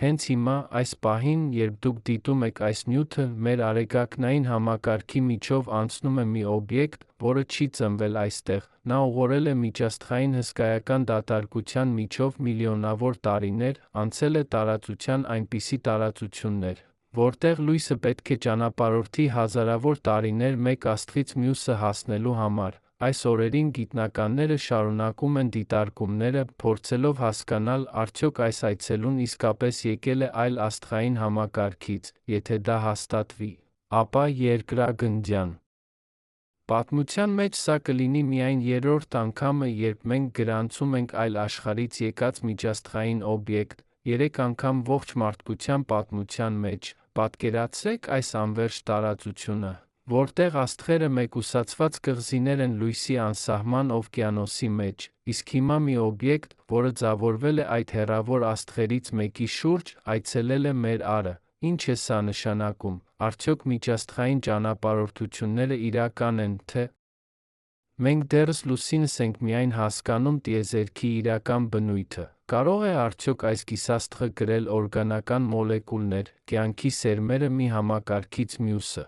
Հենց հիմա, այս պահին, երբ դուք դիտում եք այս նյութը, մեր արեգակնային համակարգի միջով անցնում է մի օբյեկտ, որը չի ծնվել այստեղ, նա ուղղորել է միջաստղային հսկայական դատարկության միջով միլիոնավոր տարիներ, անցել է տարածության այնպիսի տարածություններ, որտեղ լույսը պետք է ճանապարհորդի հազարավոր տարիներ մեկ աստղից մյուսը հասնելու համար։ Այս օրերին գիտնականները շարունակում են դիտարկումները, փորձելով հասկանալ, արդյոք այս այցելուն իսկապես եկել է այլ աստղային համակարգից, եթե դա հաստատվի, ապա երկրագնդյան պատմության մեջ սա կլինի միայն երրորդ անգամը, երբ մենք գրանցում ենք այլ աշխարհից եկած միջաստղային օբյեկտ, 3 անգամ ողջ մարդկության պատմության մեջ։ Պատկերացրեք այս անվերջ տարածությունը, որտեղ աստղերը մեկուսացված կղզիներ են լույսի անսահման օվկիանոսի մեջ, իսկ հիմա մի օբյեկտ, որը ձևավորվել է այդ հեռավոր աստղերից մեկի շուրջ, այցելել է մեր Ա.Ր.ը։ Ինչ է սա նշանակում, արդյոք միջաստղային ճանապարհորդությունները իրական են, թե՞ մենք դեռս լուսինս ենք միայն հասկանում տիեզերքի իրական բնույթը։ Կարող է արդյոք այս գիսաստղը կրել օրգանական մոլեկուլներ, կյանքի սերմերը մի համակարգից մյուսը։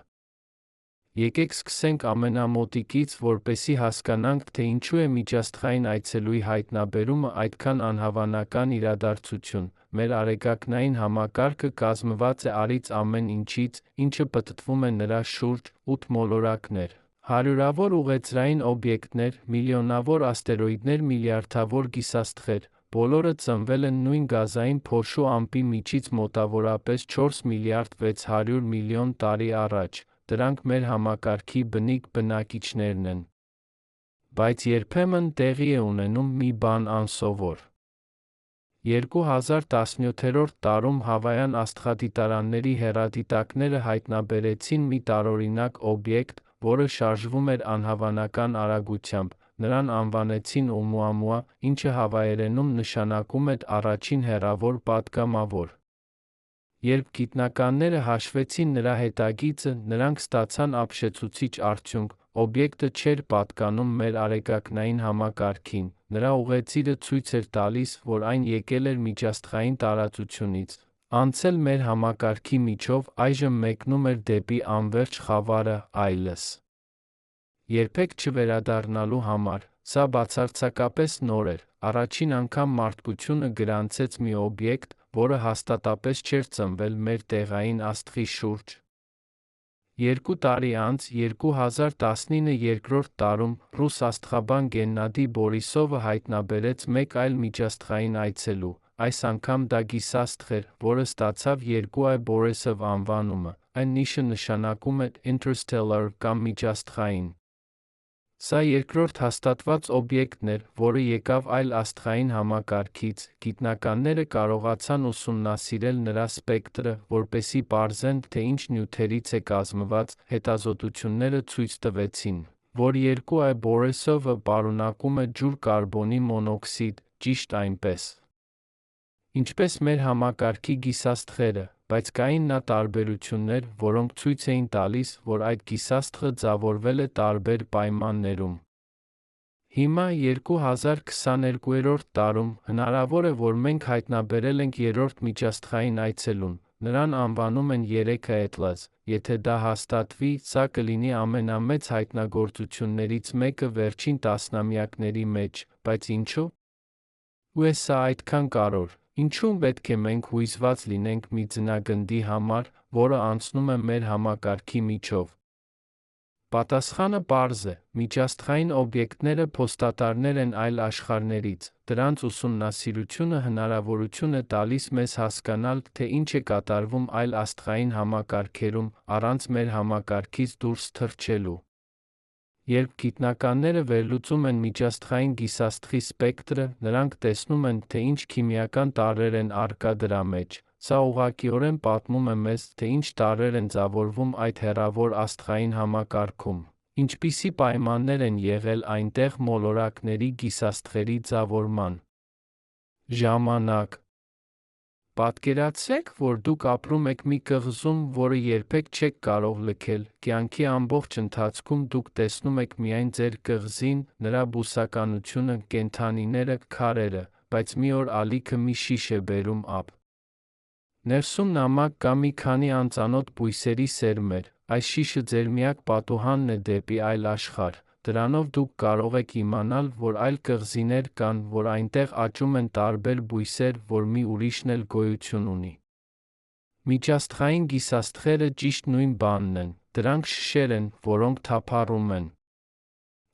Եկեք սկսենք ամենամոտիկից, որպեսզի հասկանանք, թե ինչու է միջաստղային այցելուի հայտնաբերումը այդքան անհավանական իրադարձություն։ Մեր արեգակնային համակարգը կազմված է արից ամեն ինչից, ինչը պտտվում է նրա շուրջ, 8 մոլորակներ, հարյուրավոր ուղեծրային օբյեկտներ, միլիոնավոր աստերոիդներ, միլիարդավոր գիսաստղեր, բոլորը ծնվել են նույն գազային փոշու ամպի միջից մոտավորապես 4 միլիարդ 600 միլիոն տարի առաջ։ Դրանք մեր համակարգի բնիկ բնակիչներն են։ Բայց երբեմն տեղի է ունենում մի բան անսովոր։ 2017 տարում հավայան աստղադիտարանների հեռադիտակները հայտնաբերեցին մի տարօրինակ օբյեկտ, որը շարժվում էր անհավանական արագությամբ։ Նրան անվանեցին Օումուամուա, ինչը հավայերենում նշանակում է առաջին հեռավոր պատգամավոր։ Երբ գիտնականները հաշվեցին նրա հետագիծը, նրանք ստացան ապշեցուցիչ արդյունք՝ օբյեկտը չէր պատկանում մեր արեգակնային համակարգին, նրա ուղեծիրը ցույց էր տալիս, որ այն եկել էր միջաստղային տարածությունից, անցել մեր համակարգի միջով, այժմ մեկնում էր դեպի անվերջ խավարը, այլս երբեք չվերադառնալու համար։ Սա բացարձակապես նոր էր։ Առաջին անգամ մարդկությունը գրանցեց մի օբյեկտ, որը հաստատապես չէր ծնվել մեր տեղային աստղի շուրջ։ 2 տարի անց, 2019 երկրորդ տարում, ռուս աստղաբան Գեննադի Բորիսովը հայտնաբերեց մեկ այլ միջաստղային այցելու։ Այս անգամ դա գիսաստղ էր, որը ստացավ 2i Borisov անվանումը։ Այն նիշը նշանակում է interstellar կամ միջաստղային։ Սա երկրորդ հաստատված օբյեկտն էր, որը եկավ այլ աստղային համակարգից։ Գիտնականները կարողացան ուսումնասիրել նրա սպեկտրը, որպեսզի պարզեն, թե ինչ նյութերից է կազմված։ Հետազոտությունները ցույց տվեցին, որ 2i Borisov-ը պարունակում է ջուր կարբոնի մոնոքսիդ, ճիշտ այնպես, ինչպես մեր համակարգի գիսաստղերը, բայց կային նա տարբերություններ, որոնք ցույց էին տալիս, որ այդ գիսաստղը ձևավորվել է տարբեր պայմաններում։ Հիմա 2022 տարում հնարավոր է, որ մենք հայտնաբերել ենք երրորդ միջաստղային այցելուն։ Նրան անվանում են 3i Atlas։ Եթե դա հաստատվի, սա կլինի ամենամեծ հայտնագործություններից մեկը վերջին տասնամյակների մեջ, բայց ինչու՞։ Ու է սա այդքան կարևոր։ Ինչու՞ պետք է մենք հույզված լինենք մի ձնագնդի համար, որը անցնում է մեր համակարգի միջով։ Պատասխանը պարզ է։ Միջաստղային օբյեկտները փոստատարներ են այլ աշխարհներից։ Դրանց ուսումնասիրությունը հնարավորություն է տալիս մեզ հասկանալ, թե ինչ է կատարվում այլ աստղային համակարգերում, առանց մեր համակարգից դուրս թռչելու։ Երբ գիտնականները վերլուծում են միջաստղային գիսաստղի սպեկտրը, նրանք տեսնում են, թե ինչ քիմիական տարրեր են առկա դրա մեջ։ Սա ուղղակիորեն պատմում է մեզ, թե ինչ տարրեր են ձևավորվում այդ հեռավոր աստղային համակարգում, ինչպիսի պայմաններ են եղել այնտեղ մոլորակների գիսաստղերի ձևավորման ժամանակ։ Պատկերացրեք, որ դուք ապրում եք մի կղզում, որը երբեք չեք կարող լքել։ Կյանքի ամբողջ ընթացքում դուք տեսնում եք միայն ձեր կղզին, նրա բուսականությունը, կենդանիները, քարերը, բայց մի օր ալիքը մի շիշ է բերում ապ։ Ներսում նամակ կա մի քանի անծանոթ բույսերի սերմեր, այս շիշը ձեր միակ պատուհանն է դեպի այլ աշխարհ, դրանով դուք կարող եք իմանալ, որ այլ կղզիներ կան, որ այնտեղ աճում են տարբեր բույսեր, որ մի ուրիշն էլ գոյություն ունի։ Միջաստղային գիսաստղերը ճիշտ նույն բանն են, դրանք շշեր են, որոնք թափառում են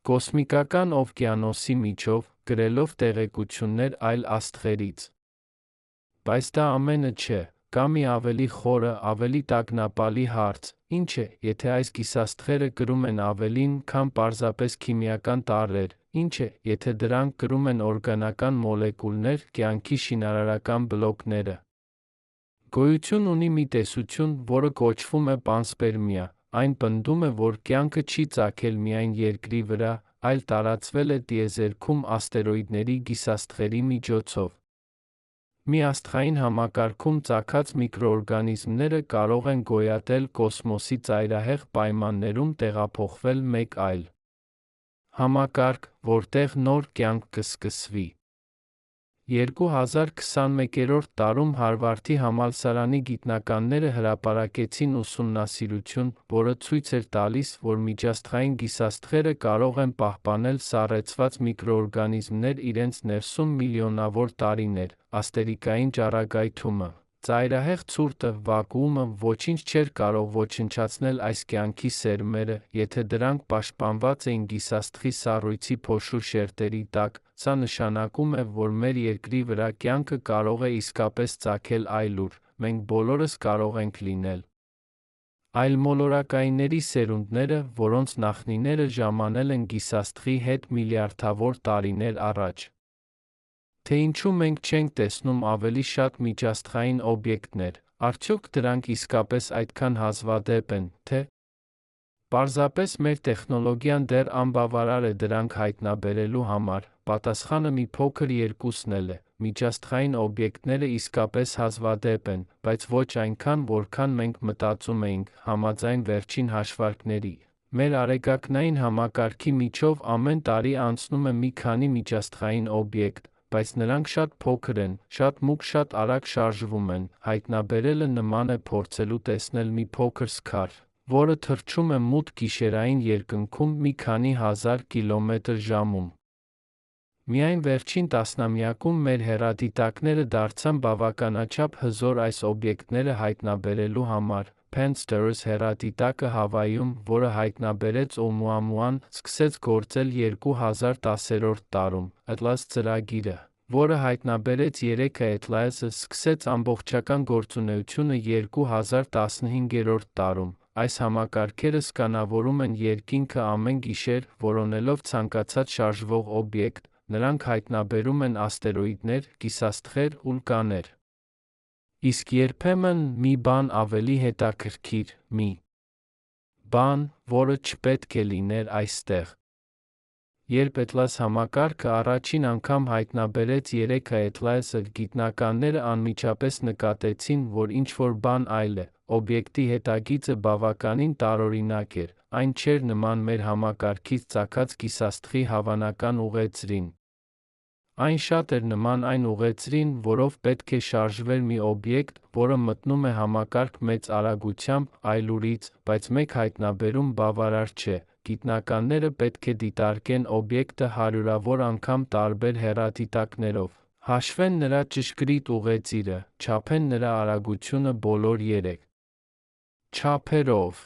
կոսմիկական օվկիանոսի միջով, գրելով տեղեկություններ այլ աստղերից։ Բայց դա ամենը չէ, կա մի ավելի խորը, ավելի տագնապալի հարց, ինչ է, եթե այս գիսաստղերը կրում են ավելին, քան պարզապես քիմիական տարրեր, ինչ է, եթե դրանք կրում են օրգանական մոլեկուլներ, կյանքի շինարարական բլոկները։ Գոյություն ունի մի տեսություն, որը կոչվում է պանսպերմիա, այն պնդում է, որ կյանքը չի ծագել միայն Երկրի վրա, այլ տարածվել է տիեզերքում աստերոիդների գիսաստղերի միջոցով։ Մի աստղային համակարգում ծագած միկրոօրգանիզմները կարող են գոյատել կոսմոսի ծայրահեղ պայմաններում տեղափոխվել մեկ այլ համակարգ, որտեղ նոր կյանք կսկսվի։ 2021 տարում Հարվարդի համալսարանի գիտնականները հրապարակեցին ուսումնասիրություն, որը ցույց էր տալիս, որ միջաստղային գիսաստղերը կարող են պահպանել սառեցված միկրոօրգանիզմներ իրենց ներսում միլիոնավոր տարիներ, աստերիկային ճառագայթումը, ծայրահեղ ցուրտը, վակուումը, ոչինչ չէր կարող ոչնչացնել այս կյանքի սերմերը, եթե դրանք պաշտպանված էին գիսաստղի սառույցի փոշու շերտերի տակ, սա նշանակում է, որ մեր Երկրի վրա կյանքը կարող է իսկապես ծագել այլուր, մենք բոլորս կարող ենք լինել այլմոլորակայինների սերունդները, որոնց նախնիները ժամանել են գիսաստղի հետ միլիարդավոր տարիներ առաջ։ Թե ինչու մենք չենք տեսնում ավելի շատ միջաստղային օբյեկտներ, արդյոք դրանք իսկապես այդքան հազվադեպ են, թե պարզապես մեր տեխնոլոգիան դեռ անբավարար է դրանք հայտնաբերելու համար, պատասխանը մի փոքր երկուսն էլ է, միջաստղային օբյեկտները իսկապես հազվադեպ են, բայց ոչ այնքան, որքան մենք մտածում էինք, համաձայն վերջին հաշվարկների։ Մեր արեգակնային համակարգի միջով ամեն տարի անցնում է մի քանի միջաստղային օբյեկտ, բայց նրանք շատ փոքր են, շատ մուգ, շատ արագ շարժվում են, հայտնաբերելը նման է փորձելու տեսնել մի փոքր սքար, որը թռչում է մութ գիշերային երկնքում մի քանի հազար կիլոմետր/ժ։ Միայն վերջին տասնամյակում մեր հեռադիտակները դարձան բավականաչափ հզոր այս օբյեկտները հայտնաբերելու համար։ Pan-STARRS հեռադիտակը Հավայում, որը հայտնաբերեց Օումուամուան, սկսեց գործել 2010 տարում, Atlas ծրագիրը, որը հայտնաբերեց 3 Atlas-ը, սկսեց ամբողջական գործունեությունը 2015 տարում։ Այս համակարգերը սկանավորում են երկինքը ամեն գիշեր, որոնելով ցանկացած շարժվող օբյեկտ, նրանք հայտնաբերում են աստերոիդներ, գիսաստղեր, վուլկաներ։ Իսկ երբեմն մի բան ավելի հետաքրքիր, մի բան, որը չպետք է լիներ այստեղ։ Երբ Atlas համակարգը առաջին անգամ հայտնաբերեց 3 Atlas-ը, գիտնականները անմիջապես նկատեցին, որ ինչ-որ բան այլ է, օբյեկտի հետագիծը բավականին տարօրինակ էր, այն չէր նման մեր համակարգից ծագած գիսաստղի հավանական ուղեծրին։ Այն շատ էր նման այն ուղեծրին, որով պետք է շարժվեր մի օբյեկտ, որը մտնում է համակարգ մեծ արագությամբ, այլուրից, բայց մեկ հայտնաբերում բավարար չէ, գիտնականները պետք է դիտարկեն օբյեկտը հարյուրավոր անգամ տարբեր հեռադիտակներով, հաշվեն նրա ճշգրիտ ուղեծիրը, չափեն նրա արագությունը բոլոր 3 չափերով։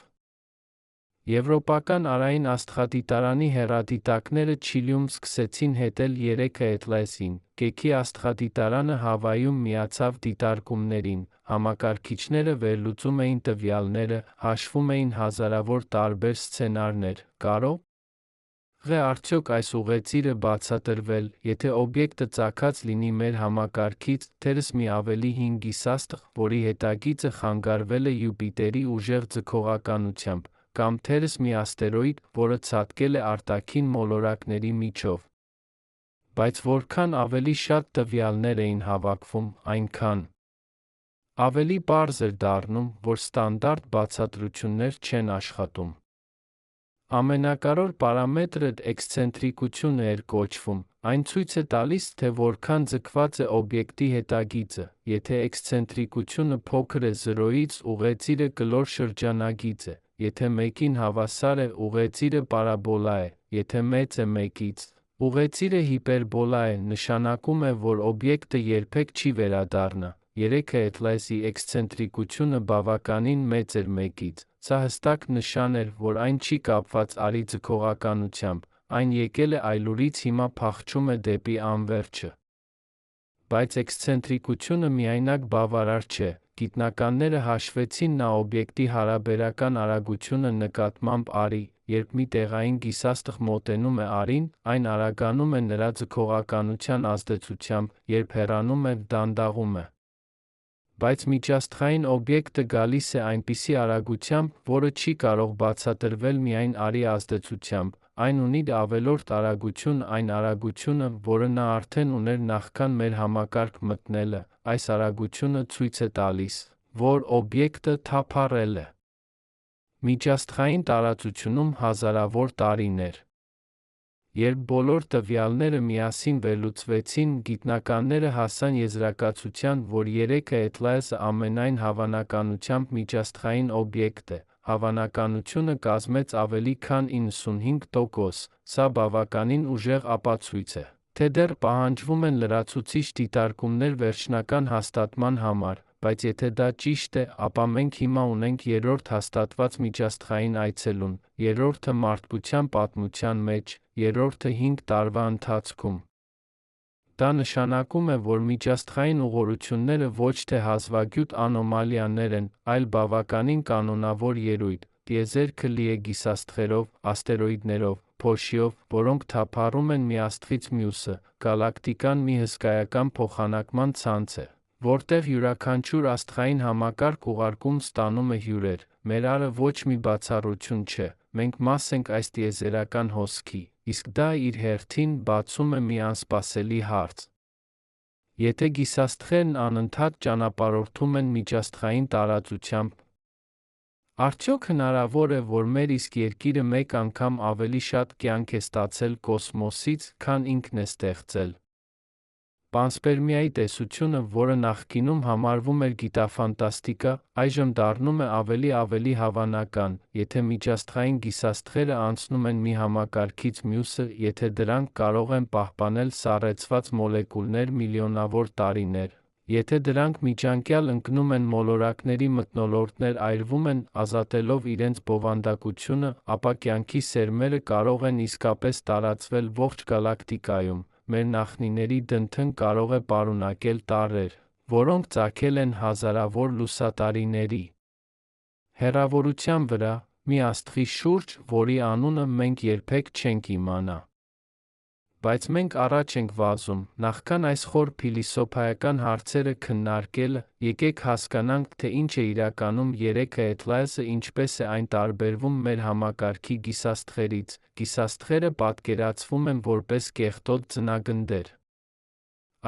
Եվրոպական արային աստղադիտարանի հեռադիտակները Չիլիում սկսեցին հետել 3 Atlas-ին, Կեքի աստղադիտարանը Հավայում միացավ դիտարկումներին, համակարգիչները վերլուծում էին տվյալները, հաշվում էին հազարավոր տարբեր սցենարներ, կարող է արդյոք այս ուղեծիրը բացատրվել, եթե օբյեկտը ծագած լինի մեր համակարգից, թերս մի ավելի հին գիսաստղ, որի հետագիծը խանգարվել է Յուպիտերի ուժեղ ձգողականությամբ, կամ թերս մի աստերոիդ, որը ցատկել է արտաքին մոլորակների միջով։ Բայց որքան ավելի շատ տվյալներ էին հավաքվում, այնքան ավելի պարզ էր դառնում, որ ստանդարտ բացատրություններ չեն աշխատում։ Ամենակարևոր պարամետրը էքսցենտրիկությունը էր կոչվում, Այն ցույց է տալիս, թե որքան ձգված է օբյեկտի հետագիծը, եթե էքսցենտրիկությունը փոքր է 0-ից, ուղեծիրը կլոր շրջանագիծ է, եթե 1-ին հավասար է, ուղեծիրը պարաբոլա է, եթե մեծ է 1-ից, ուղեծիրը հիպերբոլա է, նշանակում է, որ օբյեկտը երբեք չի վերադառնա, 3 էթլեսի էքսցենտրիկությունը բավականին մեծ էր 1-ից, սա հստակ նշան էր, որ այն չի կապված արի ձգողականությամբ, այն եկել է այլուրից հիմա փախչում է դեպի անվերջը։ Բայց էքսցենտրիկությունը միայնակ բավարար չէ, գիտնականները հաշվեցին նա օբյեկտի հարաբերական արագությունը նկատմամբ արի, երբ մի տեղային գիսաստղ մոտենում է արին, այն արագանում է նրա ձգողականության ազդեցությամբ, երբ հեռանում է, դանդաղում է։ Բայց միջաստղային օբյեկտը գալիս է այնպիսի արագությամբ, որը չի կարող բացատրվել միայն արի ազդեցությամբ, այն ունի ավելորդ արագություն, այն արագությունը, որը նա արդեն ուներ նախքան մեր համակարգ մտնելը, այս արագությունը ցույց է տալիս, որ օբյեկտը թափառել է միջաստղային տարածությունում հազարավոր տարիներ։ Երբ բոլոր տվյալները միասին վերլուծվեցին, գիտնականները հասան եզրակացության, որ 3 էթլեսը ամենայն հավանականությամբ միջաստղային օբյեկտ է, հավանականությունը կազմեց ավելի քան 95%, սա բավականին ուժեղ ապացույց է, թե դեռ պահանջվում են լրացուցիչ դիտարկումներ վերջնական հաստատման համար, բայց եթե դա ճիշտ է, ապա մենք հիմա ունենք երրորդ հաստատված միջաստղային այցելուն, երրորդը մարդկության պատմության մեջ, երրորդը 5 տարվա ընթացքում։ Դա նշանակում է, որ միջաստղային ուղղորությունները ոչ թե հազվագյուտ անոմալիաներ են, այլ բավականին կանոնավոր ելույթ, տիեզերքը լի է գիսաստղերով, աստերոիդներով, փոշիով, որոնք թափառում են մի աստղից մյուսը, գալակտիկան մի հսկայական փոխանակման ցանց է, որտեղ յուրաքանչյուր աստղային համակարգ ուղարկում ստանում է հյուրեր, մեր Արը ոչ մի բացառություն չէ, մենք մաս ենք այս տիեզերական հոսքի, իսկ դա իր հերթին բացում է մի անսպասելի հարց։ Եթե գիսաստղերն անընդհատ ճանապարհորդում են միջաստղային տարածությամբ, արդյոք հնարավոր է, որ մեր իսկ Երկիրը մեկ անգամ ավելի շատ կյանք է ստացել կոսմոսից, քան ինքն է ստեղծել։ Պանսպերմիայի տեսությունը, որը նախկինում համարվում էր գիտաֆանտաստիկա, այժմ դառնում է ավելի հավանական, եթե միջաստղային գիսաստղերը անցնում են մի համակարգից մյուսը, եթե դրանք կարող են պահպանել սառեցված մոլեկուլներ միլիոնավոր տարիներ, եթե դրանք միջանկյալ ընկնում են մոլորակների մթնոլորտներ այրվում են, ազատելով իրենց բովանդակությունը, ապա կյանքի սերմերը կարող են իսկապես տարածվել ողջ գալակտիկայում, մեր նախնիների դնթն կարող է պարունակել տարրեր, որոնք ծագել են հազարավոր լուսատարիների հեռավորության վրա, մի աստղի շուրջ, որի անունը մենք երբեք չենք իմանա։ Բայց մենք առաջ ենք վազում, նախքան այս խոր փիլիսոփայական հարցերը քննարկելը, եկեք հասկանանք, թե ինչ է իրականում 3 էթլեսը, ինչպես է այն տարբերվում մեր համակարգի գիսաստղերից, գիսաստղերը պատկերացվում են որպես կեղտոտ ձնագնդեր։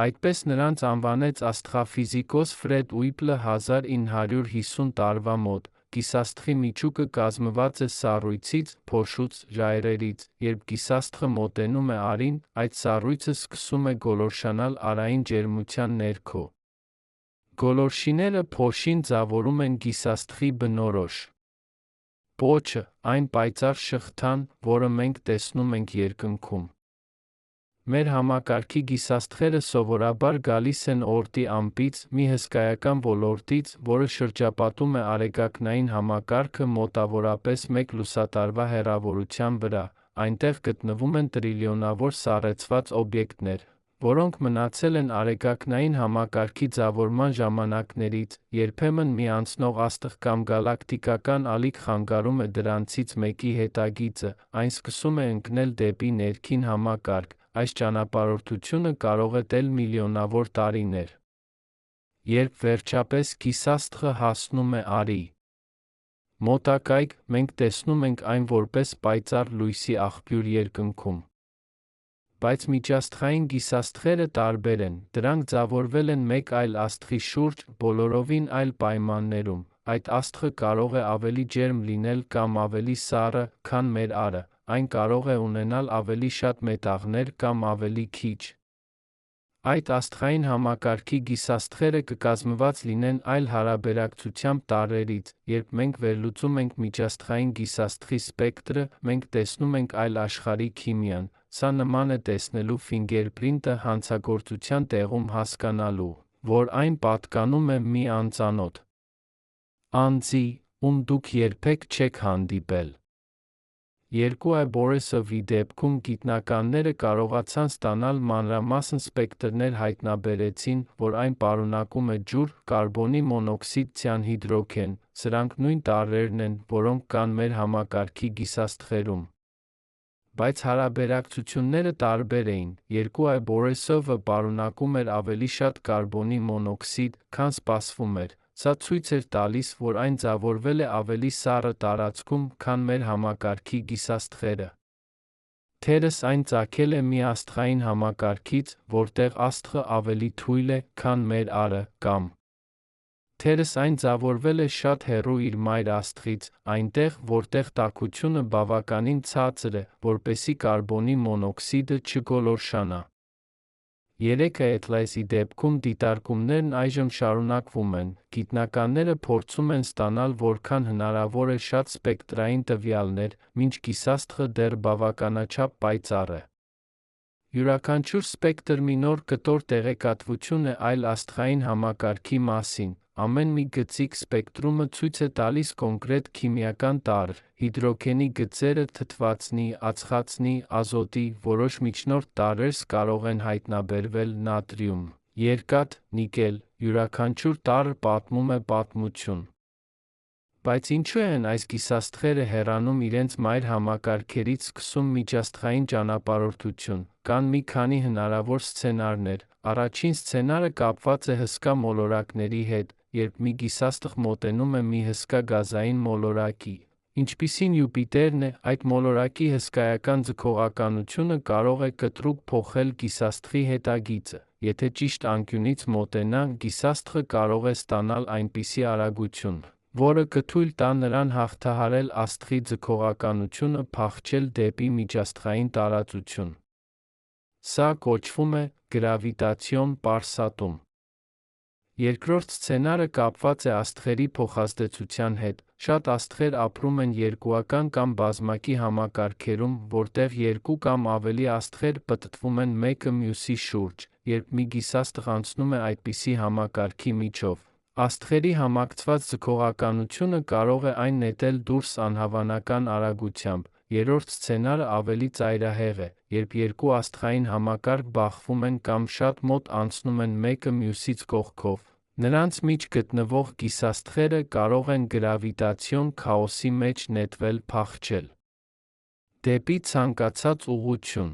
Այդպես նրանց անվանեց աստղաֆիզիկոս Ֆրեդ Ուիպլը 1950 տարվա մոտ, գիսաստղի միջուկը կազմված է սառույցից, փոշուց, ժայռերից, երբ գիսաստղը մոտենում է արին, այդ սառույցը սկսում է գոլորշանալ արային ջերմության ներքո։ Գոլորշիները փոշին ձավորում են գիսաստղի բնորոշ պոչը, այն պայծառ շղթան, որը մենք տեսնում ենք երկնքում։ Մեր համակարգի գիսաստղերը սովորաբար գալիս են օրտի ամպից, մի հսկայական ոլորտից, որը շրջապատում է արեգակնային համակարգը մոտավորապես 1 լուսատարվա հեռավորության վրա, այնտեղ գտնվում են տրիլիոնավոր սառեցված օբյեկտներ, որոնք մնացել են արեգակնային համակարգի ձավորման ժամանակներից, երբեմն մի անցնող աստղ կամ գալակտիկական ալիք խանգարում է դրանցից մեկի հետագիծը, այն սկսում է ընկնել դեպի ներքին համակարգ, այս ճանապարհորդությունը կարող է տել միլիոնավոր տարիներ։ Երբ վերջապես գիսաստղը հասնում է արի մոտակայք, մենք տեսնում ենք այն որպես պայծառ լույսի աղբյուր երկնքում։ Բայց միջաստղային գիսաստղերը տարբեր են, դրանք ձավորվել են մեկ այլ աստղի շուրջ, բոլորովին այլ պայմաններում, այդ աստղը կարող է ավելի ջերմ լինել կամ ավելի սառը, քան մեր Արը, այն կարող է ունենալ ավելի շատ մետաղներ կամ ավելի քիչ։ Այդ աստղային համակարգի գիսաստղերը կկազմված լինեն այլ հարաբերակցությամբ տարրերից։ Երբ մենք վերլուծում ենք միջաստղային գիսաստղի սպեկտրը, մենք տեսնում ենք այլ աշխարհի քիմիան։ Սա նման է տեսնելու ֆինգերպրինտը հանցագործության տեղում հասկանալու, որ այն պատկանում է մի անծանոթ անձի, ում դուք երբեք չեք հանդիպել։ 2. Բորեսովի դեպքում գիտնականները կարողացան ստանալ մանրամասն սպեկտրներ հայտնաբերեցին, որ այն պարունակում է ջուր, կարբոնի մոնոքսիդ, ցիանհիդրոգեն, սրանք նույն տարրերն են, որոնք կան մեր համակարգի գիսաստղերում։ Բայց հարաբերակցությունները տարբեր էին։ 2. Բորեսովը պարունակում էր ավելի շատ կարբոնի մոնոքսիդ, քան սպասվում էր։ Սա ցույց էր տալիս, որ այն ձևավորվել է ավելի սառը տարածքում, քան մեր համակարգի գիսաստղերը։ Թերս այն ծագել է մի աստղային համակարգից, որտեղ աստղը ավելի թույլ է, քան մեր Ա-ը, կամ թերս այն ձևավորվել է շատ հեռու իր մայր աստղից, այնտեղ, որտեղ տաքությունը բավականին ցածր է, որպեսզի կարբոնի մոնոքսիդը չգոլորշանա։ 3. Էտլայսի դեպքում դիտարկումներն այժմ շարունակվում են։ Գիտնականները փորձում են ստանալ որքան հնարավոր է շատ սպեկտրային տվյալներ, մինչ գիսաստղը դեռ բավականաչափ պայծառ է։ Յուրաքանչյուր սպեկտր մի նոր կտոր տեղեկատվություն է այլ աստղային համակարգի մասին։ Ամեն մի գծիկ սպեկտրումը ցույց է տալիս կոնկրետ քիմիական տարր՝ հիդրոգենի գծերը, թթվածնի, ածխածնի, ազոտի, որոշ միջնորդ տարրեր կարող են հայտնաբերվել, նատրիում, երկաթ, նիկել, յուրաքանչյուր տարր պատմում է պատմություն։ Բայց ինչու են այս գիսաստղերը հեռանում իրենց մայր համակարգերից, սկսում միջաստղային ճանապարհորդություն։ Կան մի քանի հնարավոր սցենարներ։ Առաջին սցենարը կապված է հսկա մոլորակների հետ, երբ մի գիսաստղ մոտենում է մի հսկա գազային մոլորակի, ինչպիսին Յուպիտերն է, այդ մոլորակի հսկայական ձգողականությունը կարող է կտրուկ փոխել գիսաստղի հետագիծը։ Եթե ճիշտ անկյունից մոտենա, գիսաստղը կարող է ստանալ այնպիսի արագություն, որը կթույլ տա նրան հաղթահարել աստղի ձգողականությունը, փախչել դեպի միջաստղային տարածություն։ Սա կոչվում է գրավիտացիոն պարսատում։ Երկրորդ սցենարը կապված է աստղերի փոխազդեցության հետ։ Շատ աստղեր ապրում են երկուական կամ բազմակի համակարգերում, որտեղ երկու կամ ավելի աստղեր պտտվում են մեկը մյուսի շուրջ։ Երբ մի գիսաստղ անցնում է այդպիսի համակարգի միջով, աստղերի համակցված ձգողականությունը կարող է այն նետել դուրս անհավանական արագությամբ։ Երրորդ սցենարը ավելի ծայրահեղ է, երբ երկու աստղային համակարգ բախվում են կամ շատ մոտ անցնում են մեկը մյուսից կողքով, նրանց մեջ գտնվող գիսաստղերը կարող են գրավիտացիոն քաոսի մեջ նետվել, փախչել դեպի ցանկացած ուղղություն։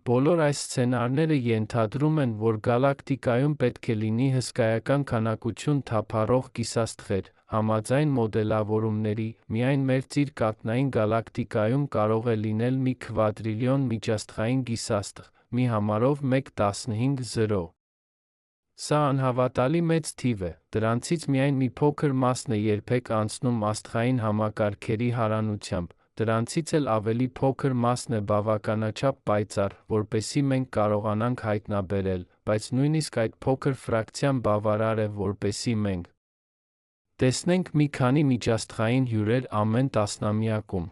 Բոլոր այս սցենարները ենթադրում են, որ գալակտիկայում պետք է լինի հսկայական քանակություն թափառող գիսաստղեր։ Համաձայն մոդելավորումների, միայն մեր ծիր-կաթնային գալակտիկայում կարող է լինել մի քվադրիլիոն միջաստղային գիսաստղ, մի համարով 1,15,0։ Սա անհավատալի մեծ թիվ է, դրանցից միայն մի փոքր մասն է երբեք անցնում աստղային համակարգերի հարանությամբ, դրանցից էլ ավելի փոքր մասն է բավականաչափ պայծառ, որպեսզի մենք կարողանանք հայտնաբերել, բայց նույնիսկ այդ փոքր ֆրակցիան բավարար է, որպեսզի մենք տեսնենք մի քանի միջաստղային հյուրեր ամեն տասնամյակում։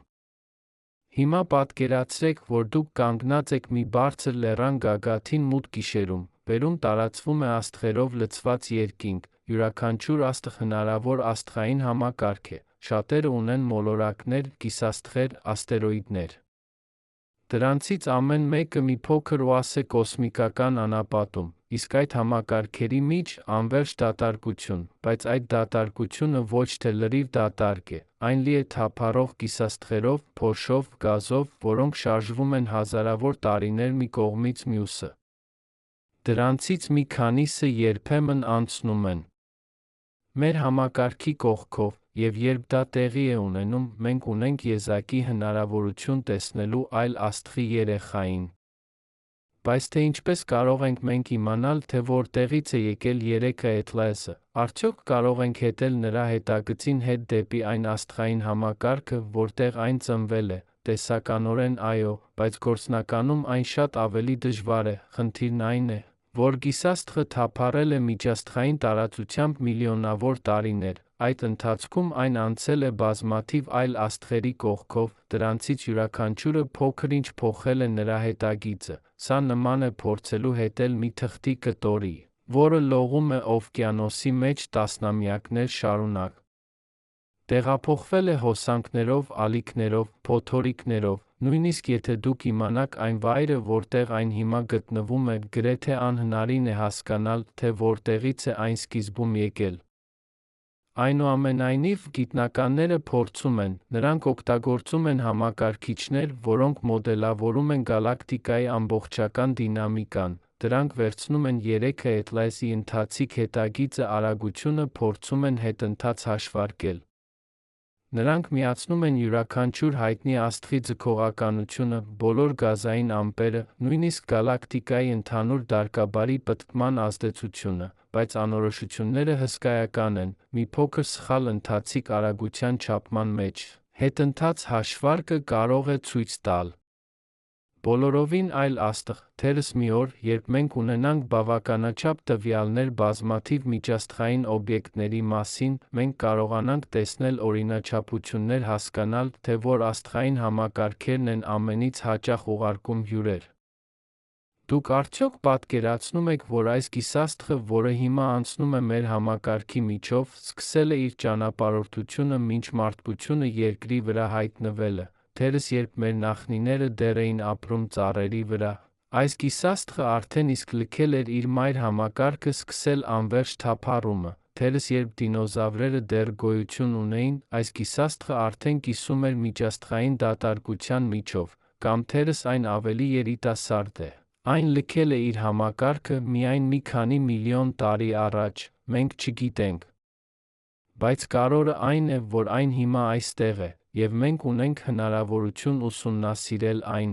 Հիմա պատկերացրեք, որ դուք կանգնած եք մի բարձր լեռան գագաթին մութ գիշերում, վերում տարածվում է աստղերով լցված երկինք, յուրաքանչյուր աստղ հնարավոր աստղային համակարգ է, շատերը ունեն մոլորակներ, գիսաստղեր, աստերոիդներ։ Դրանցից ամեն մեկը մի փոքր օաս է կոսմիկական անապատում, իսկ այդ համակարգերի մեջ անվերջ դատարկություն, բայց այդ դատարկությունը ոչ թե լրիվ դատարկ է, այն լի է թափառող գիսաստղերով, փոշով, գազով, որոնք շարժվում են հազարավոր տարիներ մի կողմից մյուսը։ Դրանցից մի քանիսը երբեմն անցնում են մեր համակարգի կողքով, և երբ դա տեղի է ունենում, մենք ունենք եզակի հնարավորություն տեսնելու այլ աստղի երեխային։ Բայց թե ինչպես կարող ենք մենք իմանալ, թե որտեղից է եկել 3 Էտլայսը, արդյոք կարող ենք հետել նրա հետագծին հետ դեպի այն աստղային համակարգը, որտեղ այն ծնվել է։ տեսականորեն այո, բայց գործնականում այն շատ ավելի դժվար է, խնդիրն այն է, որ գիսաստղը թափառել է միջաստղային տարածությամբ միլիոնավոր տարիներ, այդ ընթացքում այն անցել է բազմաթիվ այլ աստղերի կողքով, դրանցից յուրաքանչյուրը փոքր-ինչ փոխել է նրա հետագիծը, սա նման է փորձելու հետել մի թղթի կտորի, որը լողում է օվկիանոսի մեջ տասնամյակներ շարունակ։ Տեղափոխվել է հոսանքներով, ալիքներով, փոթորիկներով, նույնիսկ եթե դուք իմանաք այն վայրը, որտեղ այն հիմա գտնվում է, գրեթե անհնարին է հասկանալ, թե որտեղից է այն սկիզբում եկել։ Այնուամենայնիվ, գիտնականները փորձում են, նրանք օգտագործում են համակարգիչներ, որոնք մոդելավորում են գալակտիկայի ամբողջական դինամիկան, դրանք վերցնում են 3 էտլասի ընթացիկ հետագիծը արագությունը փորձում են հետընթաց հաշվարկել։ Նրանք միացնում են յուրաքանչյուր հայտնի աստղի ձգողականությունը, բոլոր գազային ամպերը, նույնիսկ գալակտիկայի ընդհանուր դարկաբարի պտտման ազդեցությունը, բայց անորոշությունները հսկայական են, մի փոքր սխալ ընթացիկ արագության չափման մեջ, հետընթաց հաշվարկը կարող է ցույց տալ բոլորովին այլ աստղ, թերս մի օր, երբ մենք ունենանք բավականաչափ տվյալներ բազմաթիվ միջաստղային օբյեկտների մասին, մենք կարողանանք տեսնել օրինաչափություններ հասկանալ, թե որ աստղային համակարգերն են ամենից հաճախ ուղարկում հյուրեր։ Դուք արդյոք պատկերացնում եք, որ այս գիսաստղը, որը հիմա անցնում է մեր համակարգի միջով, սկսել է իր ճանապարհորդությունը մինչ մարդկությունը երկրի վրա հայտնվելը, թերս երբ մեր նախնիները դեռ էին ապրում ծառերի վրա, այս գիսաստղը արդեն իսկ լքել էր իր մայր համակարգը սկսել անվերջ թափառումը, թերս երբ դինոզավրերը դեռ գոյություն ունեին, այս գիսաստղը արդեն կիսում էր միջաստղային դատարկության միջով, կամ թերս այն ավելի երիտասարդ է։ Այն լքել է իր համակարգը միայն մի քանի միլիոն տարի առաջ, մենք չգիտենք։ Բայց կարևորը այն է, որ այն հիմա այստեղ է, և մենք ունենք հնարավորություն ուսումնասիրել այն։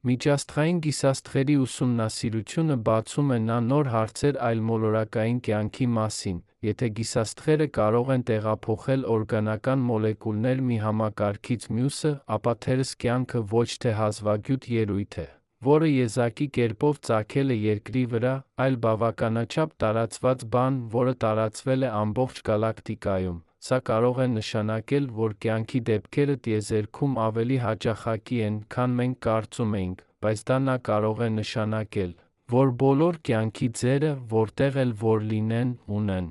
Միջաստղային գիսաստղերի ուսումնասիրությունը բացում է նոր հարցեր այլմոլորակային կյանքի մասին, եթե գիսաստղերը կարող են տեղափոխել օրգանական մոլեկուլներ մի համակարգից մյուսը, ապա թերս կյանքը ոչ թե հազվագյուտ ելույթ է, որը եզակի կերպով ծագել է երկրի վրա, այլ բավականաչափ տարածված բան, որը տարածվել է ամբողջ գալակտիկայում, սա կարող է նշանակել, որ կյանքի դեպքերը տիեզերքում ավելի հաճախակի են, քան մենք կարծում էինք, բայց դա նա կարող է նշանակել, որ բոլոր կյանքի ձերը, որտեղ էլ որ լինեն, ունեն։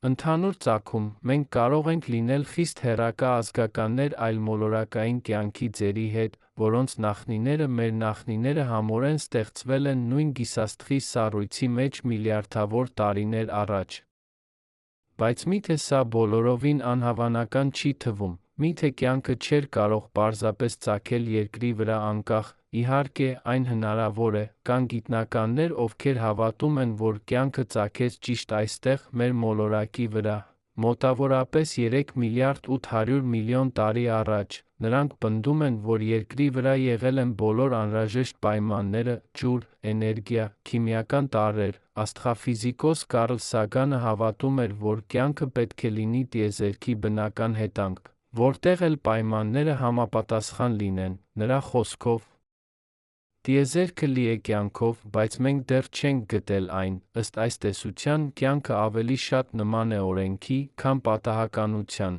Ընդհանուր ծագում, մենք կարող ենք լինել խիստ հեռակա ազգականներ այլմոլորակային կյանքի ձերի հետ, որոնց նախնիները մեր նախնիները համորեն ստեղծվել են նույն գիսաստղի սառույցի մեջ միլիարդավոր տարիներ առաջ։ Բայց միթե սա բոլորովին անհավանական չի թվում, միթե կյանքը չէր կարող պարզապես ծագել երկրի վրա անկախ, իհարկե, այն հնարավոր է, կան գիտնականներ, ովքեր հավատում են, որ կյանքը ծագեց ճիշտ այստեղ, մեր մոլորակի վրա, մոտավորապես 3 միլիարդ 800 միլիոն տարի առաջ, նրանք պնդում են, որ երկրի վրա եղել են բոլոր անհրաժեշտ պայմանները, ջուր, էներգիա, քիմիական տարրեր, աստղաֆիզիկոս Կարլ Սագանը հավատում էր, որ կյանքը պետք է լինի տիեզերքի բնական հետանգ, որտեղ էլ պայմանները համապատասխան լինեն, նրա խոսքով, տիեզերքը լի է կյանքով, բայց մենք դեռ չենք գտել այն, ըստ այս տեսության, կյանքը ավելի շատ նման է օրենքի, քան պատահականության։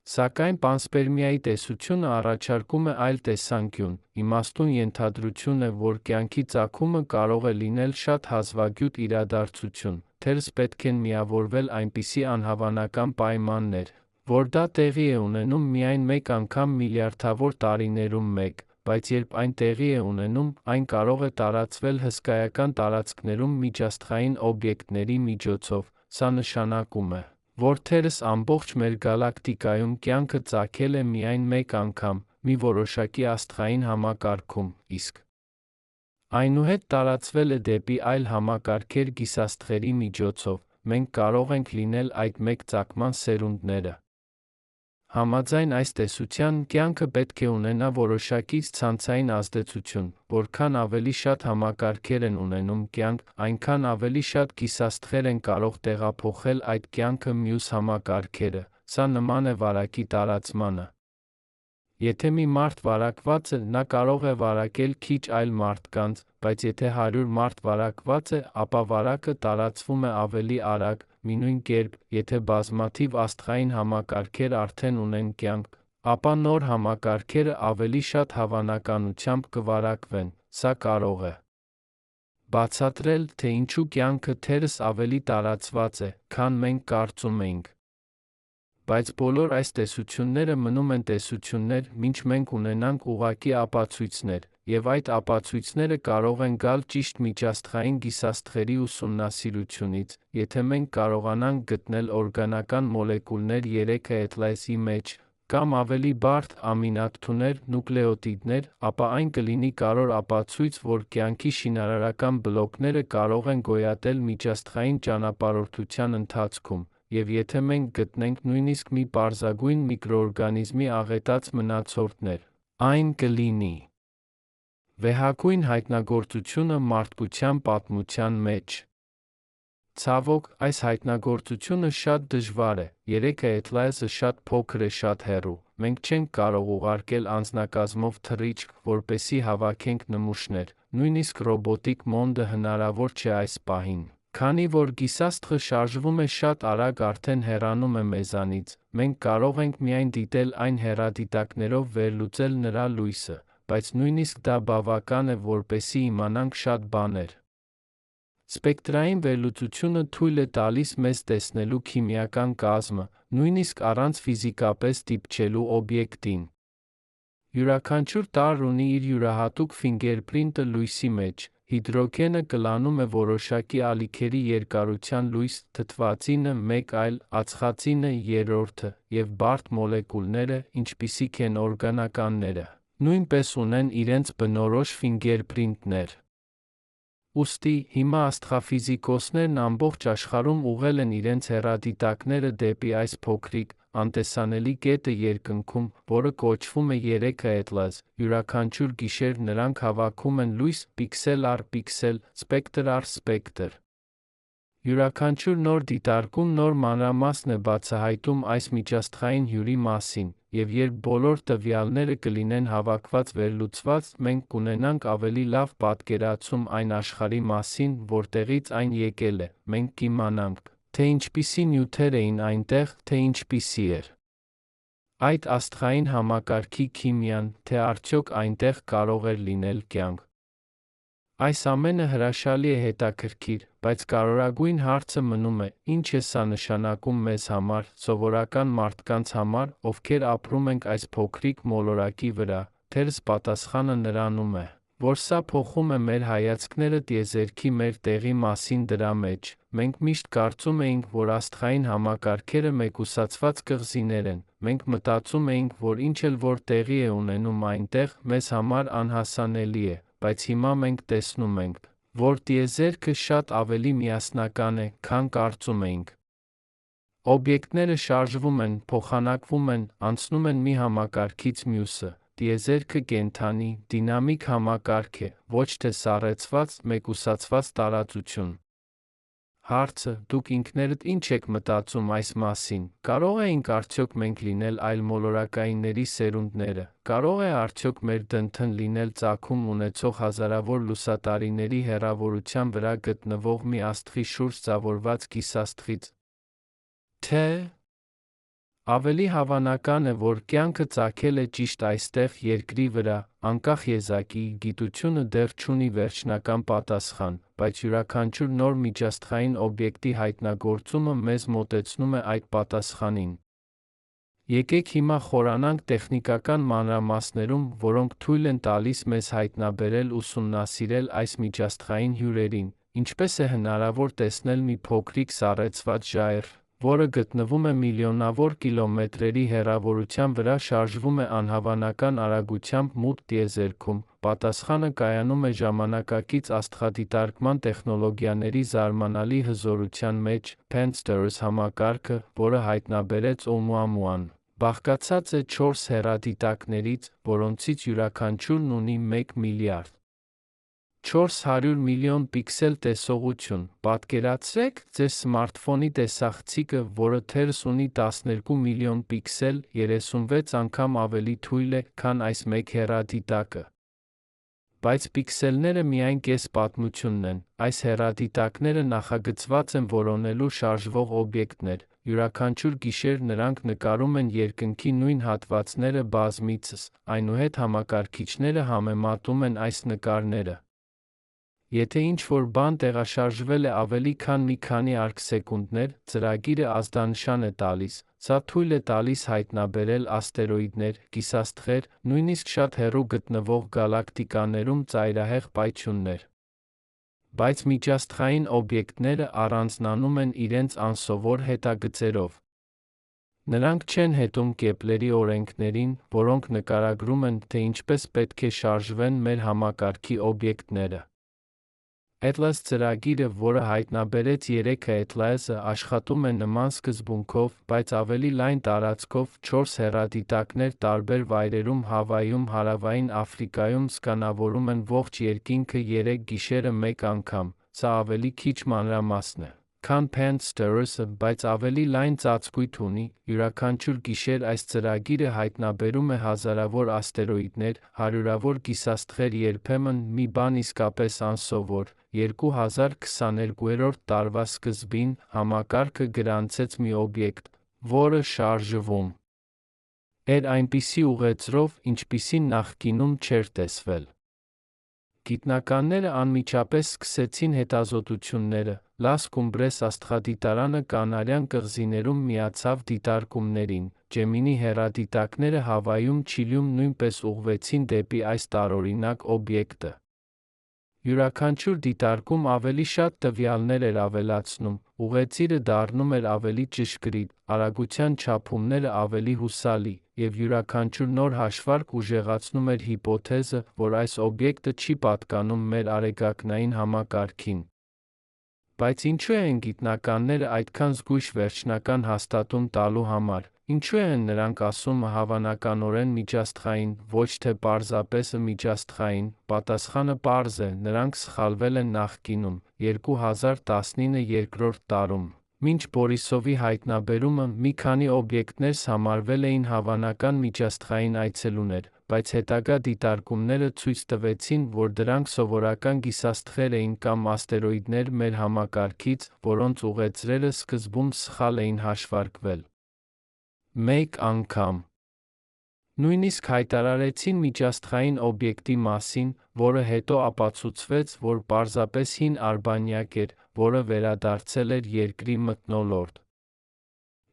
Սակայն պանսպերմիայի տեսությունը առաջարկում է այլ տեսանկյուն, իմաստուն ենթադրություն է, որ կյանքի ծագումը կարող է լինել շատ հազվագյուտ իրադարձություն, թերս պետք են միավորվել այնպիսի անհավանական պայմաններ, որ դա տեղի է ունենում միայն մեկ անգամ միլիարդավոր տարիներում մեկ, բայց երբ այն տեղի է ունենում, այն կարող է տարածվել հսկայական տարածքներում միջաստղային օբյեկտների միջոցով, սա նշանակում է, որ թերս ամբողջ մեր գալակտիկայում կյանքը ծագել է միայն մեկ անգամ, մի որոշակի աստղային համակարգում, իսկ այնուհետ տարածվել է դեպի այլ համակարգեր գիսաստղերի միջոցով, մենք կարող ենք լինել այդ մեկ ծագման սերունդները։ Համաձայն այս տեսության, կյանքը պետք է ունենա որոշակի ցանցային ազդեցություն, որքան ավելի շատ համակարգեր են ունենում կյանք, այնքան ավելի շատ գիսաստղեր են կարող տեղափոխել այդ կյանքը մյուս համակարգերը, սա նման է վարակի տարածմանը։ Եթե մի մարդ վարակված է, նա կարող է վարակել քիչ այլ մարդկանց, բայց եթե 100 մարդ վարակված է, ապա վարակը տարածվում է ավելի արագ, մինույն կերպ, եթե բազմաթիվ աստղային համակարգեր արդեն ունեն կյանք, ապա նոր համակարգերը ավելի շատ հավանականությամբ կվարակվեն, սա կարող է բացատրել, թե ինչու կյանքը թերս ավելի տարածված է, քան մենք կարծում էինք։ Բայց բոլոր այս տեսությունները մնում են տեսություններ, մինչ մենք ունենանք ուղղակի ապացույցներ, եւ այդ ապացույցները կարող են գալ ճիշտ միջաստղային գիսաստղերի ուսումնասիրությունից, եթե մենք կարողանանք գտնել օրգանական մոլեկուլներ 3 էտլասի մեջ, կամ ավելի բարդ ամինաթթուներ, նուկլեոտիդներ, ապա այն կլինի կարևոր ապացույց, որ կյանքի շինարարական բլոկները կարող են գոյատել միջաստղային ճանապարհորդության ընթացքում, եւ եթե մենք գտնենք նույնիսկ մի պարզագույն միկրոօրգանիզմի աղետած մնացորդներ, այն կլինի վեհագույն հայտնագործությունը մարդկության պատմության մեջ։ Ցավոք, այս հայտնագործությունը շատ դժվար է, 3 էտլասը շատ փոքր է, շատ հեռու, մենք չենք կարող ուղարկել անձնակազմով թռիչք, որպեսզի հավաքենք նմուշներ, նույնիսկ ռոբոտիկ մոնդը հնարավոր չէ այս պահին։ Քանի որ գիսաստղը շարժվում է շատ արագ, արդեն հեռանում է մեզանից, մենք կարող ենք միայն դիտել այն հեռադիտակներով վերլուծել նրա լույսը, բայց նույնիսկ դա բավական է, որպեսզի իմանանք շատ բաներ։ Սպեկտրային վերլուծությունը թույլ է տալիս մեզ տեսնելու քիմիական կազմը, նույնիսկ առանց ֆիզիկապես դիպչելու օբյեկտին։ Յուրաքանչյուր տարր ունի իր յուրահատուկ ֆինգերպրինտը լույսի մեջ, հիդրոգենը կլանում է որոշակի ալիքերի երկարության լույս, թթվածինը մեկ այլ, ածխածինը երրորդը, եւ բարդ մոլեկուլները, ինչպիսիք են օրգանականները, նույնպես ունեն իրենց բնորոշ ֆինգերպրինտներ։ Ուստի, հիմա աստղաֆիզիկոսներն ամբողջ աշխարհում ուղղել են իրենց հեռադիտակները դեպի այս փոքրիկ, անտեսանելի կետը երկնքում, որը կոչվում է 3 էտլաս, յուրաքանչյուր գիշեր նրանք հավաքում են լույս, պիքսել առ պիքսել, սպեկտր առ սպեկտր։ Յուրաքանչյուր նոր դիտարկում նոր մանրամասն է բացահայտում այս միջաստղային հյուրի մասին, եւ երբ բոլոր տվյալները կլինեն հավաքված վերլուծված, մենք կունենանք ավելի լավ պատկերացում այն աշխարհի մասին, որտեղից այն եկել է, մենք կիմանանք, թե ինչպիսի նյութեր էին այնտեղ, թե ինչպիսի էր այդ աստղային համակարգի քիմիան, թե արդյոք այնտեղ կարող էր լինել կյանք։ Այս ամենը հրաշալի է, հետաքրքիր, բայց կարևորագույն հարցը մնում է, ինչ է սա նշանակում մեզ համար, սովորական մարդկանց համար, ովքեր ապրում ենք այս փոքրիկ մոլորակի վրա, թերս պատասխանը նրանում է, որ սա փոխում է մեր հայացքները տիեզերքի մեր տեղի մասին դրա մեջ։ Մենք միշտ կարծում էինք, որ աստղային համակարգերը մեկուսացված կղզիներ են, մենք մտածում էինք, որ ինչ էլ որ տեղի է ունենում այնտեղ, մեզ համար անհասանելի է, բայց հիմա մենք տեսնում ենք, որ տիեզերքը շատ ավելի միասնական է, քան կարծում էինք։ Օբյեկտները շարժվում են, փոխանակվում են, անցնում են մի համակարգից մյուսը, տիեզերքը կենդանի, դինամիկ համակարգ է, ոչ թե սառեցված, մեկուսացված տարածություն։ Հարցը, դուք ինքներդ ինչ եք մտածում այս մասին, կարող էինք արդյոք մենք լինել այլ մոլորակայինների սերունդները, կարող է արդյոք մեր դնթն լինել ծագում ունեցող հազարավոր լուսատարիների հեռավորության վրա գտնվող մի աստղի շուրջ ձևավորված գիսաստղից, թե ավելի հավանական է, որ կյանքը ծագել է ճիշտ այստեղ, երկրի վրա, անկախ եզակի, գիտությունը դեռ չունի վերջնական պատասխան, բայց յուրաքանչյուր նոր միջաստղային օբյեկտի հայտնագործումը մեզ մոտեցնում է այդ պատասխանին։ Եկեք հիմա խորանանք տեխնիկական մանրամասներում, որոնք թույլ են տալիս մեզ հայտնաբերել ուսումնասիրել այս միջաստղային հյուրերին, ինչպես է հնարավոր տեսնել մի փոքրիկ սառեցված ժայռ, որը գտնվում է միլիոնավոր կիլոմետրերի հեռավորության վրա շարժվում է անհավանական արագությամբ մութ տիեզերքում, պատասխանը կայանում է ժամանակակից աստղադիտարկման տեխնոլոգիաների զարմանալի հզորության մեջ, Pan-STARRS համակարգը, որը հայտնաբերեց Օումուամուան, բաղկացած է 4 հեռադիտակներից, որոնցից յուրաքանչյուրն ունի 1 միլիարդ 400 միլիոն պիքսել տեսողություն, պատկերացրեք ձեր սմարթֆոնի տեսախցիկը, որը թերս ունի 12 միլիոն պիքսել, 36 անգամ ավելի թույլ է, քան այս մեկ հեռադիտակը։ Բայց պիքսելները միայն կես պատմությունն են, այս հեռադիտակները նախագծված են որոնելու շարժվող օբյեկտներ, յուրաքանչյուր գիշեր նրանք նկարում են երկնքի նույն հատվածները բազմիցս, այնուհետ համակարգիչները համեմատում են այս նկարները։ Եթե ինչ-որ բան տեղաշարժվել է ավելի քան մի քանի արկսեկունդներ, ծրագիրը ազդանշան է տալիս, սա թույլ է տալիս հայտնաբերել աստերոիդներ, գիսաստղեր, նույնիսկ շատ հեռու գտնվող գալակտիկաներում ծայրահեղ պայթյուններ։ Բայց միջաստղային օբյեկտները առանձնանում են իրենց անսովոր հետագծերով։ Նրանք չեն հետում Կեպլերի օրենքներին, որոնք նկարագրում են, թե ինչպես պետք է շարժվեն մեր համակարգի օբյեկտները։ Atlas ծրագիրը, որը հայտնաբերեց 3 Atlas-ը, աշխատում է նման սկզբունքով, բայց ավելի լայն տարածքով, 4 հեռադիտակներ տարբեր վայրերում Հավայում, Հարավային Աֆրիկայում սկանավորում են ողջ երկինքը 3 գիշերը մեկ անգամ, սա ավելի քիչ մանրամասն է, քան Pan-STARRS-ը, բայց ավելի լայն ծածկույթ ունի, յուրաքանչյուր գիշեր այս ծրագիրը հայտնաբերում է հազարավոր աստերոիդներ, հարյուրավոր գիսաստղեր երբեմն մի բան իսկապես անսովոր, 2022 տարվա սկզբին համակարգը գրանցեց մի օբյեկտ, որը շարժվում էր այնպիսի ուղեծրով, ինչպիսին նախկինում չէր տեսվել։ Գիտնականները անմիջապես սկսեցին հետազոտությունները, Լաս Կումբրես աստղադիտարանը Կանարյան կղզիներում միացավ դիտարկումներին, Ջեմինի հեռադիտակները Հավայում, Չիլիում նույնպես ուղղվեցին դեպի այս տարօրինակ օբյեկտը։ Յուրաքանչյուր դիտարկում ավելի շատ տվյալներ էր ավելացնում, ուղեծիրը դառնում էր ավելի ճշգրիտ, արագության չափումները ավելի հուսալի, և յուրաքանչյուր նոր հաշվարկ ուժեղացնում էր հիպոթեզը, որ այս օբյեկտը չի պատկանում մեր արեգակնային համակարգին։ Բայց ինչու են գիտնականները այդքան զգույշ վերջնական հաստատում տալու համար, ինչու են նրանք ասում հավանականորեն միջաստղային, ոչ թե պարզապես միջաստղային, պատասխանը պարզ է, նրանք սխալվել են նախկինում, 2019 երկրորդ տարում։ Մինչ Բորիսովի հայտնաբերումը, մի քանի օբյեկտներ համարվել էին հավանական միջաստղային այցելուներ, բայց հետագա դիտարկումները ցույց տվեցին, որ դրանք սովորական գիսաստղեր էին կամ աստերոիդներ մեր համակարգից, որոնց ուղեծրերը սկզբում սխալ էին հաշվարկվել։ Մեկ անգամ նույնիսկ հայտարարեցին միջաստղային օբյեկտի մասին, որը հետո ապացուցվեց, որ պարզապես հին արբանյակ էր, որը վերադարձել էր երկրի մթնոլորտ։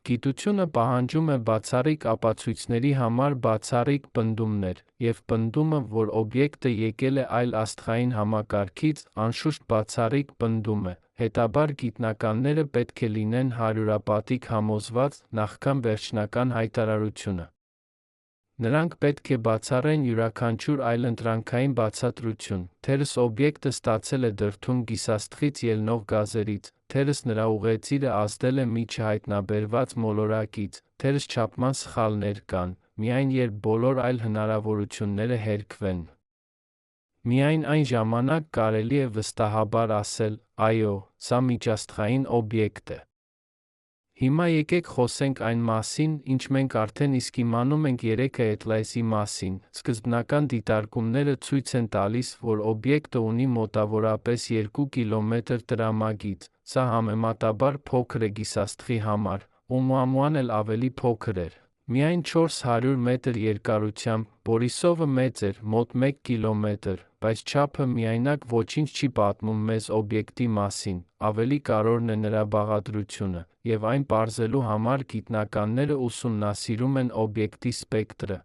Գիտությունը պահանջում է բացառիկ ապացույցների համար բացառիկ պնդումներ, և պնդումը, որ օբյեկտը եկել է այլ աստղային համակարգից, անշուշտ բացառիկ պնդում է, հետաբար գիտնականները պետք է լինեն հարյուրապատիկ համոզված, նախքան վերջնական հայտարարությունը։ Նրանք պետք է բացառեն յուրաքանչյուր այլընտրանքային բացատրություն, թերս օբյեկտը ստացել է դրդում գիսաստղից ելնող գազերից, թերս նրա ուղեծիրը ազդել է մի չհայտնաբերված մոլորակից, թերս չափման սխալներ կան, միայն երբ բոլոր այլ հնարավորությունները հերքվեն։ Միայն այն ժամանակ կարելի է վստահաբար ասել, այո, սա միջաստղային օբյեկտ է։ Հիմա եկեք խոսենք այն մասին, ինչ մենք արդեն իսկ իմանում ենք 3 Atlas-ի մասին, սկզբնական դիտարկումները ցույց են տալիս, որ օբյեկտը ունի մոտավորապես 2 կիլոմետր տրամագիծ, սա համեմատաբար փոքր է գիսաստղի համար, Օումուամուան էլ ավելի փոքր էր, միայն 400 մետր երկարությամբ, Բորիսովը մեծ էր, մոտ 1 կիլոմետր, բայց չափը միայնակ ոչինչ չի պատմում մեզ օբյեկտի մասին, ավելի կարևորն է նրա բաղադրությունը, և այն պարզելու համար գիտնականները ուսումնասիրում են օբյեկտի սպեկտրը։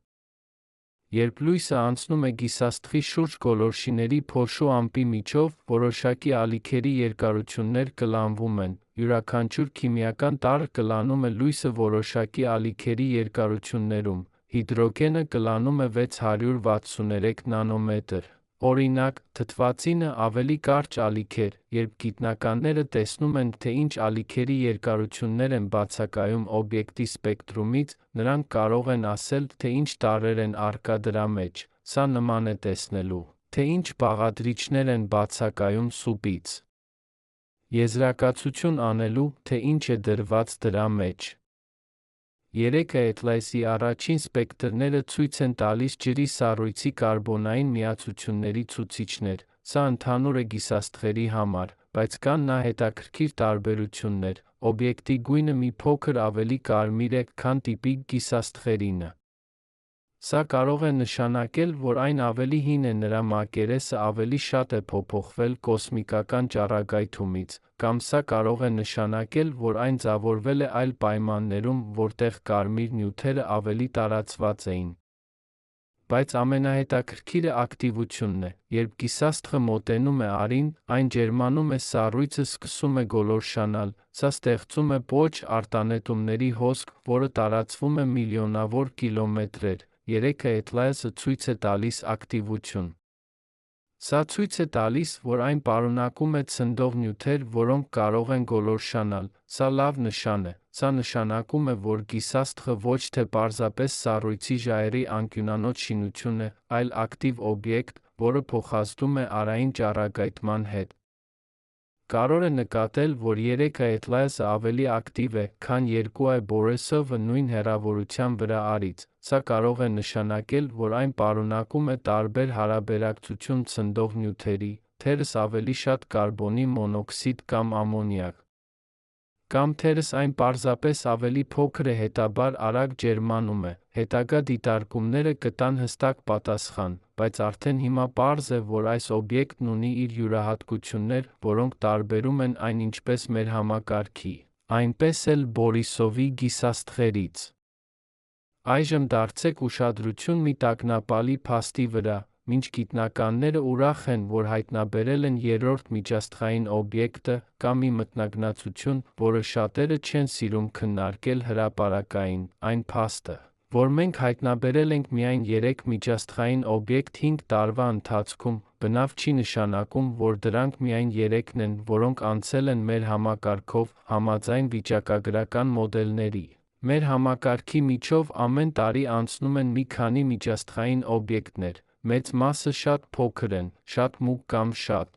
Երբ լույսը անցնում է գիսաստղի շուրջ գոլորշիների փոշու ամպի միջով, որոշակի ալիքերի երկարություններ կլանվում են, յուրաքանչյուր քիմիական տարր կլանում է լույսը որոշակի ալիքերի երկարություններում, հիդրոգենը կլանում է 663 նանոմետր։ Օրինակ, թթվածինը ավելի կարճ ալիք էր, երբ գիտնականները տեսնում են, թե ինչ ալիքերի երկարություններ են բացակայում օբյեկտի սպեկտրումից, նրանք կարող են ասել, թե ինչ տարրեր են առկա դրա մեջ, սա նման է տեսնելու թե ինչ բաղադրիչներ են բացակայում սուպից։ Եզրակացություն անելու, թե ինչ է դրված դրա մեջ։ Երեքը Atlas-ի առաջին սպեկտրները ցույց են տալիս ջրի սառույցի կարբոնային միացությունների ցուցիչներ, սա ընդհանուր է գիսաստղերի համար, բայց կան նա հետաքրքիր տարբերություններ, օբյեկտի գույնը մի փոքր ավելի կարմիր է, քան տիպիկ գիսաստղերինը։ Սա կարող է նշանակել, որ այն ավելի հին է, նրա մակերեսը ավելի շատ է փոփոխվել կոսմիկական ճառագայթումից, կամ սա կարող է նշանակել, որ այն ձևավորվել է այլ պայմաններում, որտեղ կարմիր նյութերը ավելի տարածված էին։ Բայց ամենահետաքրքիրը ակտիվությունն է, երբ գիսաստղը մոտենում է արին, այն ջերմանում է, սառույցը սկսում է գոլորշանալ, սա ստեղծում է պոչ արտանետումների հոսք, որը տարածվում է միլիոնավոր կիլոմետրեր։ Երեքը Atlas-ը ցույց է տալիս ակտիվություն։ Սա ցույց է տալիս, որ այն պարունակում է ցնդող նյութեր, որոնք կարող են գոլորշանալ, սա լավ նշան է, սա նշանակում է, որ գիսաստղը ոչ թե պարզապես սառույցի ժայռի անկյունանոց շինություն է, այլ ակտիվ օբյեկտ, որը փոխազդում է արային ճառագայթման հետ։ Կարող է նկատել, որ երեքը Atlas-ը ավելի ակտիվ է, քան 2i Borisov-ը նույն հեռավորության վրա արից, սա կարող է նշանակել, որ այն պարունակում է տարբեր հարաբերակցություն ցնդող նյութերի, թերս ավելի շատ կարբոնի մոնոքսիդ կամ ամոնիակ։ Կամ թերս այն պարզապես ավելի փոքր է, հետաբար արագ ջերմանում է։ Հետագա դիտարկումները կտան հստակ պատասխան, բայց արդեն հիմա պարզ է, որ այս օբյեկտն ունի իր յուրահատկություններ, որոնք տարբերում են այն ինչպես մեր համակարգի, այնպես էլ Բորիսովի գիսաստղերից։ Այժմ դարձեք ուշադրություն մի տագնապալի փաստի վրա, մինչ գիտնականները ուրախ են, որ հայտնաբերել են երրորդ միջաստղային օբյեկտը, կա մի մատնագնացություն, որը շատերը չեն սիրում քննարկել հրապարակային, այն փաստը, որ մենք հայտնաբերել ենք միայն 3 միջաստղային օբյեկտ 5 տարվա ընթացքում, բնավ չի նշանակում, որ դրանք միայն 3-ն են, որոնք անցել են մեր համակարգով, համաձայն վիճակագրական մոդելների։ Մեր համակարգի միջով ամեն տարի անցնում են մի քանի միջաստղային օբյեկտներ, մեծ մասը շատ փոքր են, շատ մուգ կամ շատ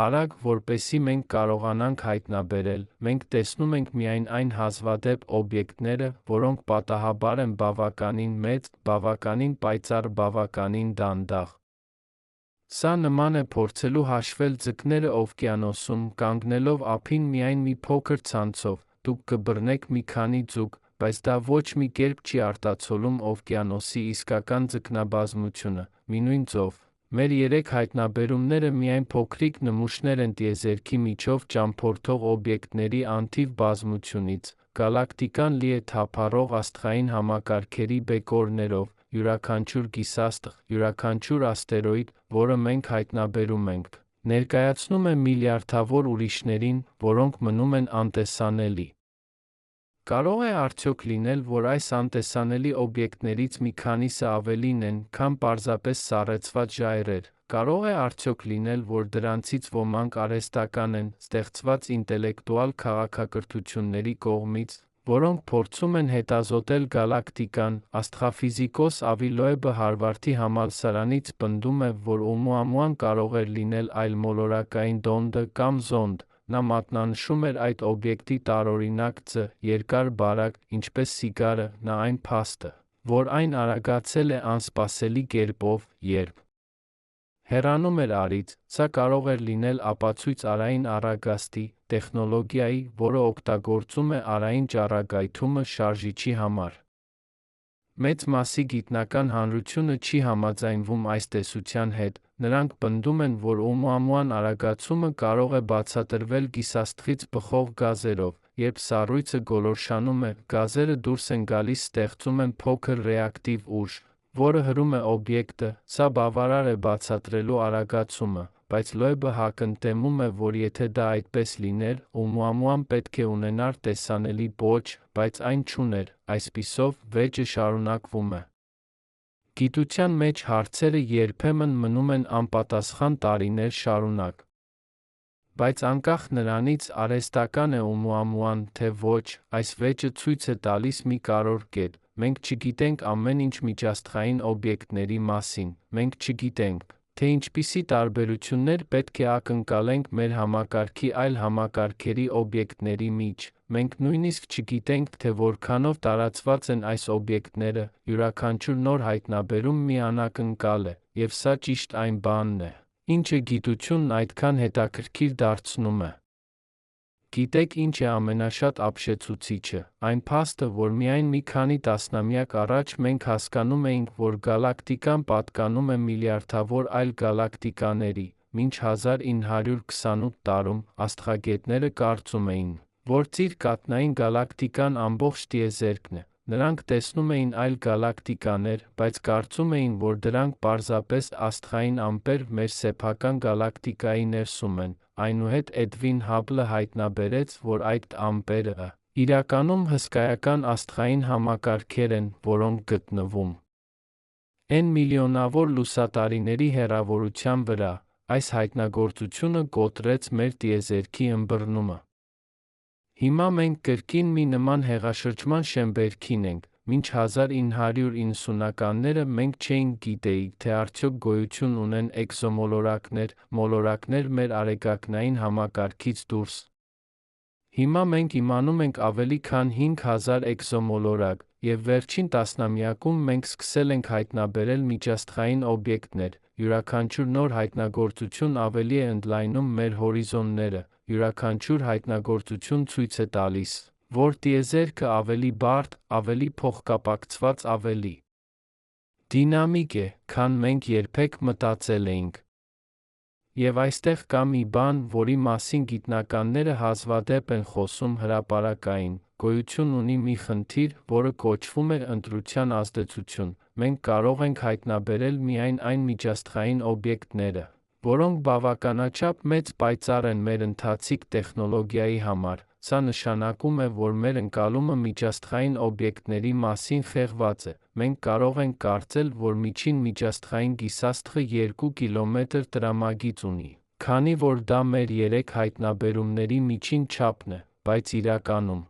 արագ, որպեսզի մենք կարողանանք հայտնաբերել, մենք տեսնում ենք միայն այն հազվադեպ օբյեկտները, որոնք պատահաբար են բավականին մեծ, բավականին պայծառ, բավականին դանդաղ։ Սա նման է փորձելու հաշվել ձկները օվկիանոսում, կանգնելով ափին միայն մի փոքր ցանցով, դուք կբռնեք մի քանի ձուկ, բայց դա ոչ մի կերպ չի արտացոլում օվկիանոսի իսկական ձկնաբազմությունը, մինույն ծով։ Մեր 3 հայտնաբերումները միայն փոքրիկ նմուշներ են տիեզերքի միջով ճամփորդող օբյեկտների անթիվ բազմությունից։ Գալակտիկան լի է թափառող աստղային համակարգերի բեկորներով, յուրաքանչյուր գիսաստղ, յուրաքանչյուր աստերոիդ, որը մենք հայտնաբերում ենք, ներկայացնում է միլիարդավոր ուրիշներին, որոնք մնում են անտեսանելի։ Կարող է արդյոք լինել, որ այս անտեսանելի օբյեկտներից մի քանիսը ավելին են, քան պարզապես սառեցված ժայռեր։ Կարող է արդյոք լինել, որ դրանցից ոմանք արհեստական են, ստեղծված ինտելեկտուալ քաղաքակրթությունների կողմից, որոնք փորձում են հետազոտել գալակտիկան։ Աստղաֆիզիկոս Ավի Լոեբը Հարվարդի համալսարանից պնդում է, որ Օումուամուան կարող էր լինել այլմոլորակային դոնդը կամ զոնդ։ Նա մատնանշում էր այդ օբյեկտի տարօրինակ ձ. երկար բարակ, ինչպես սիգարը, նա այն փաստը, որ այն արագացել է անսպասելի կերպով, երբ հեռանում էր արից, սա կարող էր լինել ապացույց արային առագաստի, տեխնոլոգիայի, որը օգտագործում է արային ճառագայթումը շարժիչի համար։ Մեծ մասի գիտնական հանրությունը չի համաձայնվում այս տեսության հետ, նրանք պնդում են, որ Օումուամուան արագացումը կարող է բացատրվել գիսաստղից բխող գազերով, երբ սառույցը գոլորշանում է, գազերը դուրս են գալիս, ստեղծում են փոքր ռեակտիվ ուժ, որը հրում է օբյեկտը, սա բավարար է բացատրելու արագացումը, բայց Լոեբը հակընդդեմում է, որ եթե դա այդպես լիներ, Օումուամուան պետք է ունենար տեսանելի պոչ, բայց այն չուներ, այսպիսով, վեճը շարունակվում է։ Գիտության մեջ հարցերը երբեմն մնում են անպատասխան տարիներ շարունակ։ Բայց անկախ նրանից արհեստական է Օումուամուան, թե ոչ, այս վեճը ցույց է տալիս մի կարևոր կետ. մենք չգիտենք ամեն ինչ միջաստղային օբյեկտների մասին, մենք չգիտենք, թե ինչպիսի տարբերություններ պետք է ակնկալենք մեր համակարգի այլ համակարգերի օբյեկտների մեջ, մենք նույնիսկ չգիտենք, թե որքանով տարածված են այս օբյեկտները, յուրաքանչյուր նոր հայտնաբերում մի անակնկալ է, եւ սա ճիշտ այն բանն է, ինչը գիտությունն այդքան հետաքրքիր դարձնում է։ Գիտեք ինչ է ամենաշատ ապշեցուցիչը, այն փաստը, որ միայն մի քանի տասնամյակ առաջ մենք հասկանում էինք, որ գալակտիկան պատկանում է միլիարդավոր այլ գալակտիկաների, մինչ 1928 տարում աստղագետները կարծում էին, որ Ծիր-կաթնային գալակտիկան ամբողջ տիեզերքն է։ Նրանք տեսնում էին այլ գալակտիկաներ, բայց կարծում էին, որ դրանք պարզապես աստղային ամպեր մեր սեփական գալակտիկայի ներսում են, այնուհետ Էդվին Հաբլը հայտնաբերեց, որ այդ ամպերը իրականում հսկայական աստղային համակարգեր են, որոնք գտնվում են միլիոնավոր լուսատարիների հեռավորության վրա։ Այս հայտնագործությունը կոտրեց մեր տիեզերքի ըմբռնումը։ Հիմա մենք կրկին մի նման հեղաշրջման շեմբերքին ենք, մինչ 1990-ականները մենք չէինք գիտեինք, թե արդյոք գոյություն ունեն մոլորակներ մեր արեգակնային համակարգից դուրս։ Հիմա մենք իմանում ենք ավելի քան 5000 էկզոմոլորակ, եւ վերջին տասնամյակում մենք սկսել ենք հայտնաբերել միջաստղային օբյեկտներ, յուրաքանչյուր նոր հայտնագործություն ավելի է ընդլայնում մեր հորիզոնները, յուրաքանչյուր հայտնագործություն ցույց է տալիս, որ տիեզերքը ավելի բարդ, ավելի փոխկապակցված, ավելի դինամիկ է, քան մենք երբեք մտածել էինք։ Եվ այստեղ կա մի բան, որի մասին գիտնականները հազվադեպ են խոսում հրապարակային, գոյություն ունի մի խնդիր, որը կոչվում է ընտրության ազդեցություն, մենք կարող ենք հայտնաբերել միայն այն միջաստղային օբյեկտները, որոնք բավականաչափ մեծ պայծառ են մեր ընթացիկ տեխնոլոգիայի համար, սա նշանակում է, որ մեր ընկալումը միջաստղային օբյեկտների մասին խեղված է, մենք կարող ենք կարծել, որ միջին միջաստղային գիսաստղը 2 կիլոմետր տրամագիծ ունի, քանի որ դա մեր 3 հայտնաբերումների միջին չափն է, բայց իրականում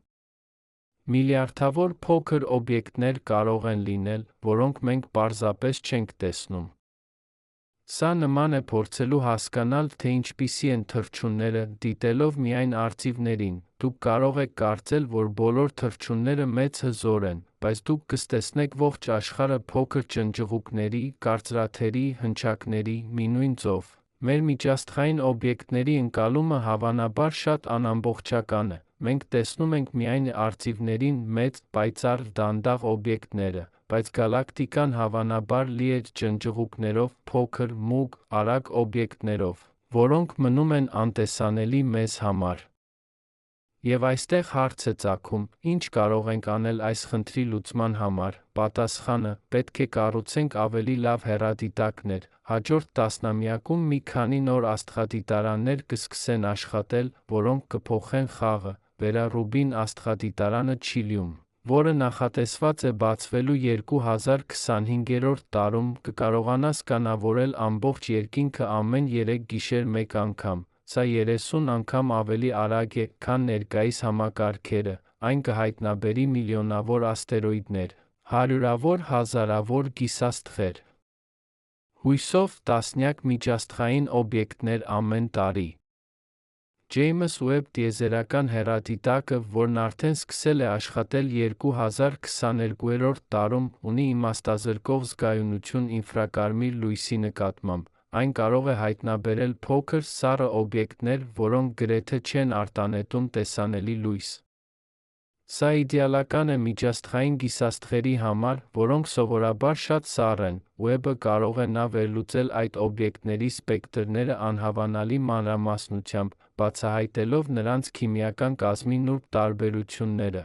միլիարդավոր փոքր օբյեկտներ կարող են լինել, որոնք մենք պարզապես չենք տեսնում։ Սա նման է փորձելու հասկանալ, թե ինչպիսի են թռչունները, դիտելով միայն արծիվներին, դուք կարող եք կարծել, որ բոլոր թռչունները մեծ հզոր են, բայց դուք կտեսնեք ողջ աշխարհը փոքր ջնջղուկների, կարծրաթերի, հնչակների, մինույն ծով։ Մեր միջաստղային օբյեկտների ընկալումը հավանաբար շատ անամբողջական է, մենք տեսնում ենք միայն արծիվներին մեծ, պայծառ, դանդաղ օբյեկտները, բայց գալակտիկան հավանաբար լի է ջնջղուկներով, փոքր, մուգ, արագ օբյեկտներով, որոնք մնում են անտեսանելի մեզ համար։ Եվ այստեղ հարց է ծագում, ինչ կարող ենք անել այս խնդրի լուծման համար, պատասխանը՝ պետք է կառուցենք ավելի լավ հեռադիտակներ, հաջորդ տասնամյակում մի քանի նոր աստղադիտարաններ կսկսեն աշխատել, որոնք կփոխեն խաղը, վերա-Ռուբին աստղադիտարանը Չիլիում, որը նախատեսված է բացվելու 2025 տարում, կկարողանա սկանավորել ամբողջ երկինքը ամեն 3 գիշեր մեկ անգամ, սա 30 անգամ ավելի արագ է, քան ներկայիս համակարգերը, այն կհայտնաբերի միլիոնավոր աստերոիդներ, հարյուրավոր, հազարավոր գիսաստղեր, հույսով տասնյակ միջաստղային օբյեկտներ ամեն տարի։ Ջեյմս Ուեբ տիեզերական հեռադիտակը, որն արդեն սկսել է աշխատել 2022 տարում, ունի իմաստազրկող զգայունություն ինֆրակարմիր լույսի նկատմամբ, այն կարող է հայտնաբերել փոքր, սառը օբյեկտներ, որոնք գրեթե չեն արտանետում տեսանելի լույս։ Սա իդեալական է միջաստղային գիսաստղերի համար, որոնք սովորաբար շատ սառ են, Ուեբը կարող է նա վերլուծել այդ օբյեկտների սպեկտրները անհավանալի մանրամասնությամբ, բացահայտելով նրանց քիմիական կազմի նուրբ տարբերությունները։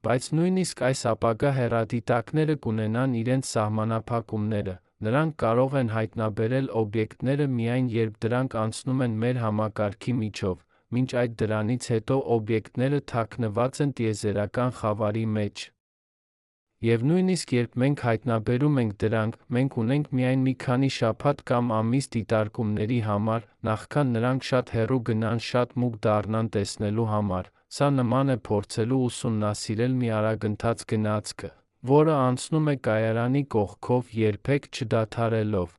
Բայց նույնիսկ այս ապագա հեռադիտակները կունենան իրենց սահմանափակումները, նրանք կարող են հայտնաբերել օբյեկտները միայն երբ դրանք անցնում են մեր համակարգի միջով, մինչ այդ դրանից հետո օբյեկտները թաքնված են տիեզերական խավարի մեջ։ Եվ նույնիսկ երբ մենք հայտնաբերում ենք դրանք, մենք ունենք միայն մի քանի շաբաթ կամ ամիս դիտարկումների համար, նախքան նրանք շատ հեռու գնան, շատ մուգ դառնան տեսնելու համար, սա նման է փորձելու ուսումնասիրել մի արագընթաց գնացքը, որը անցնում է կայարանի կողքով երբեք չդադարելով։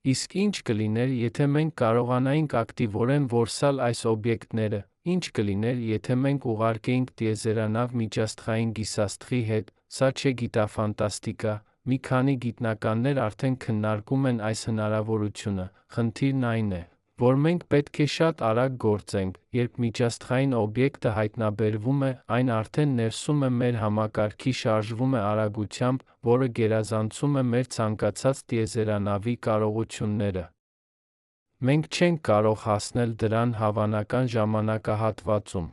Իսկ ինչ կլիներ, եթե մենք կարողանայինք ակտիվորեն որսալ այս օբյեկտները, ինչ կլիներ, եթե մենք ուղարկեինք տիեզերանավ միջաստղային գիսաստղի հետ, սա չէ գիտաֆանտաստիկա, մի քանի գիտնականներ արդեն քննարկում են այս հնարավորությունը, խնդիրն այն է, որ մենք պետք է շատ արագ գործենք, երբ միջաստղային օբյեկտը հայտնաբերվում է, այն արդեն ներսում է մեր համակարգի շարժվում է արագությամբ, որը գերազանցում է մեր ցանկացած տիեզերանավի կարողությունները։ Մենք չենք կարող հասնել դրան հավանական ժամանակահատվածում։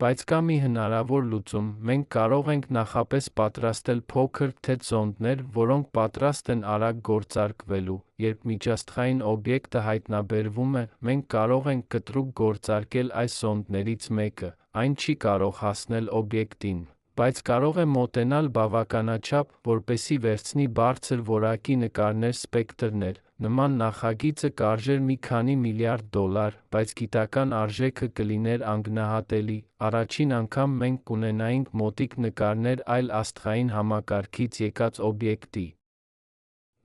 Բայց կա մի հնարավոր լուծում, մենք կարող ենք նախապես պատրաստել փոքր թեթ զոնդներ, որոնք պատրաստ են արագ գործարկվելու, երբ միջաստղային օբյեկտը հայտնաբերվում է, մենք կարող ենք կտրուկ գործարկել այս զոնդներից մեկը, այն չի կարող հասնել օբյեկտին, բայց կարող է մոտենալ բավականաչափ, որպեսզի վերցնի բարձր որակի նկարներ սպեկտրներ, նման նախագիծը կարժեր մի քանի միլիարդ դոլար, բայց գիտական արժեքը կլիներ անգնահատելի, առաջին անգամ մենք կունենայինք մոտիկ նկարներ այլ աստղային համակարգից եկած օբյեկտի։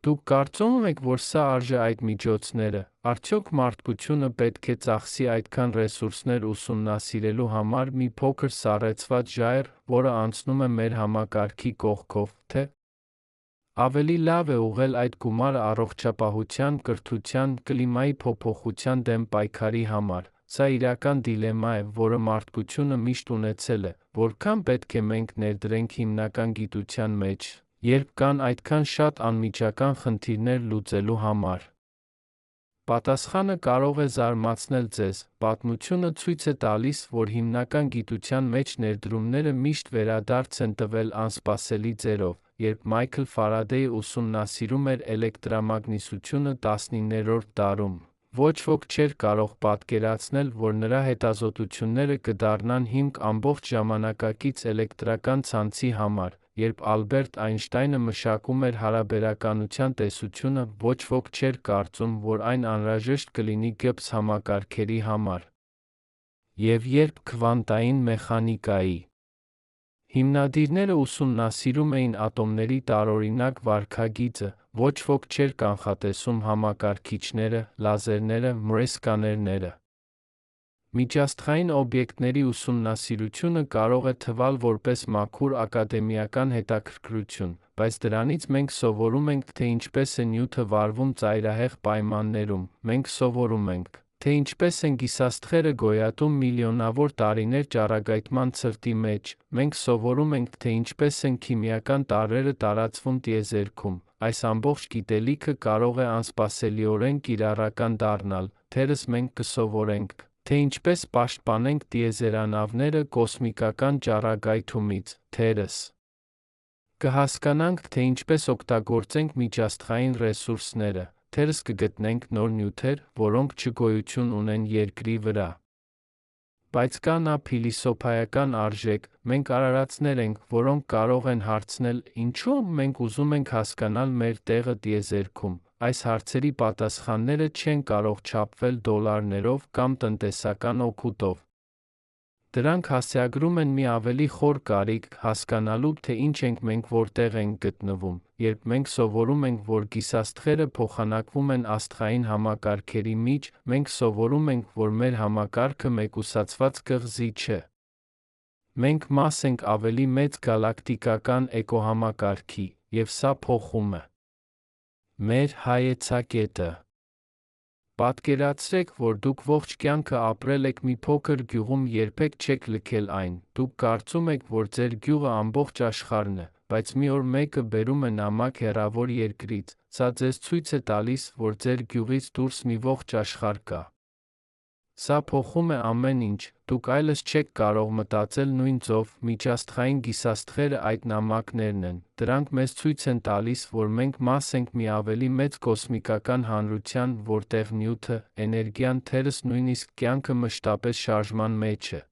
Դուք կարծում եք, որ սա արժե այդ միջոցները, արդյոք մարդկությունը պետք է ծախսի այդքան ռեսուրսներ ուսումնասիրելու համար մի փոքր սառեցված ժայռ, որը անցնում է մեր համակարգի կողքով, թե՞ ավելի լավ է ուղղել այդ գումարը առողջապահության, կրթության, կլիմայի փոփոխության դեմ պայքարի համար։ Սա իրական դիլեմա է, որը մարդկությունը միշտ ունեցել է, որքան պետք է մենք ներդրենք հիմնական գիտության մեջ, երբ կան այդքան շատ անմիջական խնդիրներ լուծելու համար։ Պատասխանը կարող է զարմացնել ձեզ, պատմությունը ցույց է տալիս, որ հիմնական գիտության մեջ ներդրումները միշտ վերադարձ են տվել անսպասելի ձևով, երբ Մայքլ Ֆարադեյը ուսումնասիրում էր էլեկտրամագնիսությունը 19-րդ դարում, ոչ ոք չէր կարող պատկերացնել, որ նրա հետազոտությունները կդառնան հիմք ամբողջ ժամանակակից էլեկտրական ցանցի համար, երբ Ալբերտ Այնշտայնը մշակում էր հարաբերականության տեսությունը, ոչ ոք չէր կարծում, որ այն անհրաժեշտ կլինի Gibbs համակարգերի համար։ Եվ երբ քվանտային մեխանիկայի հիմնադիրները ուսումնասիրում էին ատոմների տարօրինակ վարքագիծը, ոչ ոք չէր կանխատեսում համակարգիչները, լազերները, մրեսկաներները։ Միջաստղային օբյեկտների ուսումնասիրությունը կարող է թվալ որպես մաքուր ակադեմիական հետաքրքրություն, բայց դրանից մենք սովորում ենք, թե ինչպես է նյութը վարվում ծայրահեղ պայմաններում, մենք սովորում ենք, թե ինչպես են գիսաստղերը գոյատում միլիոնավոր տարիներ ճառագայթման ցրտի մեջ, մենք սովորում ենք, թե ինչպես են քիմիական տարրերը տարածվում տիեզերքում, այս ամբողջ գիտելիքը կարող է անսպասելիորեն կիրառական դառնալ, թերս մենք կսովորենք, թե ինչպես պաշտպանենք տիեզերանավները կոսմիկական ճառագայթումից, թերս կհասկանանք, թե ինչպես օգտագործենք միջաստղային ռեսուրսները, թերս կգտնենք նոր նյութեր, որոնք չգոյություն ունեն Երկրի վրա։ Բայց կա նա փիլիսոփայական արժեք, մենք արարածներ ենք, որոնք կարող են հարցնել, ինչու մենք ուզում ենք հասկանալ մեր տեղը տիեզերքում, այս հարցերի պատասխանները չեն կարող չափվել դոլարներով կամ տնտեսական օգուտով։ Դրանք հասցեագրում են մի ավելի խոր կարիք, հասկանալու, թե ինչ ենք մենք որտեղ ենք գտնվում, երբ մենք սովորում ենք, որ գիսաստղերը փոխանակվում են աստղային համակարգերի միջ, մենք սովորում ենք, որ մեր համակարգը մեկուսացված կղզի չէ։ Մենք մաս ենք ավելի մեծ գալակտիկական էկոհամակարգի, և սա փոխում է մեր հայեցակետը։ Պատկերացրեք, որ դուք ողջ կյանքը ապրել եք մի փոքր գյուղում, երբեք չեք լքել այն, դուք կարծում եք, որ ձեր գյուղը ամբողջ աշխարհն է, բայց մի օր մեկը բերում է նամակ հեռավոր երկրից, սա ձեզ ցույց է տալիս, որ ձեր գյուղից դուրս մի ողջ աշխարհ կա։ Սա փոխում է ամեն ինչ, դուք այլևս չեք կարող մտածել նույն ձով, միջաստղային գիսաստղերը այդ նամակներն են, դրանք մեզ ցույց են տալիս, որ մենք մաս ենք մի ավելի մեծ կոսմիկական հանրության, որտեղ նյութը, էներգիան, թերս նույնիսկ կյանքը մշտապես շարժման մեջ է։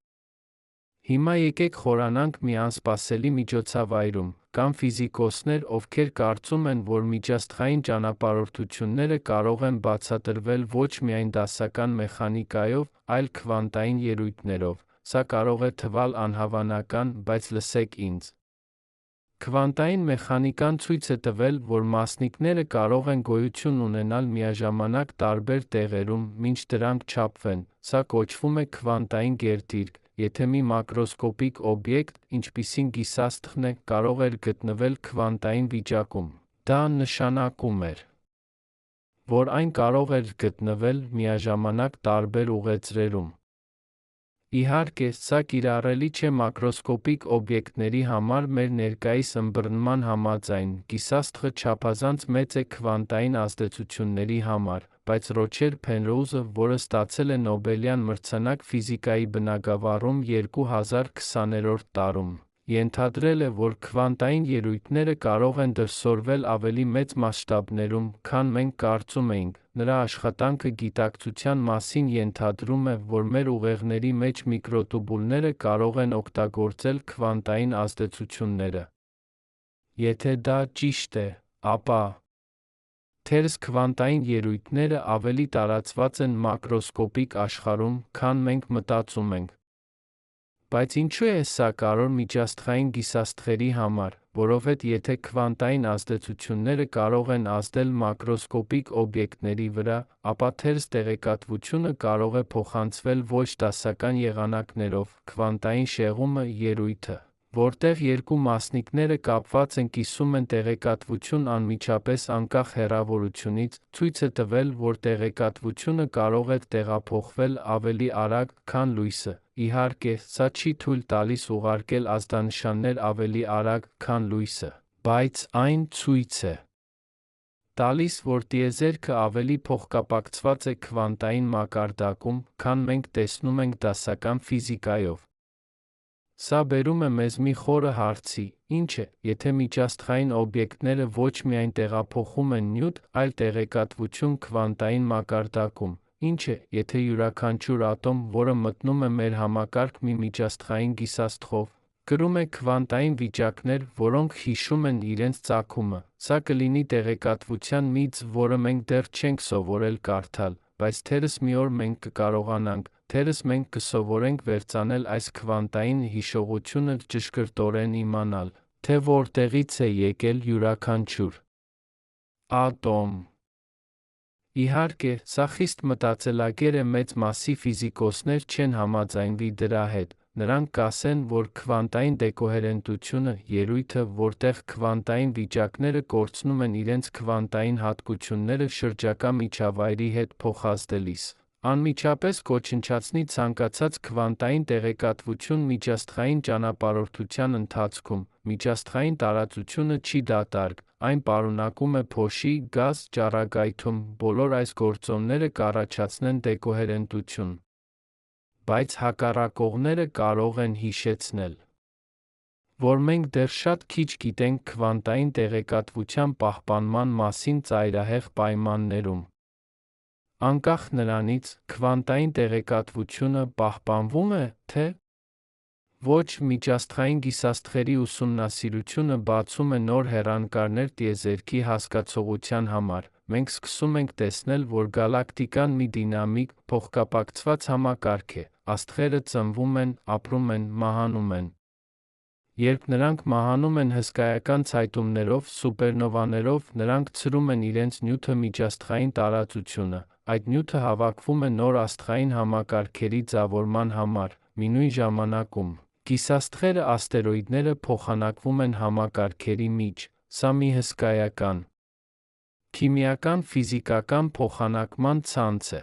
Հիմա եկեք խորանանք մի անսպասելի միջոցավայրում, կան ֆիզիկոսներ, ովքեր կարծում են, որ միջաստղային ճանապարհորդությունները կարող են բացատրվել ոչ միայն դասական մեխանիկայով, այլ քվանտային ելույթներով, սա կարող է թվալ անհավանական, բայց լսեք ինձ։ Քվանտային մեխանիկան ցույց է տվել, որ մասնիկները կարող են գոյություն ունենալ միաժամանակ տարբեր տեղերում, մինչ դրանք չափվեն, սա կոչվում է քվանտային գերտիրք, եթե մի մակրոսկոպիկ օբյեկտ, ինչպիսին գիսաստղն է, կարող էր գտնվել քվանտային վիճակում, դա նշանակում էր, որ այն կարող էր գտնվել միաժամանակ տարբեր ուղեծրերում։ Իհարկե, սա կիրառելի չէ մակրոսկոպիկ օբյեկտների համար մեր ներկայիս ըմբռնման համաձայն, գիսաստղը չափազանց մեծ է քվանտային ազդեցությունների համար, բայց Ռոջեր Փենրոուզը, որը ստացել է Նոբելյան մրցանակ ֆիզիկայի բնագավառում 2020 տարում, ենթադրել է, որ քվանտային ելույթները կարող են դրսևորվել ավելի մեծ մասշտաբներում, քան մենք կարծում էինք։ Նրա աշխատանքը գիտակցության մասին ենթադրում է, որ մեր ուղեղների մեջ միկրոտուբուլները կարող են օգտագործել քվանտային ազդեցությունները։ Եթե դա ճիշտ է, ապա թերս քվանտային ելույթները ավելի տարածված են մակրոսկոպիկ աշխարհում, քան մենք մտածում ենք։ Բայց ինչու է սա կարևոր միջաստղային գիսաստղերի համար, որովհետև եթե քվանտային ազդեցությունները կարող են ազդել մակրոսկոպիկ օբյեկտների վրա, ապա թերս տեղեկատվությունը կարող է փոխանցվել ոչ դասական եղանակներով, քվանտային շեղումը ելույթը, որտեղ երկու մասնիկները կապված են կիսում են տեղեկատվություն անմիջապես անկախ հեռավորությունից, ցույց է տվել, որ տեղեկատվությունը կարող է տեղափոխվել ավելի արագ, քան լույսը։ Իհարկե, սա չի թույլ տալիս ուղարկել ազդանշաններ ավելի արագ, քան լույսը, բայց այն ցույց է տալիս, որ տիեզերքը ավելի փոխկապակցված է քվանտային մակարդակում, քան մենք տեսնում ենք դասական ֆիզիկայով։ Սա բերում է մեզ մի խորը հարցի, ինչ է, եթե միջաստղային օբյեկտները ոչ միայն տեղափոխում են նյութ, այլ տեղեկատվություն քվանտային մակարդակում, ինչ է, եթե յուրաքանչյուր ատոմ, որը մտնում է մեր համակարգ մի միջաստղային գիսաստղով, կրում է քվանտային վիճակներ, որոնք հիշում են իրենց ծագումը, սա կլինի տեղեկատվության մի ձև, որը մենք դեռ չենք սովորել կարդալ, բայց թերս մի օր մենք կկարողանանք, թերս մենք կսովորենք վերծանել այս քվանտային հիշողությունը ճշգրտորեն իմանալ, թե որտեղից է եկել յուրաքանչյուր ատոմ։ Իհարկե, սա խիստ մտածելակեր է մեծ մասի ֆիզիկոսներ չեն համաձայնվի դրա հետ, նրանք կասեն, որ քվանտային դեկոհերենտությունը, ելույթը, որտեղ քվանտային վիճակները կորցնում են իրենց քվանտային հատկությունները շրջակա միջավայրի հետ փոխազդելիս, անմիջապես կոչնչացնի ցանկացած քվանտային տեղեկատվություն միջաստղային ճանապարհորդության ընթացքում, միջաստղային տարածությունը չի դատարկ, այն պարունակում է փոշի, գազ, ճառագայթում, բոլոր այս գործոնները կառաջացնեն դեկոհերենտություն։ Բայց հակառակողները կարող են հիշեցնել, որ մենք դեռ շատ քիչ գիտենք քվանտային տեղեկատվության պահպանման մասին ծայրահեղ պայմաններում։ Անկախ նրանից, քվանտային տեղեկատվությունը պահպանվում է, թե ոչ, միջաստղային գիսաստղերի ուսումնասիրությունը բացում է նոր հեռանկարներ տիեզերքի հասկացողության համար, մենք սկսում ենք տեսնել, որ գալակտիկան մի դինամիկ, փոխկապակցված համակարգ է, աստղերը ծնվում են, ապրում են, մահանում են։ Երբ նրանք մահանում են հսկայական ցայտումներով, սուպերնովաներով, նրանք ցրում են իրենց նյութը միջաստղային տարածությունը, այդ նյութը հավաքվում է նոր աստղային համակարգերի ձևավորման համար, մի նույն ժամանակում։ Գիսաստղերը, աստերոիդները փոխանակվում են համակարգերի միջ, սա մի հսկայական քիմիական ֆիզիկական փոխանակման ցանց է։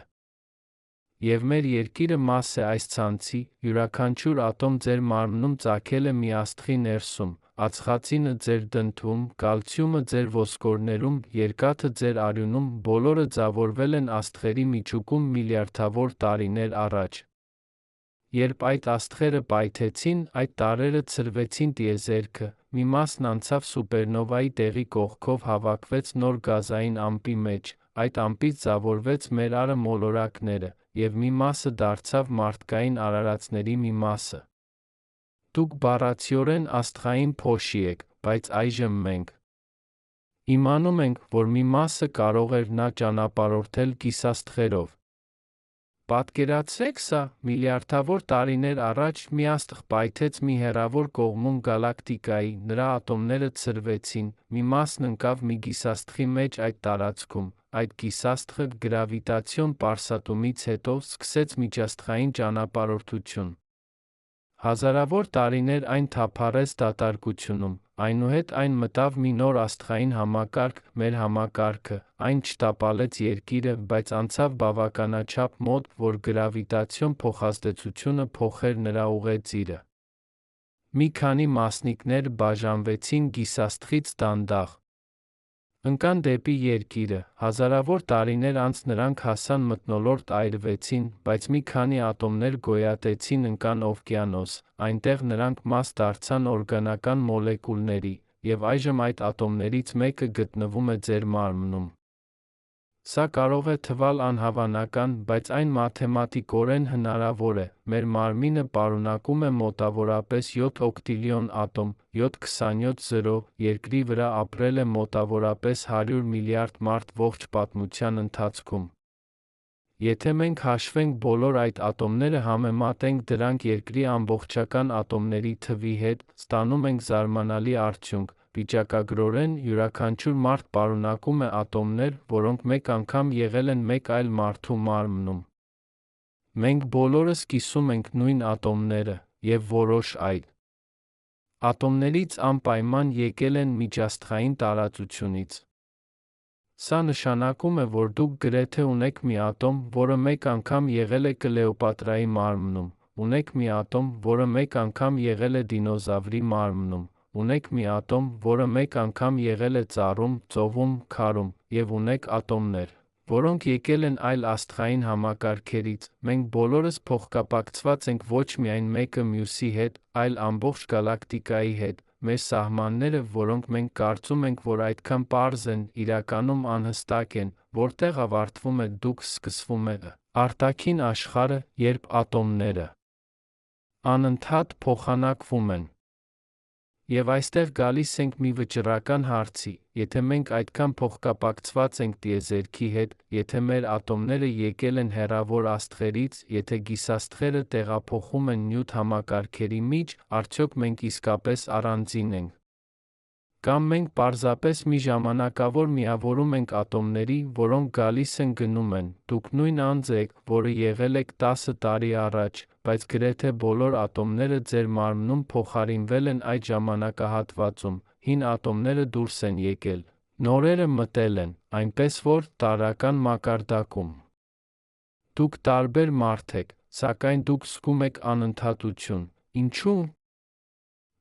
Եվ մեր Երկիրը մաս է այս ցանցի, յուրաքանչյուր ատոմ ձեր մարմնում ծագել է մի աստղի ներսում, ածխածինը ձեր դնթում, կալցիումը ձեր ոսկորներում, երկաթը ձեր արյունում, բոլորը ձևորվել են աստղերի միջուկում միլիարդավոր տարիներ առաջ։ Երբ այդ աստղերը պայթեցին, այդ տարրերը ցրվեցին տիեզերքը, մի մասն անցավ սուպերնովայի տեղի կողքով հավաքվեց նոր գազային ամպի մեջ, այդ ամպից ձևորվեց մեր Ա մոլորակները, և մի մասը դարձավ մարդկային արարածների մի մասը։ Դուք բառացիորեն աստղային փոշի եք, բայց այժմ մենք իմանում ենք, որ մի մասը կարող էր նա ճանապարհորդել գիսաստղերով։ Պատկերացրեք սա, միլիարդավոր տարիներ առաջ մի աստղ պայթեց մի հեռավոր կողմում գալակտիկայի, նրա ատոմները ցրվեցին, մի մասն ընկավ մի գիսաստղի մեջ այդ տարածքում, այդ գիսաստղը գրավիտացիոն պարսատումից հետո սկսեց միջաստղային ճանապարհորդություն։ Հազարավոր տարիներ այն թափառեց դատարկությունում, այնուհետ այն մտավ մի նոր աստղային համակարգ, մեր համակարգը, այն չտապալեց Երկիրը, բայց անցավ բավականաչափ մոտ, որ գրավիտացիոն փոխազդեցությունը փոխեր նրա ուղեծիրը։ Մի քանի մասնիկներ բաժանվեցին գիսաստղից դանդաղ։ Ընկան դեպի Երկիրը, հազարավոր տարիներ անց նրանք հասան մթնոլորտ այրվեցին, բայց մի քանի ատոմներ գոյատեցին ընկան օվկիանոս, այնտեղ նրանք մաս դարձան օրգանական մոլեկուլների, և այժմ այդ ատոմներից մեկը գտնվում է ձեր մարմնում։ Սա կարող է թվալ անհավանական, բայց այն մաթեմատիկորեն հնարավոր է, մեր մարմինը պարունակում է մոտավորապես 7 օկտիլիոն ատոմ, 727 Երկրի վրա ապրել է մոտավորապես 100 միլիարդ մարդ ողջ պատմության ընթացքում։ Եթե մենք հաշվենք բոլոր այդ ատոմները համեմատենք դրանք Երկրի ամբողջական ատոմների թվի հետ, ստանում ենք զարմանալի արդյունք, վիճակագրորեն յուրաքանչյուր մարդ պարունակում է ատոմներ, որոնք մեկ անգամ եղել են մեկ այլ մարդու մարմնում։ Մենք բոլորս կիսում ենք նույն ատոմները, և որոշ այլ ատոմներից անպայման եկել են միջաստղային տարածությունից։ Սա նշանակում է, որ դուք գրեթե ունեք մի ատոմ, որը մեկ անգամ եղել է Կլեոպատրայի մարմնում, ունեք մի ատոմ, որը մեկ անգամ եղել է դինոզավրի մարմնում, ունեք մի ատոմ, որը մեկ անգամ եղել է ծառում, ծովում, քարում, և ունեք ատոմներ, որոնք եկել են այլ աստղային համակարգերից։ Մենք բոլորս փոխկապակցված ենք ոչ միայն մեկը մյուսի հետ, այլ ամբողջ գալակտիկայի հետ։ Մեր սահմանները, որոնք մենք կարծում ենք, որ այդքան պարզ են, իրականում անհստակ են, որտեղ ավարտվում է, դուք սկսվում է արտաքին աշխարհը, երբ ատոմները անընդհատ փոխանակվում են։ Եվ այստեղ գալիս ենք մի վճռական հարցի. եթե մենք այդքան փոխկապակցված ենք տիեզերքի հետ, եթե մեր ատոմները եկել են հեռավոր աստղերից, եթե գիսաստղերը տեղափոխում են նյութ համակարգերի միջ, արդյոք մենք իսկապես առանձին ենք։ Կամ մենք պարզապես մի ժամանակավոր միավորում ենք ատոմների, որոնք գալիս են գնում են, դուք նույն անձը եք, որը եղել եք 10 տարի առաջ, բայց գրեթե բոլոր ատոմները ձեր մարմնում փոխարինվել են այդ ժամանակահատվածում, հին ատոմները դուրս են եկել, նորերը մտել են, այնպես որ տարրական մակարդակում դուք տարբեր մարդ եք, սակայն դուք զգում եք անընդհատություն։ Ինչու՞։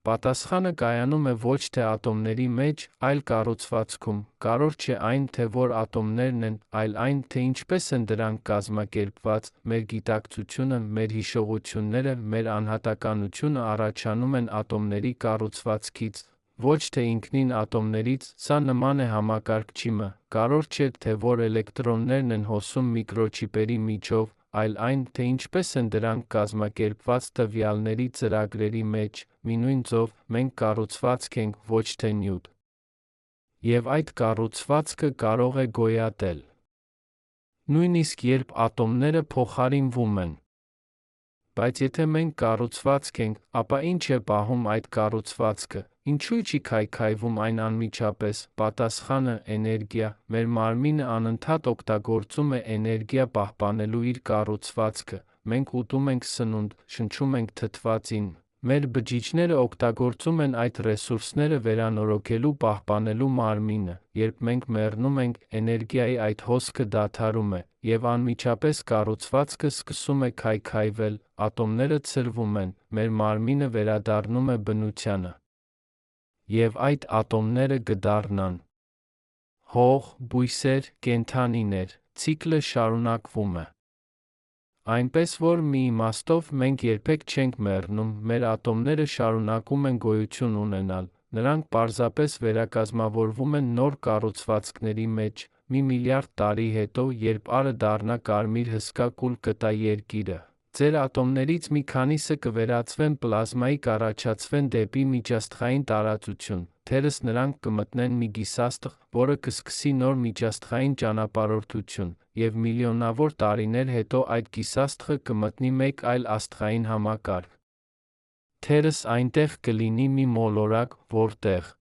Պատասխանը կայանում է ոչ թե ատոմների մեջ, այլ կառուցվածքում, կարևոր չէ այն, թե որ ատոմներն են, այլ այն, թե ինչպես են դրանք կազմակերպված, մեր գիտակցությունը, մեր հիշողությունները, մեր անհատականությունը առաջանում են ատոմների կառուցվածքից, ոչ թե ինքնին ատոմներից, սա նման է համակարգչի մ, կարևոր չէ, թե որ էլեկտրոններն են հոսում միկրոչիպերի միջով, այլ այն, թե ինչպես են դրանք կազմակերպված տվյալների ծրագրերի մեջ, մի նույն ձով, մենք կառուցվածք ենք, ոչ թե նյութ։ Եվ այդ կառուցվածքը կարող է գոյատել։ Նույնիսկ երբ ատոմները փոխարինվում են։ Բայց եթե մենք կառուցվածք ենք, ապա ինչ է պահում այդ կառուցվածքը, ինչու չի քայքայվում այն անմիջապես, պատասխանը՝ էներգիա, մեր մարմինը անընդհատ օգտագործում է էներգիա պահպանելու իր կառուցվածքը, մենք ուտում ենք սնունդ, շնչում ենք թթվածին, մեր բջիջները օգտագործում են այդ ռեսուրսները վերանորոգելու պահպանելու մարմինը, երբ մենք մեռնում ենք, էներգիայի այդ հոսքը դադարում է, և անմիջապես կառուցվածքը սկսում է քայքայվել, ատոմները ցրվում են, մեր մարմինը վերադառնում է բնությանը։ Եվ այդ ատոմները կդառնան հող, բույսեր, կենդանիներ, ցիկլը շարունակվում է։ Այնպես որ մի իմաստով մենք երբեք չենք մեռնում, մեր ատոմները շարունակում են գոյություն ունենալ, նրանք պարզապես վերակազմավորվում են նոր կառուցվածքների մեջ, մի միլիարդ տարի հետո, երբ Արը դառնա կարմիր հսկա կուլ կտա Երկիրը, Ձեր ատոմներից մի քանիսը կվերածվեն պլազմայի կառաջացվեն դեպի միջաստղային տարածություն, թերս նրանք կմտնեն մի գիսաստղ, որը կսկսի նոր միջաստղային ճանապարհորդություն, և միլիոնավոր տարիներ հետո այդ գիսաստղը կմտնի մեկ այլ աստղային համակարգ։ Թերս այնտեղ կլինի մի մոլորակ, որտեղ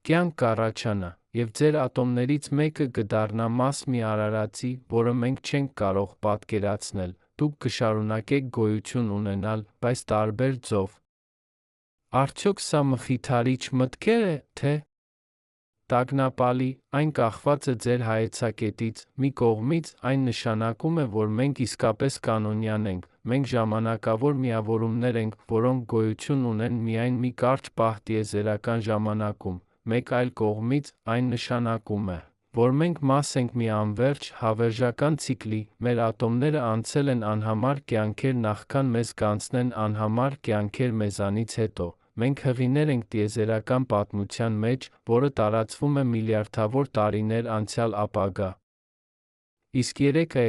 կյանք կառաջանա, և ձեր ատոմներից մեկը կդառնա մաս մի արարածի, որը մենք չենք կարող պատկերացնել, դուք կշարունակեք գոյություն ունենալ, բայց տարբեր ձով։ Արդյոք սա մխիթարիչ մտքեր է, թե՞ տագնապալի, այն կախված է ձեր հայեցակետից, մի կողմից այն նշանակում է, որ մենք իսկապես կանոնյան ենք, մենք ժամանակավոր միավորումներ ենք, որոնք գոյություն ունեն միայն մի կարճ պահ տիեզերական ժամանակում, մեկ այլ կողմից այն նշանակում է, որ մենք մաս ենք մի անվերջ, հավերժական ցիկլի, մեր ատոմները անցել են անհամար կյանքեր նախքան մեզ կանցնեն անհամար կյանքեր մեզանից հետո, մենք հղիներ ենք տիեզերական պատմության մեջ, որը տարածվում է միլիարդավոր տարիներ անցյալ ապագա։ Իսկ երեքը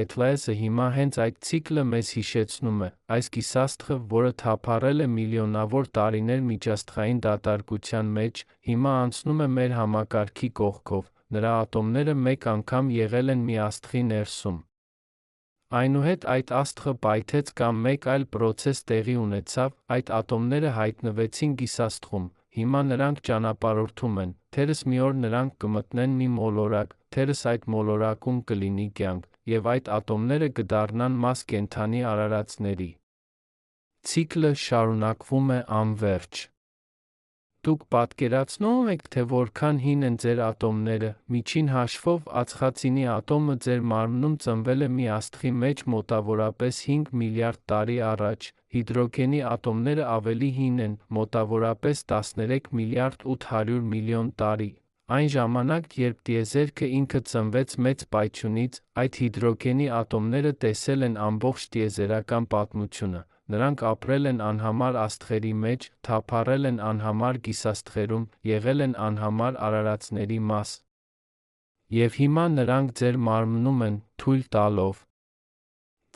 հիմա հենց այդ ցիկլը մեզ հիշեցնում է, այս գիսաստղը, որը թափառել է միլիոնավոր տարիներ միջաստղային դատարկության մեջ, հիմա անցնում է մեր համակարգի կողքով, նրա ատոմները մեկ անգամ եղել են մի աստղի ներսում։ Այնուհետ այդ աստղը պայթեց կամ մեկ այլ պրոցես տեղի ունեցավ, այդ ատոմները հայտնվեցին գիսաստղում, հիմա նրանք ճանապարհորդում են, թերս մի օր նրանք կմտնեն մի մոլորակ, թերս այդ մոլորակում կլինի կյանք, և այդ ատոմները կդառնան մաս կենդանի արարածների։ Ցիկլը շարունակվում է անվերջ։ Դուք պատկերացնո՞ւմ եք, թե որքան հին են ձեր ատոմները, միջին հաշվով ածխածինի ատոմը ձեր մարմնում ծնվել է մի աստղի մեջ մոտավորապես 5 միլիարդ տարի առաջ, հիդրոգենի ատոմները ավելի հին են, մոտավորապես 13 միլիարդ 800 միլիոն տարի։ Այն ժամանակ, երբ տիեզերքը ինքը ծնվեց մեծ պայթյունից, այդ հիդրոգենի ատոմները տեսել են ամբողջ տիեզերական պատմությունը, նրանք ապրել են անհամար աստղերի մեջ, թափառել են անհամար գիսաստղերում, եղել են անհամար արարածների մաս։ Եվ հիմա նրանք ձեր մարմնում են, թույլ տալով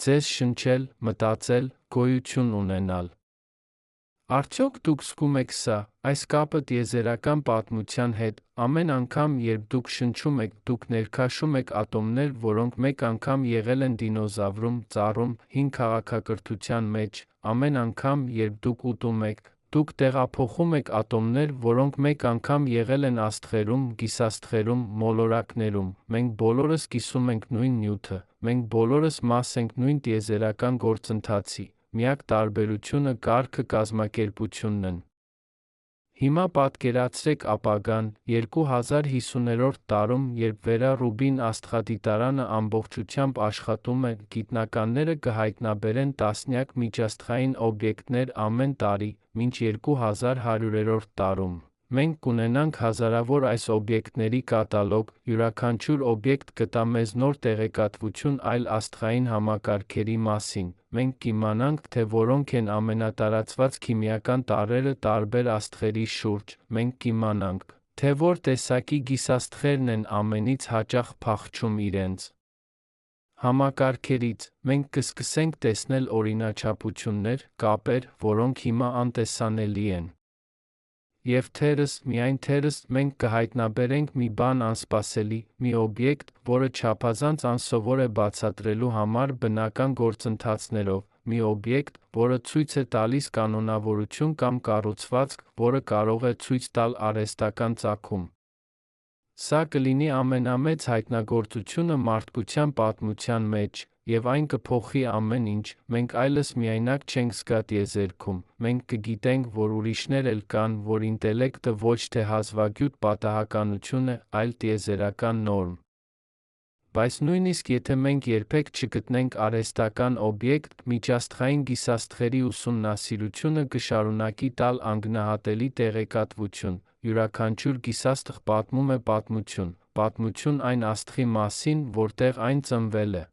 ձեզ շնչել, մտածել, գոյություն ունենալ։ Արդյոք դուք զգում եք սա, այս կապը տիեզերական պատմության հետ, ամեն անգամ, երբ դուք շնչում եք, դուք ներքաշում եք ատոմներ, որոնք մեկ անգամ եղել են դինոզավրում, ծառում, հին քաղաքակրթության մեջ, ամեն անգամ, երբ դուք ուտում եք, դուք տեղափոխում եք ատոմներ, որոնք մեկ անգամ եղել են աստղերում, գիսաստղերում, մոլորակներում, մենք բոլորս կիսում ենք նույն նյութը, մենք բոլորս մաս ենք նույն տիեզերական գործընթացի, միակ տարբերությունը կարգը կազմակերպությունն են։ Հիմա պատկերացրեք ապագան, 2050-րդ տարում, երբ Վերա Ռուբին աստղադիտարանը ամբողջությամբ աշխատում է, գիտնականները կհայտնաբերեն տասնյակ միջաստղային օբյեկտներ ամեն տարի, մինչ 2100-րդ տարում։ Մենք կունենանք հազարավոր այս օբյեկտների կատալոգ, յուրաքանչյուր օբյեկտ կտա մեզ նոր տեղեկատվություն այլ աստղային համակարգերի մասին, մենք կիմանանք, թե որոնք են ամենատարածված քիմիական տարրերը տարբեր աստղերի շուրջ, մենք կիմանանք, թե որ տեսակի գիսաստղերն են ամենից հաճախ փախչում իրենց համակարգերից, մենք կսկսենք տեսնել օրինաչափություններ, կապեր, որոնք հիմա անտեսանելի են։ Եվ թերս, միայն թերս, մենք կհայտնաբերենք մի բան անսպասելի, մի օբյեկտ, որը չափազանց անսովոր է բացատրելու համար բնական գործընթացներով, մի օբյեկտ, որը ցույց է տալիս կանոնավորություն կամ կառուցվածք, որը կարող է ցույց տալ արհեստական ծագում։ Սա կլինի ամենամեծ հայտնագործությունը մարդկության պատմության մեջ, և այն կփոխի ամեն ինչ, մենք այլս միայնակ չենք զգա տիեզերքում, մենք կգիտենք, որ ուրիշներ էլ կան, որ ինտելեկտը ոչ թե հազվագյուտ պատահականություն է, այլ տիեզերական նորմ։ Բայց նույնիսկ եթե մենք երբեք չգտնենք արհեստական օբյեկտ, միջաստղային գիսաստղերի ուսումնասիրությունը կշարունակի տալ անգնահատելի տեղեկատվություն, յուրաքանչյուր գիսաստղ պատմում է պատմություն, պատմություն այն աստղի մասին, որտեղ այն ծնվել է։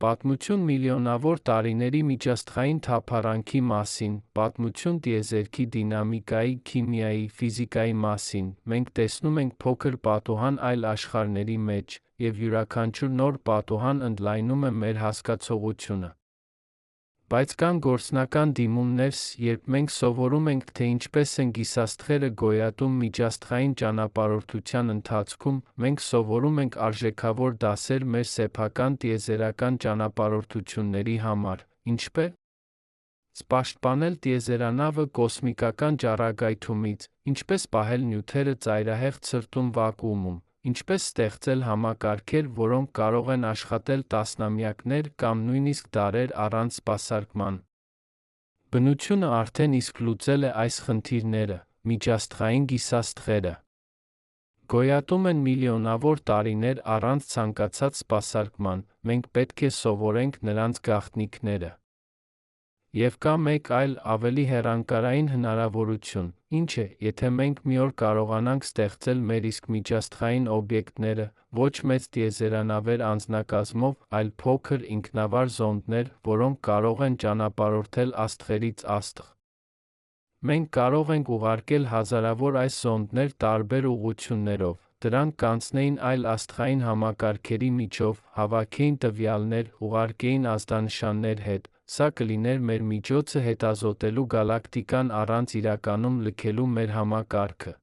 Պատմություն միլիոնավոր տարիների միջաստղային թափառանքի մասին, պատմություն տիեզերքի դինամիկայի, քիմիայի, ֆիզիկայի մասին, մենք տեսնում ենք փոքր պատուհան այլ աշխարհների մեջ, և յուրաքանչյուր նոր պատուհան ընդլայնում է մեր հասկացողությունը։ Բայց կան գործնական դիմումներ, երբ մենք սովորում ենք, թե ինչպես են գիսաստղերը գոյատում միջաստղային ճանապարհորդության ընթացքում, մենք սովորում ենք արժեքավոր դասեր մեր սեփական տիեզերական ճանապարհորդությունների համար, ինչպես պաշտպանել տիեզերանավը կոսմիկական ճառագայթումից, ինչպես պահել նյութերը ծայրահեղ ցրտում վակուումում, ինչպես ստեղծել համակարգեր, որոնք կարող են աշխատել տասնամյակներ կամ նույնիսկ դարեր առանց սպասարկման։ Բնությունը արդեն իսկ լուծել է այս խնդիրները, միջաստղային գիսաստղերը գոյատում են միլիոնավոր տարիներ առանց ցանկացած սպասարկման, մենք պետք է սովորենք նրանց գաղտնիքները։ Եվ կա մեկ այլ, ավելի հեռանկարային հնարավորություն, ինչը, եթե մենք մի օր կարողանանք ստեղծել մեր իսկ միջաստղային օբյեկտները, ոչ մեծ տիեզերանավեր անձնակազմով, այլ փոքր ինքնավար զոնդներ, որոնք կարող են ճանապարհորդել աստղերից աստղ։ Մենք կարող ենք ուղարկել հազարավոր այս զոնդներ տարբեր ուղղություններով, դրանք կանցնեին այլ աստղային համակարգերի միջով, հավաքեին տվյալներ, ուղարկեին ազդանշաններ հետ, սա կլիներ մեր միջոցը հետազոտելու գալակտիկան առանց իրականում լքելու մեր համակարգը։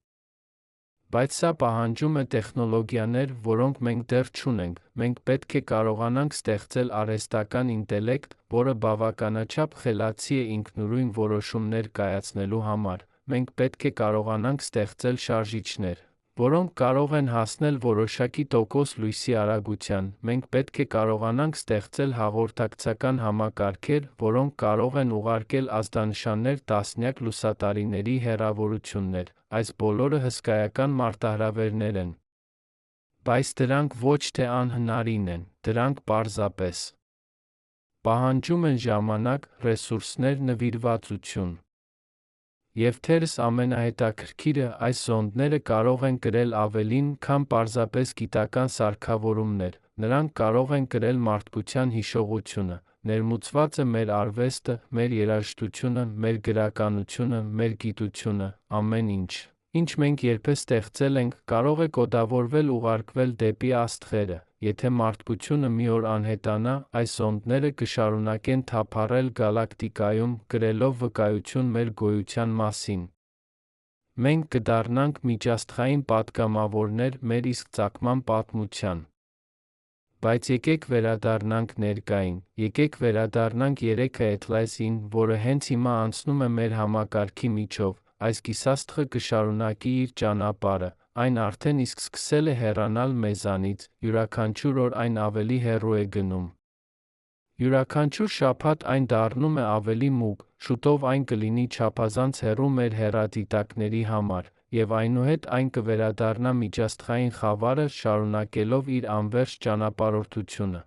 Բայց սա պահանջում է տեխնոլոգիաներ, որոնք մենք դեռ չունենք, մենք պետք է կարողանանք ստեղծել արհեստական ինտելեկտ, որը բավականաչափ խելացի է ինքնուրույն որոշումներ կայացնելու համար, մենք պետք է կարողանանք ստեղծել շարժիչներ, որոնք կարող են հասնել որոշակի տոկոս լույսի արագության, մենք պետք է կարողանանք ստեղծել հաղորդակցական համակարգեր, որոնք կարող են ուղարկել ազդանշաններ տասնյակ լուսատարիների հեռավորություններ, այս բոլորը հսկայական մարտահրավերներ են։ Բայց դրանք ոչ թե անհնարին են, դրանք պարզապես պահանջում են ժամանակ, ռեսուրսներ, նվիրվածություն։ Եվ թերս ամենահետաքրքիրը, այս զոնդները կարող են կրել ավելին, քան պարզապես գիտական սարքավորումներ, նրանք կարող են կրել մարդկության հիշողությունը, ներմուծվածը մեր արվեստը, մեր երաժշտությունը, մեր գրականությունը, մեր գիտությունը, ամեն ինչ, ինչ մենք երբևէ ստեղծել ենք, կարող է կոդավորվել ուղարկվել դեպի աստղերը, եթե մարդկությունը մի օր անհետանա, այս զոնդները կշարունակեն թափառել գալակտիկայում, կրելով վկայություն մեր գոյության մասին։ Մենք կդառնանք միջաստղային պատգամավորներ մեր իսկ ծագման պատմության։ Բայց եկեք վերադառնանք ներկային, եկեք վերադառնանք 3 Էթլասին, որը հենց հիմա անցնում է մեր համակարգի միջով, այս գիսաստղը կշարունակի իր ճանապարհը, այն արդեն իսկ սկսել է հեռանալ մեզանից, յուրաքանչյուր օր այն ավելի հեռու է գնում։ Յուրաքանչյուր շաբաթ այն դառնում է ավելի մուգ, շուտով այն կլինի չափազանց հեռու մեր հեռադիտակների համար, եւ այնուհետ այն կվերադառնա միջաստղային խավարը, շարունակելով իր անվերջ ճանապարհորդությունը։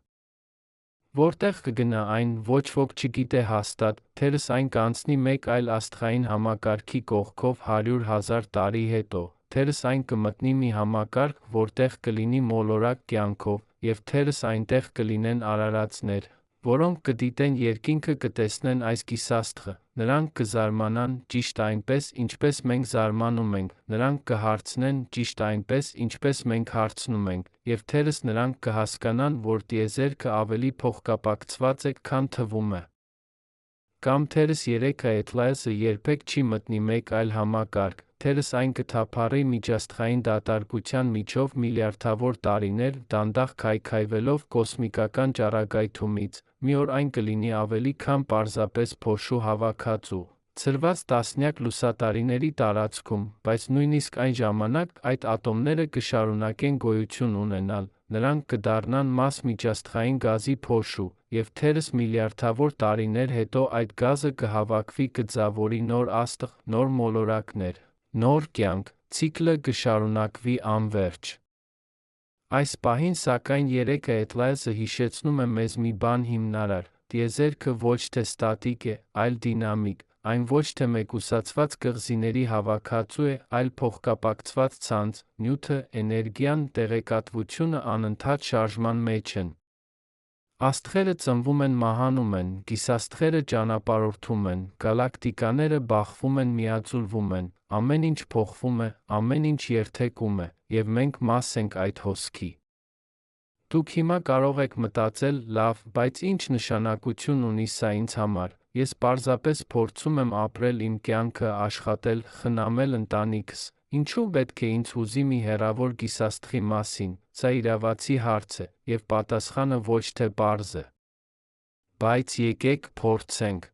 Որտեղ կգնա այն, ոչ ոք չգիտե հաստատ, թերս այն կանցնի մեկ այլ աստղային համակարգի կողքով 100,000 տարի հետո, թերս այն կմտնի մի համակարգ, որտեղ կլինի մոլորակ կյանքով, եւ թերս այնտեղ կլինեն արարածներ, որոնք կդիտեն երկինքը, կտեսնեն այս գիսաստղը, նրանք կզարմանան, ճիշտ այնպես, ինչպես մենք զարմանում ենք, նրանք կհարցնեն, ճիշտ այնպես, ինչպես մենք հարցնում ենք, եւ թերս նրանք կհասկանան, որ տիեզերքը ավելի փոխկապակցված է, քան թվում է։ Կամ թերս 3 Էթլասը երբեք չի մտնի մեկ այլ համակարգ, թերս այն կթափառի միջաստղային դատարկության միջով միլիարդավոր տարիներ, դանդաղ քայքայվելով կոսմիկական ճառագայթումից, մի օր այն կլինի ավելի քան պարզապես փոշու հավաքածու, ցրված տասնյակ լուսատարիների տարածքում, բայց նույնիսկ այն ժամանակ այդ ատոմները կշարունակեն գոյություն ունենալ, նրանք կդառնան մաս միջաստղային գազի փոշու, եւ թերս միլիարդավոր տարիներ հետո այդ գազը կհավաքվի, կձավորի նոր աստղ, նոր մոլորակներ, նոր կյանք, ցիկլը կշարունակվի անվերջ։ Այս պահին սակայն 3 Էթլասը հիշեցնում է մեզ մի բան հիմնարար, տիեզերքը ոչ թե ստատիկ է, այլ դինամիկ, այն ոչ թե մեկուսացված կղզիների հավաքածու է, այլ փոխկապակցված ցանց, նյութը, էներգիան, տեղեկատվությունը անընդհատ շարժման մեջ են։ Աստղերը ծնվում են, մահանում են, գիսաստղերը ճանապարհորդում են, գալակտիկաները բախվում են, միաձուլվում են, ամեն ինչ փոխվում է, ամեն ինչ երթևեկում է, եւ մենք մաս ենք այդ հոսքի։ Դուք հիմա կարող եք մտածել, լավ, բայց ինչ նշանակություն ունի սա ինձ համար։ Ես պարզապես փորձում եմ ապրել իմ կյանքը, աշխատել, խնամել ընտանիքս։ Ինչու պետք է ինձ հուզի մի հեռավոր գիսաստղի մասին։ Սա իրավացի հարց է, եւ պատասխանը ոչ թե պարզ է։ Բայց եկեք փորձենք։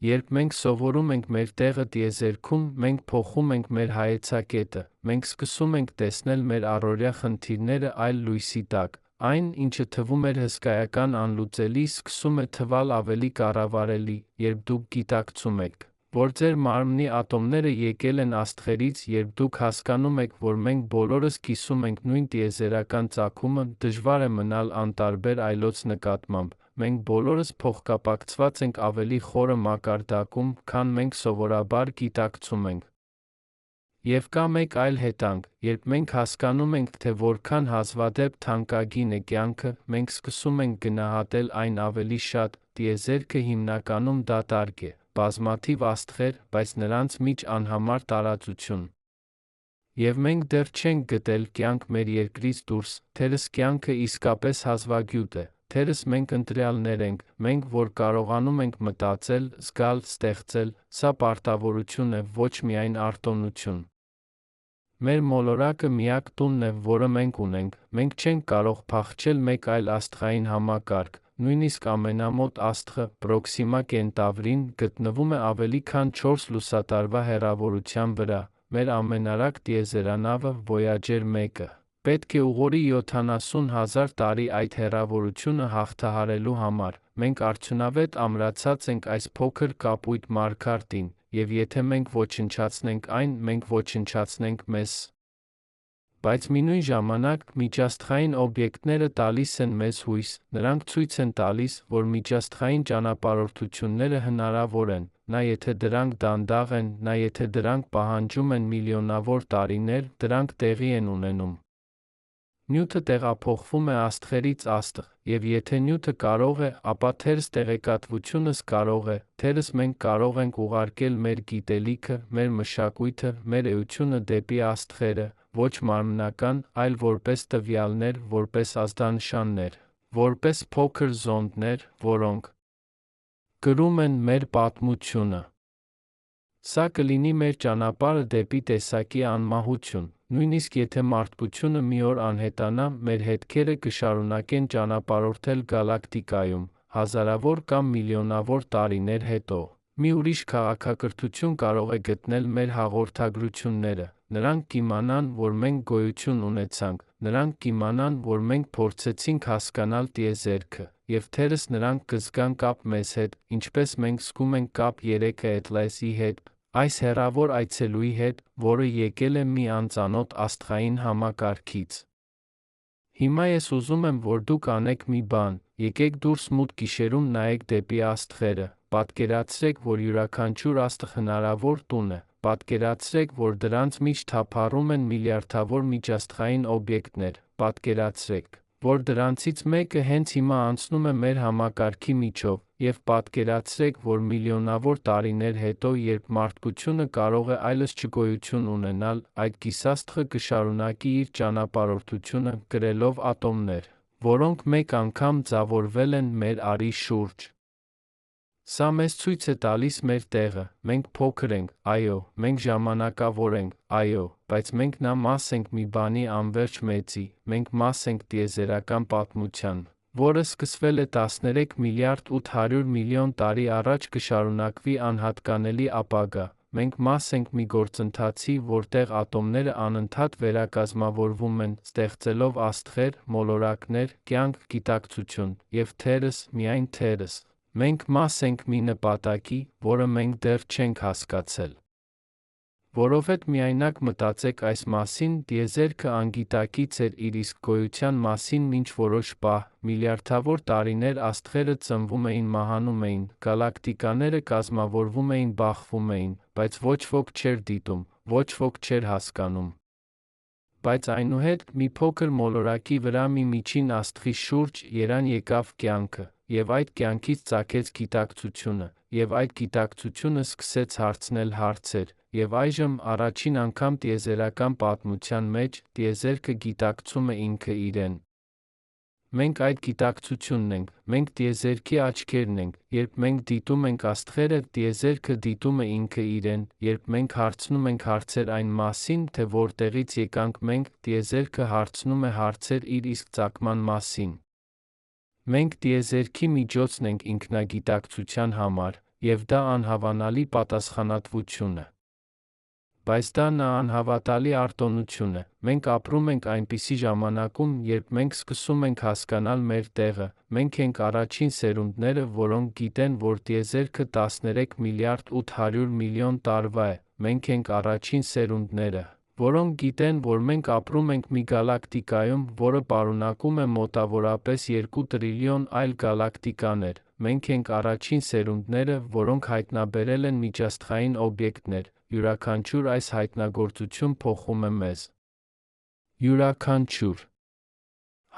Երբ մենք սովորում ենք մեր տեղը տիեզերքում, մենք փոխում ենք մեր հայեցակետը, մենք սկսում ենք տեսնել մեր առօրյա խնդիրները այլ լույսի տակ, այն, ինչը թվում էր հսկայական անլուծելի, սկսում է թվալ ավելի կառավարելի, երբ դուք գիտակցում եք, որ ձեր մարմնի ատոմները եկել են աստղերից, երբ դուք հասկանում եք, որ մենք բոլորս կիսում ենք նույն տիեզերական ծագումը, դժվար է մնալ անտարբեր այլոց նկատմամբ։ Մենք բոլորս փոխկապակցված ենք ավելի խորը մակարդակում, քան մենք սովորաբար գիտակցում ենք։ Եվ կա մեկ այլ հետանգ, երբ մենք հասկանում ենք, թե որքան հազվադեպ թանկագին է կյանքը, մենք սկսում ենք գնահատել այն ավելի շատ, տիեզերքը հիմնականում դատարկ է, բազմաթիվ աստղեր, բայց նրանց միջ անհամար տարածություն։ Եվ մենք դեռ չենք գտել կյանք մեր երկրից դուրս, թերս կյանքը իսկապես հազվագյուտ է, թերս մենք ընտրյալներ ենք, մենք, որ կարողանում ենք մտածել, զգալ, ստեղծել, սա պարտավորություն է, ոչ միայն արտոնություն։ Մեր մոլորակը միակ տունն է, որը մենք ունենք, մենք չենք կարող փախչել մեկ այլ աստղային համակարգ, նույնիսկ ամենամոտ աստղը, Պրոքսիմա Կենտավրին, գտնվում է ավելի քան 4 լուսատարվա հեռավորության վրա, մեր ամենարագ տիեզերանավը Voyager 1-ը պետք է ուղղորի 70,000 տարի այդ հեռավորությունը հաղթահարելու համար, մենք արդյունավետ ամրացած ենք այս փոքր կապույտ մարգարտին, եւ եթե մենք ոչնչացնենք այն, մենք ոչնչացնենք մեզ։ Բայց մինույն ժամանակ, միջաստղային օբյեկտները տալիս են մեզ հույս, նրանք ցույց են տալիս, որ միջաստղային ճանապարհորդությունները հնարավոր են, նա եթե դրանք դանդաղ են, նա եթե դրանք պահանջում են միլիոնավոր տարիներ, դրանք տեղի են ունենում։ Նյութը տեղափոխվում է աստղերից աստղ, եւ եթե նյութը կարող է, ապա թերս տեղեկատվությունս կարող է, թերս մենք կարող ենք ուղարկել մեր գիտելիքը, մեր մշակույթը, մեր էությունը դեպի աստղերը, ոչ մարմնական, այլ որպես տվյալներ, որպես ազդանշաններ, որպես փոքր զոնդներ, որոնք գրում են մեր պատմությունը։ Սա կլինի մեր ճանապարհը դեպի տեսակի անմահություն, նույնիսկ եթե մարդկությունը մի օր անհետանա, մեր հետքերը կշարունակեն ճանապարհորդել գալակտիկայում, հազարավոր կամ միլիոնավոր տարիներ հետո։ Մի ուրիշ քաղաքակրթություն կարող է գտնել մեր հաղորդագրությունները, նրանք կիմանան, որ մենք գոյություն ունեցանք, նրանք կիմանան, որ մենք փորձեցինք հասկանալ տիեզերքը, եւ թերս նրանք կզգան կապ մեզ հետ, ինչպես մենք զգում ենք կապ 3 Atlas-ի հետ, այս հեռավոր այցելուի հետ, որը եկել է մի անծանոթ աստղային համակարգից։ Հիմա ես ուզում եմ, որ դուք անեք մի բան, եկեք դուրս մութ գիշերում նայեք դեպի աստղերը, պատկերացրեք, որ յուրաքանչյուր աստղ հնարավոր տուն է, պատկերացրեք, որ դրանց մեջ թափառում են միլիարդավոր միջաստղային օբյեկտներ, պատկերացրեք, որ դրանցից մեկը հենց հիմա անցնում է մեր համակարգի միջով, եւ պատկերացրեք, որ միլիոնավոր տարիներ հետո, երբ մարդկությունը կարող է այլս չգոյություն ունենալ, այդ գիսաստղը կշարունակի իր ճանապարհորդությունը, կրելով ատոմներ, որոնք մեկ անգամ ձավորվել են մեր Արի շուրջ։ Սա մեզ ցույց է տալիս մեր տեղը, մենք փոքր ենք, այո, մենք ժամանակավոր ենք, այո, բայց մենք նա մաս ենք մի բանի անվերջ մեծի, մենք մաս ենք տիեզերական պատմության, որը սկսվել է 13 միլիարդ 800 միլիոն տարի առաջ կշարունակվի անհատկանելի ապագա, մենք մաս ենք մի գործընթացի, որտեղ ատոմները անընդհատ վերակազմավորվում են, ստեղծելով աստղեր, մոլորակներ, կյանք, գիտակցություն, եւ թերս, միայն թերս։ Մենք մաս ենք մի նպատակի, որը մենք դեռ չենք հասկացել։ Որովհետև միայնակ մտածեք այս մասին, տիեզերքը անգիտակից էր իր իսկ գոյության մասին մինչ որոշ պահ, միլիարդավոր տարիներ աստղերը ծնվում էին, մահանում էին, գալակտիկաները կազմավորվում էին, բախվում էին, բայց ոչ ոք չէր դիտում, ոչ ոք չէր հասկանում։ Բայց այնուհետ մի փոքր մոլորակի վրա մի միջին աստղի շուրջ երան եկավ կյանքը, եւ այդ կյանքից ծագեց գիտակցությունը, եւ այդ գիտակցությունը սկսեց հարցնել հարցեր, եւ այժմ առաջին անգամ տիեզերական պատմության մեջ տիեզերքը գիտակցում է ինքը իրեն։ Մենք այդ գիտակցությունն ենք, մենք տիեզերքի աչքերն ենք, երբ մենք դիտում ենք աստղերը, տիեզերքը դիտում է ինքը իրեն, երբ մենք հարցնում ենք հարցեր այն մասին, թե որտեղից եկանք մենք, տիեզերքը հարցնում է հարցեր իր իսկ ծագման մասին։ Մենք տիեզերքի միջոցն ենք ինքնագիտակցության համար, և դա անհավանալի պատասխանատվություն է։ Բայց դա նա անհավատալի արտոնություն է։ Մենք ապրում ենք այնպիսի ժամանակում, երբ մենք սկսում ենք հասկանալ մեր տեղը, մենք ենք առաջին սերունդները, որոնք գիտեն, որ տիեզերքը 13 միլիարդ 800 միլիոն տարվա է, մենք ենք առաջին սերունդները, որոնք գիտեն, որ մենք ապրում ենք մի գալակտիկայում, որը պարունակում է մոտավորապես 2 տրիլիոն այլ գալակտիկաներ, մենք ենք առաջին սերունդները, որոնք հայտնաբերել են միջաստղային օբյեկտներ, յուրաքանչյուր այս հայտնագործություն փոխում է մեզ։ Յուրաքանչյուր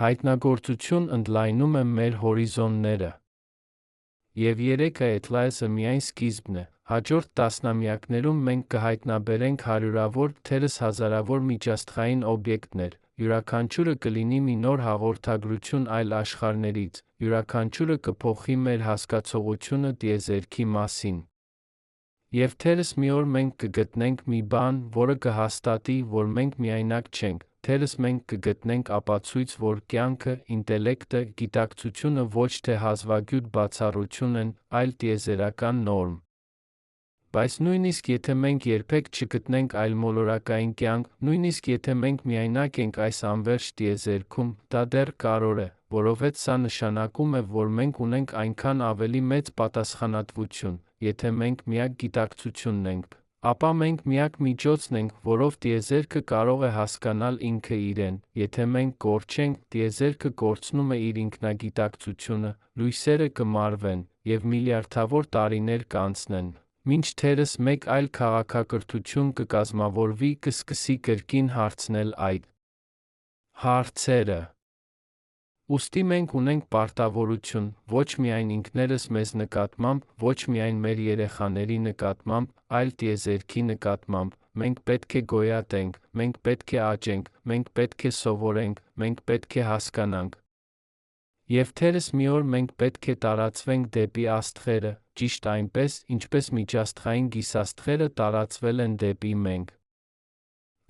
հայտնագործություն ընդլայնում է մեր հորիզոնները։ Եվ երեքը Էթլայսը միայն սկիզբն է։ Հաջորդ տասնամյակներում մենք կհայտնաբերենք հարյուրավոր, թերս հազարավոր միջաստղային օբյեկտներ, յուրաքանչյուրը կլինի մի նոր հաղորդագրություն այլ աշխարհներից, յուրաքանչյուրը կփոխի մեր հասկացողությունը տիեզերքի մասին։ Եվ թերս մի օր մենք կգտնենք մի բան, որը կհաստատի, որ մենք միայնակ չենք, թերս մենք կգտնենք ապացույց, որ կյանքը, ինտելեկտը, գիտակցությունը ոչ թե հազվագյուտ բացառություն են, այլ տիեզերական նորմ։ Բայց նույնիսկ եթե մենք երբեք չգտնենք այլմոլորակային կյանք, նույնիսկ եթե մենք միայնակ ենք այս անվերջ տիեզերքում, դա դեռ կարևոր է, որովհետև սա նշանակում է, որ մենք ունենք այնքան ավելի մեծ պատասխանատվություն, եթե մենք միակ գիտակցությունն ենք, ապա մենք միակ միջոցն ենք, որով տիեզերքը կարող է հասկանալ ինքը իրեն, եթե մենք կորչենք, տիեզերքը կորցնում է իր ինքնագիտակցությունը, լույսերը կմարվեն, և միլիարդավոր տարիներ կանցնեն, մինչ թերս մեկ այլ քաղաքակրթություն կկազմավորվի, կսկսի կրկին հարցնել այդ հարցերը։ Ուստի մենք ունենք պարտավորություն, ոչ միայն ինքներս մեզ նկատմամբ, ոչ միայն մեր երեխաների նկատմամբ, այլ տիեզերքի նկատմամբ, մենք պետք է գոյատենք, մենք պետք է աճենք, մենք պետք է սովորենք, մենք պետք է հասկանանք։ Եվ թերս մի օր մենք պետք է տարածվենք դեպի աստղերը, ճիշտ այնպես, ինչպես միջաստղային գիսաստղերը տարածվել են դեպի մենք։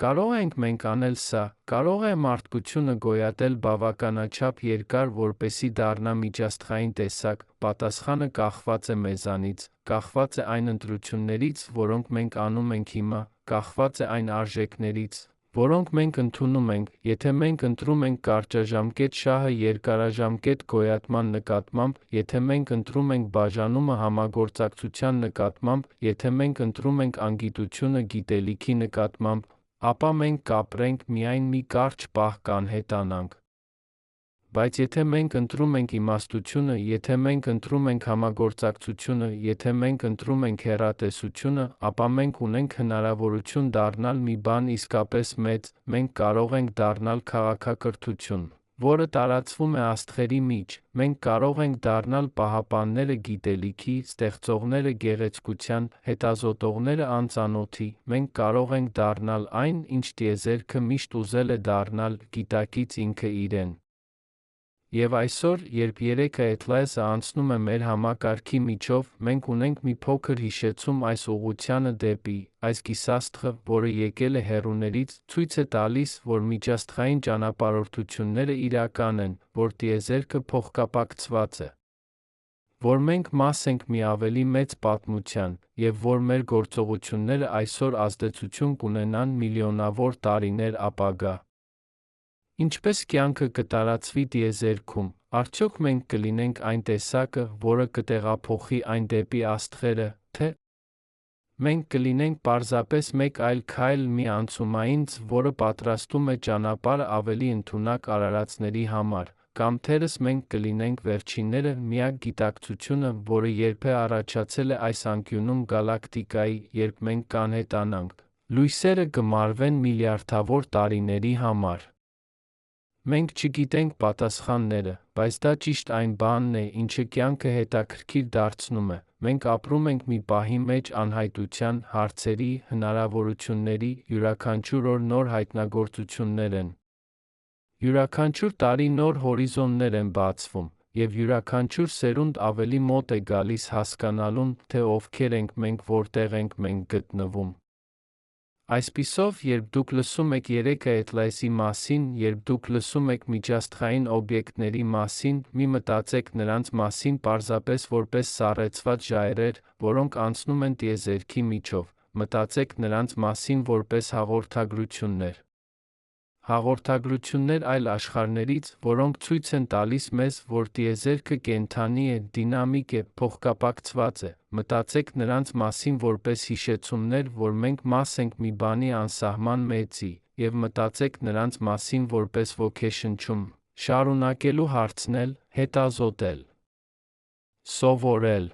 Կարող ենք մենք անել սա, կարող է մարդկությունը գոյատել բավականաչափ երկար, որպեսզի դառնա միջաստղային տեսակ, պատասխանը կախված է մեզանից, կախված է այն ընտրություններից, որոնք մենք անում ենք հիմա, կախված է այն արժեքներից, որոնք մենք ընդունում ենք, եթե մենք ընտրում ենք կարճաժամկետ շահը երկարաժամկետ գոյատման նկատմամբ, եթե մենք ընտրում ենք բաժանումը համագործակցության նկատմամբ, եթե մենք ընտրում ենք անգիտությունը գիտելիքի նկատմամբ, ապա մենք կապրենք, միայն մի կարճ պահ կանհետանանք։ Բայց եթե մենք ընտրում ենք իմաստությունը, եթե մենք ընտրում ենք համագործակցությունը, եթե մենք ընտրում ենք հեռատեսությունը, ապա մենք ունենք հնարավորություն դառնալ մի բան իսկապես մեծ, մենք կարող ենք դառնալ քաղաքակրթություն, որը տարածվում է աստղերի միջ, մենք կարող ենք դառնալ պահապանները գիտելիքի, ստեղծողները գեղեցկության, հետազոտողները անծանոթի, մենք կարող ենք դառնալ այն, ինչ տիեզերքը միշտ ուզել է դառնալ, գիտակից ինքը իրեն։ Եվ այսօր, երբ երեքը Էթլայսը անցնում է մեր համակարգի միջով, մենք ունենք մի փոքր հիշեցում այս ուղղությանը դեպի, այս գիսաստղը, որը եկել է հեռուներից, ցույց է տալիս, որ միջաստղային ճանապարհորդությունները իրական են, որ տիեզերքը փոխկապակցված է, որ մենք մաս ենք մի ավելի մեծ պատմության, և որ մեր գործողությունները այսօր ազդեցություն կունենան միլիոնավոր տարիներ ապագա։ Ինչպես կյանքը կտարածվի տիեզերքում, արդյոք մենք կլինենք այն տեսակը, որը կտեղափոխի այն դեպի աստղերը, թե մենք կլինենք պարզապես մեկ այլ քայլ մի անցումայինց, որը պատրաստում է ճանապարհը ավելի ընդունակ արարածների համար, կամ թերս մենք կլինենք վերջինները, միակ գիտակցությունը, որը երբևէ առաջացել է այս անկյունում գալակտիկայի, երբ մենք կանհետանանք, լույսերը կմարվեն միլիարդավոր տարիների համար։ Մենք չգիտենք պատասխանները, բայց դա ճիշտ այն բանն է, ինչը կյանքը հետաքրքիր դարձնում է, մենք ապրում ենք մի պահի մեջ անհայտության, հարցերի, հնարավորությունների, յուրաքանչյուր օր նոր հայտնագործություններ են։ Յուրաքանչյուր տարի նոր հորիզոններ են բացվում, և յուրաքանչյուր սերունդ ավելի մոտ է գալիս հասկանալուն, թե ովքեր ենք մենք, որտեղ ենք մենք գտնվում։ Այսպիսով, երբ դուք լսում եք երեքը Էթլայսի մասին, երբ դուք լսում եք միջաստղային օբյեկտների մասին, մի մտածեք նրանց մասին պարզապես որպես սառեցված ժայռեր, որոնք անցնում են տիեզերքի միջով, մտածեք նրանց մասին որպես հաղորդագրություններ։ Հաղորդագրություններ այլ աշխարհներից, որոնք ցույց են տալիս մեզ, որ տիեզերքը կենդանի է, դինամիկ է, փոխկապակցված է։ Մտածեք նրանց մասին որպես հիշեցումներ, որ մենք մաս ենք մի բանի անսահման մեծի, և մտածեք նրանց մասին որպես ոգեշնչում, շարունակելու հարցնել, հետազոտել, սովորել։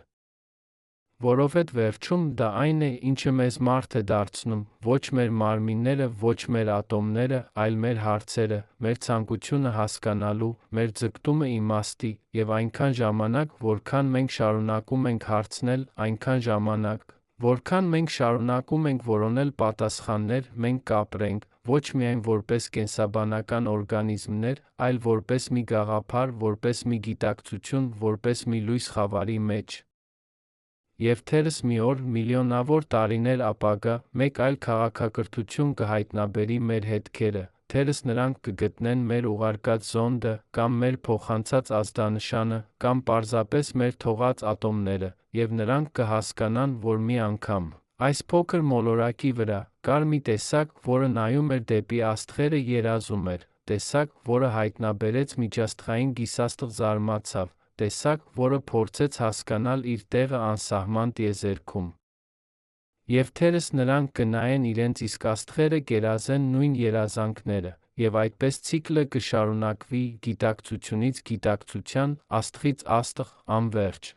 Որովհետև վերջում դա այն է, ինչը մեզ մարդ է դարձնում, ոչ մեր մարմինները, ոչ մեր ատոմները, այլ մեր հարցերը, մեր ցանկությունը հասկանալու, մեր ձգտումը իմաստի, և այնքան ժամանակ, որքան մենք շարունակում ենք հարցնել, այնքան ժամանակ, որքան մենք շարունակում ենք որոնել պատասխաններ, մենք կապրենք, ոչ միայն որպես կենսաբանական օրգանիզմներ, այլ որպես մի գաղափար, որպես մի գիտակցություն, որպես մի լույս խավարի մեջ։ Եվ թերս մի օր, միլիոնավոր տարիներ ապագա, մեկ այլ քաղաքակրթություն կհայտնաբերի մեր հետքերը, թերս նրանք կգտնեն մեր ուղարկած զոնդը, կամ մեր փոխանցած ազդանշանը, կամ պարզապես մեր թողած ատոմները, և նրանք կհասկանան, որ մի անգամ այս փոքր մոլորակի վրա կար մի տեսակ, որը նայում էր դեպի աստղերը, երազում էր, տեսակ, որը հայտնաբերեց միջաստղային գիսաստղ, զարմացավ, տեսակ, որը փորձեց հասկանալ իր տեղը անսահման տիեզերքում։ Եվ թերս նրանք կնայեն իրենց իսկ աստղերը կերազեն նույն երազանքները, և այդպես ցիկլը կշարունակվի գիտակցությունից գիտակցության, աստղից աստղ, անվերջ։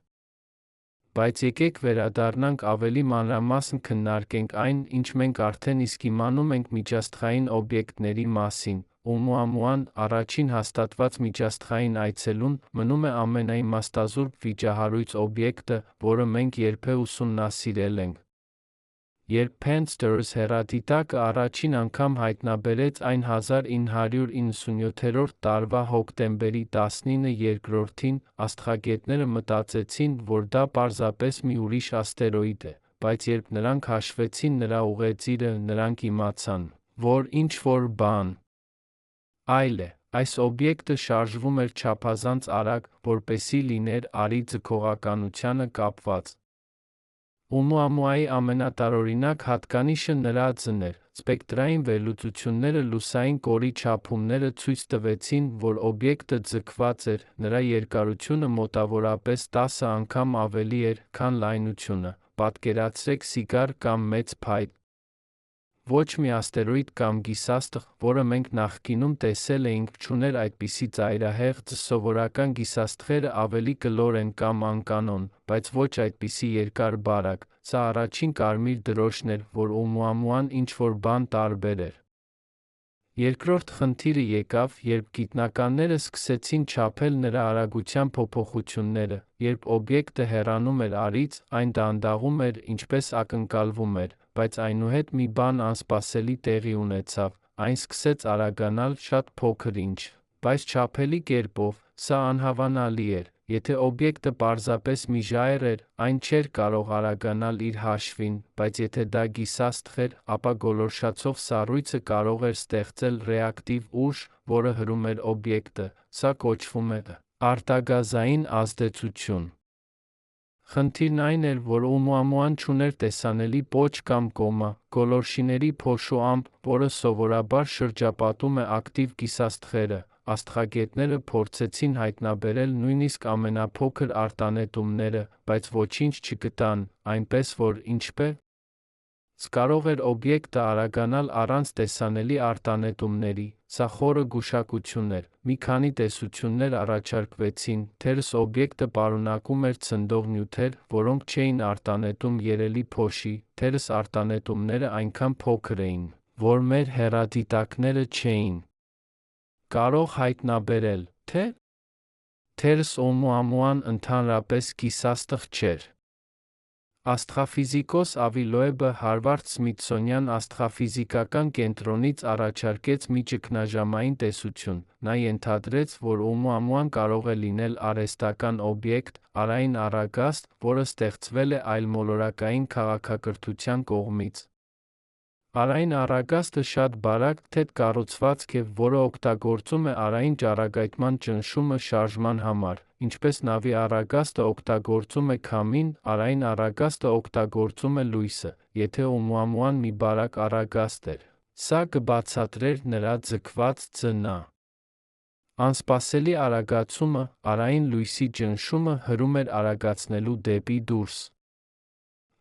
Բայց եկեք վերադառնանք ավելի մանրամասն քննարկենք այն, ինչ մենք արդեն իսկ իմանում ենք միջաստղային օբյեկտների մասին։ Օումուամուան, առաջին հաստատված միջաստղային այցելուն, մնում է ամենաիմաստազուրկ վիճահարույց օբյեկտը, որը մենք երբևէ ուսումնասիրել ենք։ Երբ Pan-STARRS հեռադիտակը առաջին անգամ հայտնաբերեց այն 1997 տարվա հոկտեմբերի 19-ին, աստղագետները մտածեցին, որ դա պարզապես մի ուրիշ աստերոիդ է, բայց երբ նրանք հաշվեցին նրա ուղեծիրը, նրանք իմացան, որ ինչ-որ բան այլ է։ Այս օբյեկտը շարժվում էր չափազանց արագ, որպեսզի լիներ Արի ձգողականությանը կապված։ Օումուամուայի ամենատարօրինակ հատկանիշը նրա ձն էր։ Սպեկտրային վերլուծությունները լուսային կորի չափումները ցույց տվեցին, որ օբյեկտը ձգված էր, նրա երկարությունը մոտավորապես 10 անգամ ավելի էր, քան լայնությունը։ Պատկերացրեք սիգար կամ մեծ փայտ։ Ոչ մի աստերոիդ կամ գիսաստղ, որը մենք նախկինում տեսել էինք, չուներ այդպիսի ծայրահեղ սովորական գիսաստղերը ավելի կլոր են կամ անկանոն, բայց ոչ այդպիսի երկար բարակ։ Սա առաջին կարմիր դրոշն էր, որ Օումուամուան ինչ-որ բան տարբեր էր։ Երկրորդ խնդիրը եկավ, երբ գիտնականները սկսեցին չափել նրա արագության փոփոխությունները, երբ օբյեկտը հեռանում էր Արից, այն դանդաղում էր, ինչպես ակնկալվում էր, բայց այնուհետ մի բան անսպասելի տեղի ունեցավ, այն սկսեց արագանալ շատ փոքր ինչ, բայց չափելի կերպով, սա անհավանալի էր, եթե օբյեկտը պարզապես մի ժայռ էր, այն չէր կարող արագանալ իր հաշվին, բայց եթե դա գիսաստղ էր, ապա գոլորշացող սառույցը կարող էր ստեղծել ռեակտիվ ուժ, որը հրում էր օբյեկտը, սա կոչվում է արտագազային ազդեցություն։ Խնդիրն այն էր, որ Օումուամուան չուներ տեսանելի պոչ կամ կոմա, գոլորշիների փոշու ամպ, որը սովորաբար շրջապատում է ակտիվ գիսաստղերը։ Աստղագետները փորձեցին հայտնաբերել նույնիսկ ամենափոքր արտանետումները, բայց ոչինչ չգտան, այնպես որ ինչպե՞ս կարող էր օբյեկտը արագանալ առանց տեսանելի արտանետումների։ Սա խորը գուշակություն էր։ Մի քանի տեսություններ առաջարկվեցին, թերս օբյեկտը պարունակում էր ցնդող նյութեր, որոնք չէին արտանետում երելի փոշի, թերս արտանետումները այնքան փոքր էին, որ մեր հեռադիտակները չէին կարող հայտնաբերել, թե թերս Օումուամուան ընդհանրապես գիսաստղ չէր։ Աստղաֆիզիկոս Ավի Լոեբը Հարվարդ-Սմիթսոնյան աստղաֆիզիկական կենտրոնից առաջարկեց մի ճգնաժամային տեսություն. նա ենթադրեց, որ Օումուամուան կարող է լինել արհեստական օբյեկտ, արային առագաստ, որը ստեղծվել է այլմոլորակային քաղաքակրթության կողմից։ Արային առագաստը շատ բարակ, թեթ կառուցվածք է, որը օգտագործում է արային ճառագայթման ճնշումը շարժման համար, ինչպես նավի առագաստը օգտագործում է քամին, արային առագաստը օգտագործում է լույսը։ Եթե Օումուամուան մի բարակ առագաստ էր, սա կբացատրեր նրա ձգված ձ.ն. անսպասելի արագացումը, արային լույսի ճնշումը հրում էր արագացնելու դեպի դուրս։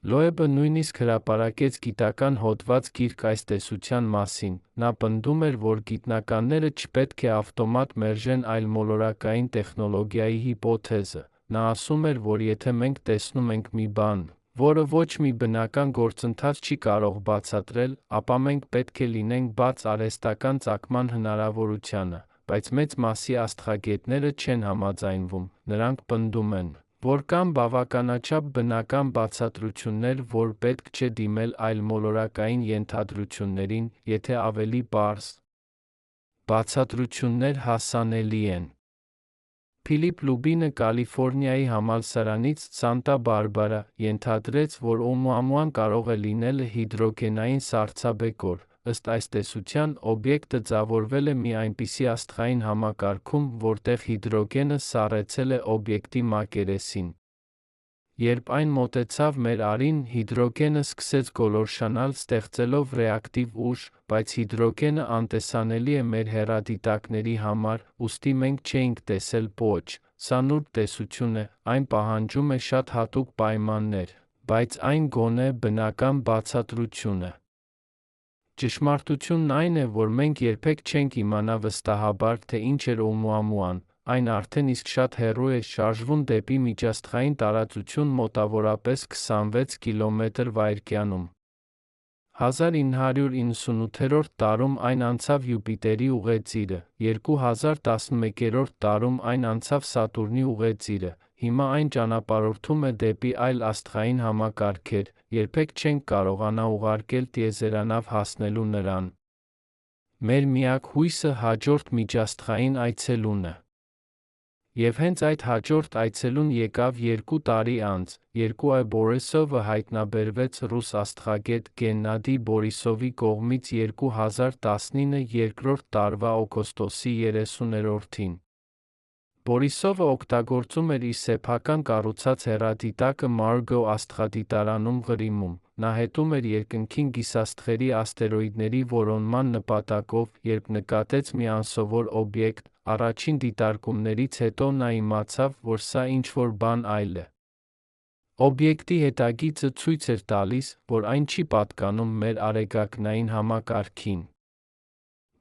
Լոեբը նույնիսկ հրապարակեց գիտական հոդված գիրք այս տեսության մասին։ Նա պնդում էր, որ գիտնականները չպետք է ավտոմատ մերժեն այլմոլորակային տեխնոլոգիայի հիպոթեզը։ Նա ասում էր, որ եթե մենք տեսնում ենք մի բան, որը ոչ մի բնական գործընթաց չի կարող բացատրել, ապա մենք պետք է լինենք բաց արհեստական ծագման հնարավորությանը, բայց մեծ մասի աստղագետները չեն համաձայնվում։ Նրանք պնդում են, որ կան բավականաչափ բնական բացատրություններ, որ պետք չէ դիմել այլմոլորակային ենթադրություններին, եթե ավելի պարզ բացատրություններ հասանելի են։ Փիլիպ Լուբինը Կալիֆոռնիայի համալսարանից Սանտա Բարբարա ենթադրեց, որ Օումուամուան կարող է լինել հիդրոգենային սառցաբեկոր։ Ըստ այս տեսության, օբյեկտը ձևավորվել է մի այնպիսի աստղային համակարգում, որտեղ հիդրոգենը սառեցել է օբյեկտի մակերեսին։ Երբ այն մոտեցավ մեր Արին, հիդրոգենը սկսեց գոլորշանալ, ստեղծելով ռեակտիվ ուժ, բայց հիդրոգենը անտեսանելի է մեր հեռադիտակների համար, ուստի մենք չէինք տեսել պոչ։ Սա նուրբ տեսություն է, այն պահանջում է շատ հատուկ պայմաններ, բայց այն գոնե բնական բացատրություն է։ Ճշմարտությունն այն է, որ մենք երբեք չենք իմանա վստահաբար, թե ինչ էր Օումուամուան, այն արդեն իսկ շատ հեռու է, շարժվում դեպի միջաստղային տարածություն մոտավորապես 26 կմ/վ. 1998 տարում այն անցավ Յուպիտերի ուղեծիրը, 2011 տարում այն անցավ Սատուրնի ուղեծիրը, հիմա այն ճանապարհորդում է դեպի այլ աստղային համակարգեր, երբեք չենք կարողանա ուղարկել տիեզերանավ հասնելու նրան։ Մեր միակ հույսը հաջորդ միջաստղային այցելուն է։ Եվ հենց այդ հաջորդ այցելուն եկավ 2 տարի անց։ Երկուայ Բորիսովը հայտնաբերվեց ռուս աստղագետ Գեննադի Բորիսովի կողմից 2019 երկրորդ տարվա օգոստոսի 30-ին։ Բորիսովը օգտագործում էր իր սեփական կառուցած հեռադիտակը Մարգո աստղադիտարանում Ղրիմում։ Նա հետում էր երկնքին գիսաստղերի աստերոիդների որոնման նպատակով, երբ նկատեց մի անսովոր օբյեկտ, առաջին դիտարկումներից հետո նա իմացավ, որ սա ինչ-որ բան այլ է։ Օբյեկտի հետագիծը ցույց էր տալիս, որ այն չի պատկանում մեր արեգակնային համակարգին։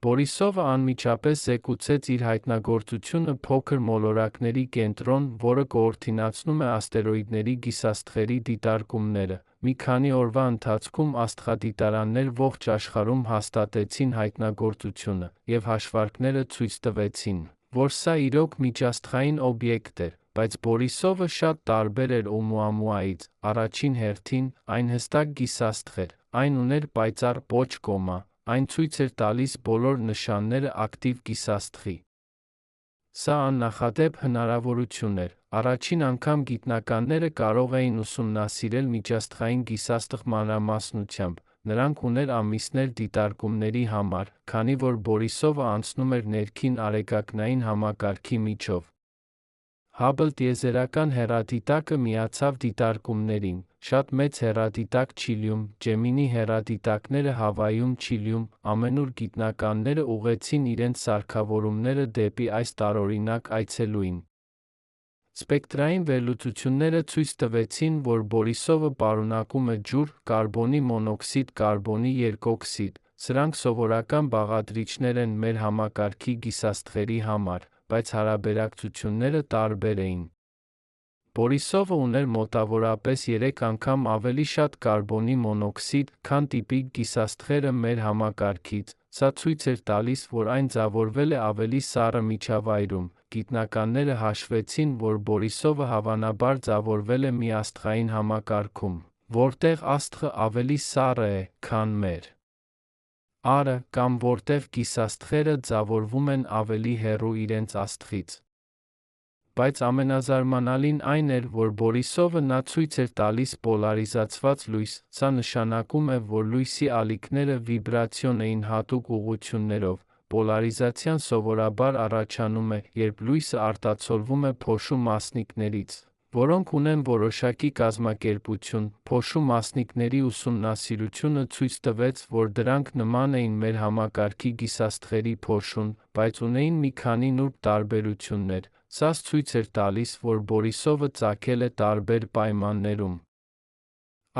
Բորիսովը անմիջապես զեկուցեց իր հայտնագործությունը փոքր մոլորակների կենտրոն, որը կոորդինացնում է աստերոիդների գիսաստղերի դիտարկումները։ Մի քանի օրվա ընթացքում աստղադիտարաններ ողջ աշխարհում հաստատեցին հայտնագործությունը, և հաշվարկները ցույց տվեցին, որ սա իրոք միջաստղային օբյեկտ էր, բայց Բորիսովը շատ տարբեր էր Օումուամուայից։ Առաջին հերթին, այն հստակ գիսաստղ էր, այն ուներ պայծառ պոչ կոմա, այն ցույց էր տալիս բոլոր նշանները ակտիվ գիսաստղի։ Սա աննախադեպ հնարավորություն էր։ Առաջին անգամ գիտնականները կարող էին ուսումնասիրել միջաստղային գիսաստղ մանրամասնությամբ։ Նրանք ուներ ամիսներ դիտարկումների համար, քանի որ Բորիսովը անցնում էր ներքին արեգակնային համակարգի միջով։ Հաբլ տիեզերական հեռադիտակը միացավ դիտարկումներին։ Շատ մեծ հեռադիտակ Չիլիում, Ջեմինի հեռադիտակները Հավայում, Չիլիում, ամենուր գիտնականները ուղղեցին իրենց սարքավորումները դեպի այս տարօրինակ այցելուին։ Սպեկտրային վերլուծությունները ցույց տվեցին, որ Բորիսովը պարունակում է ջուր, կարբոնի մոնոքսիդ, կարբոնի երկօքսիդ։ Սրանք սովորական բաղադրիչներ են մեր համակարգի գիսաստղերի համար, բայց հարաբերակցությունները տարբեր էին։ Բորիսովը ուներ մոտավորապես 3 անգամ ավելի շատ կարբոնի մոնոքսիդ, քան տիպիկ գիսաստղերը մեր համակարգից։ Սա ցույց էր տալիս, որ այն ձևավորվել է ավելի սառը միջավայրում։ Գիտնականները հաշվեցին, որ Բորիսովը հավանաբար ձևավորվել է մի աստղային համակարգում, որտեղ աստղը ավելի սառը է, քան մեր Ա.Ր.ը կամ որտեղ գիսաստղերը ձավորվում են ավելի հեռու իրենց աստղից։ Բայց ամենազարմանալին այն էր, որ Բորիսովը նա ցույց էր տալիս պոլարիզացված լույս, սա նշանակում է, որ լույսի ալիքները վիբրացիոն էին հատուկ ուղղություններով։ Պոլարիզացիան սովորաբար առաջանում է, երբ լույսը արտացոլվում է փոշու մասնիկներից, որոնք ունեն որոշակի կազմակերպություն։ Փոշու մասնիկների ուսումնասիրությունը ցույց տվեց, որ դրանք նման էին մեր համակարգի գիսաստղերի փոշուն, բայց ունեին մի քանի նուրբ տարբերություններ։ Սա ցույց էր տալիս, որ Բորիսովը ծագել է տարբեր պայմաններում։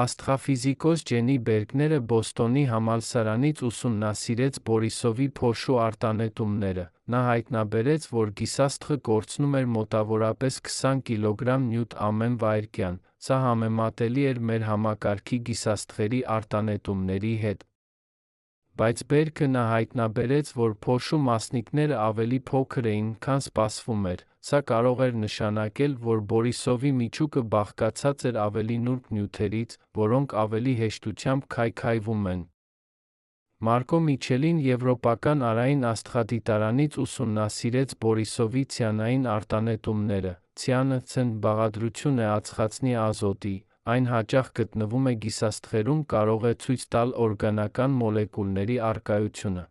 Աստղաֆիզիկոս Ջենի Բերգները Բոստոնի համալսարանից ուսումնասիրեց Բորիսովի փոշու արտանետումները։ Նա հայտնաբերեց, որ գիսաստղը կորցնում էր մոտավորապես 20 կիլոգրամ նյութ ամեն վայրկյան։ Սա համեմատելի էր մեր համակարգի գիսաստղերի արտանետումների հետ։ Բայց Բերգը նա հայտնաբերեց, որ փոշու մասնիկները ավելի փոքր էին, քան սպասվում էր։ Սա կարող էր նշանակել, որ Բորիսովի միջուկը բաղկացած էր ավելի նուրբ նյութերից, որոնք ավելի հեշտությամբ քայքայվում են։ Մարկո Միչելին Եվրոպական արային աստղադիտարանից ուսումնասիրեց Բորիսովի ցիանային արտանետումները։ Ցիանը բաղադրություն է ածխածնի ազոտի, այն հաճախ գտնվում է գիսաստղերում, կարող է ցույց տալ օրգանական մոլեկուլների առկայությունը։